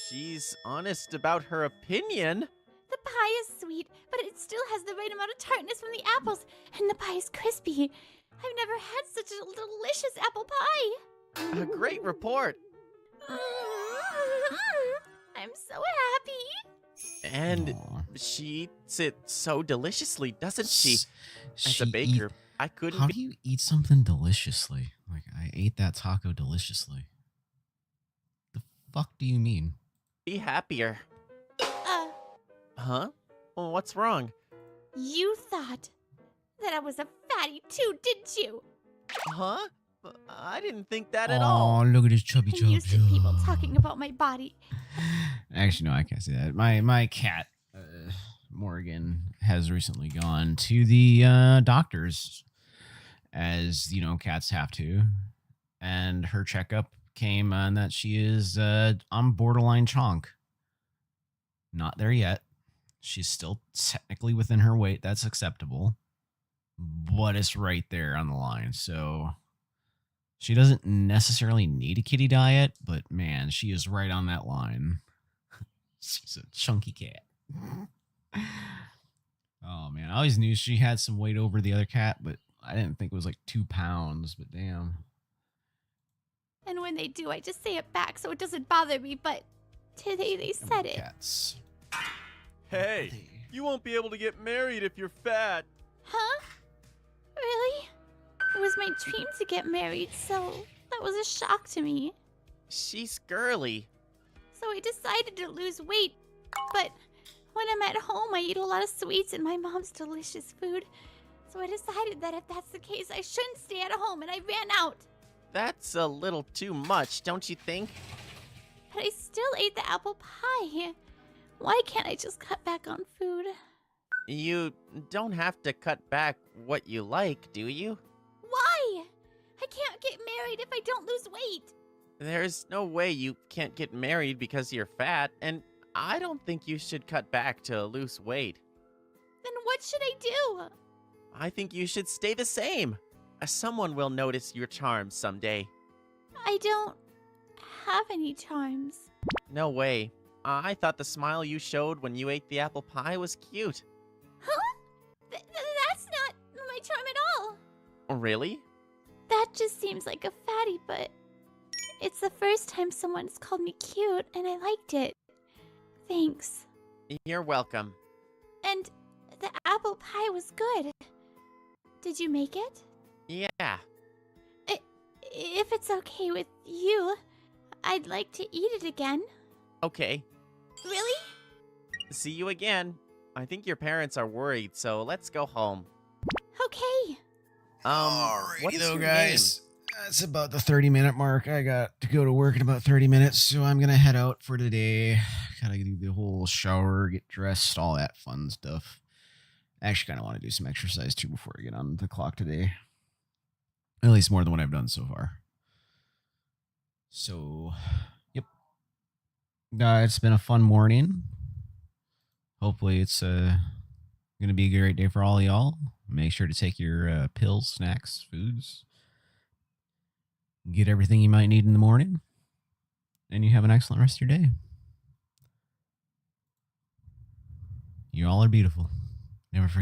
Speaker 14: She's honest about her opinion.
Speaker 13: The pie is sweet, but it still has the right amount of tartness from the apples, and the pie is crispy. I've never had such a delicious apple pie.
Speaker 14: A great report.
Speaker 13: I'm so happy.
Speaker 14: And she eats it so deliciously, doesn't she? As a baker, I couldn't.
Speaker 1: How do you eat something deliciously? Like, I ate that taco deliciously. The fuck do you mean?
Speaker 14: Be happier. Huh? Well, what's wrong?
Speaker 13: You thought that I was a fatty too, didn't you?
Speaker 14: Huh? I didn't think that at all.
Speaker 1: Oh, look at his chubby
Speaker 13: I'm used to people talking about my body.
Speaker 1: Actually, no, I can't say that. My cat, Morgan, has recently gone to the doctors, as you know, cats have to, and her checkup came on that she is on borderline chonk. Not there yet. She's still technically within her weight. That's acceptable, but it's right there on the line. So she doesn't necessarily need a kitty diet, but man, she is right on that line. She's a chunky cat. Oh man, I always knew she had some weight over the other cat, but I didn't think it was like 2 pounds, but damn.
Speaker 13: And when they do, I just say it back so it doesn't bother me, but today they said it.
Speaker 1: Cats.
Speaker 18: Hey, you won't be able to get married if you're fat.
Speaker 13: Huh? Really? It was my dream to get married, so that was a shock to me.
Speaker 14: She's girly.
Speaker 13: So I decided to lose weight, but when I'm at home, I eat a lot of sweets and my mom's delicious food. So I decided that if that's the case, I shouldn't stay at home, and I ran out.
Speaker 14: That's a little too much, don't you think?
Speaker 13: But I still ate the apple pie. Why can't I just cut back on food?
Speaker 14: You don't have to cut back what you like, do you?
Speaker 13: Why? I can't get married if I don't lose weight.
Speaker 14: There's no way you can't get married because you're fat, and I don't think you should cut back to lose weight.
Speaker 13: Then what should I do?
Speaker 14: I think you should stay the same. Someone will notice your charms someday.
Speaker 13: I don't have any charms.
Speaker 14: No way. I thought the smile you showed when you ate the apple pie was cute.
Speaker 13: Huh? That's not my charm at all.
Speaker 14: Really?
Speaker 13: That just seems like a fatty, but it's the first time someone's called me cute, and I liked it. Thanks.
Speaker 14: You're welcome.
Speaker 13: And the apple pie was good. Did you make it?
Speaker 14: Yeah.
Speaker 13: If it's okay with you, I'd like to eat it again.
Speaker 14: Okay.
Speaker 13: Really?
Speaker 14: See you again. I think your parents are worried, so let's go home.
Speaker 13: Okay.
Speaker 14: What is
Speaker 1: though,
Speaker 14: your
Speaker 1: guys. That's about the 30-minute mark. I got to go to work in about 30 minutes, so I'm going to head out for today. Gotta do the whole shower, get dressed, all that fun stuff. I actually kind of want to do some exercise, too, before I get on the clock today. At least more than what I've done so far. So, yep. It's been a fun morning. Hopefully it's going to be a great day for all y'all. Make sure to take your pills, snacks, foods. Get everything you might need in the morning. And you have an excellent rest of your day. You all are beautiful. Never forget.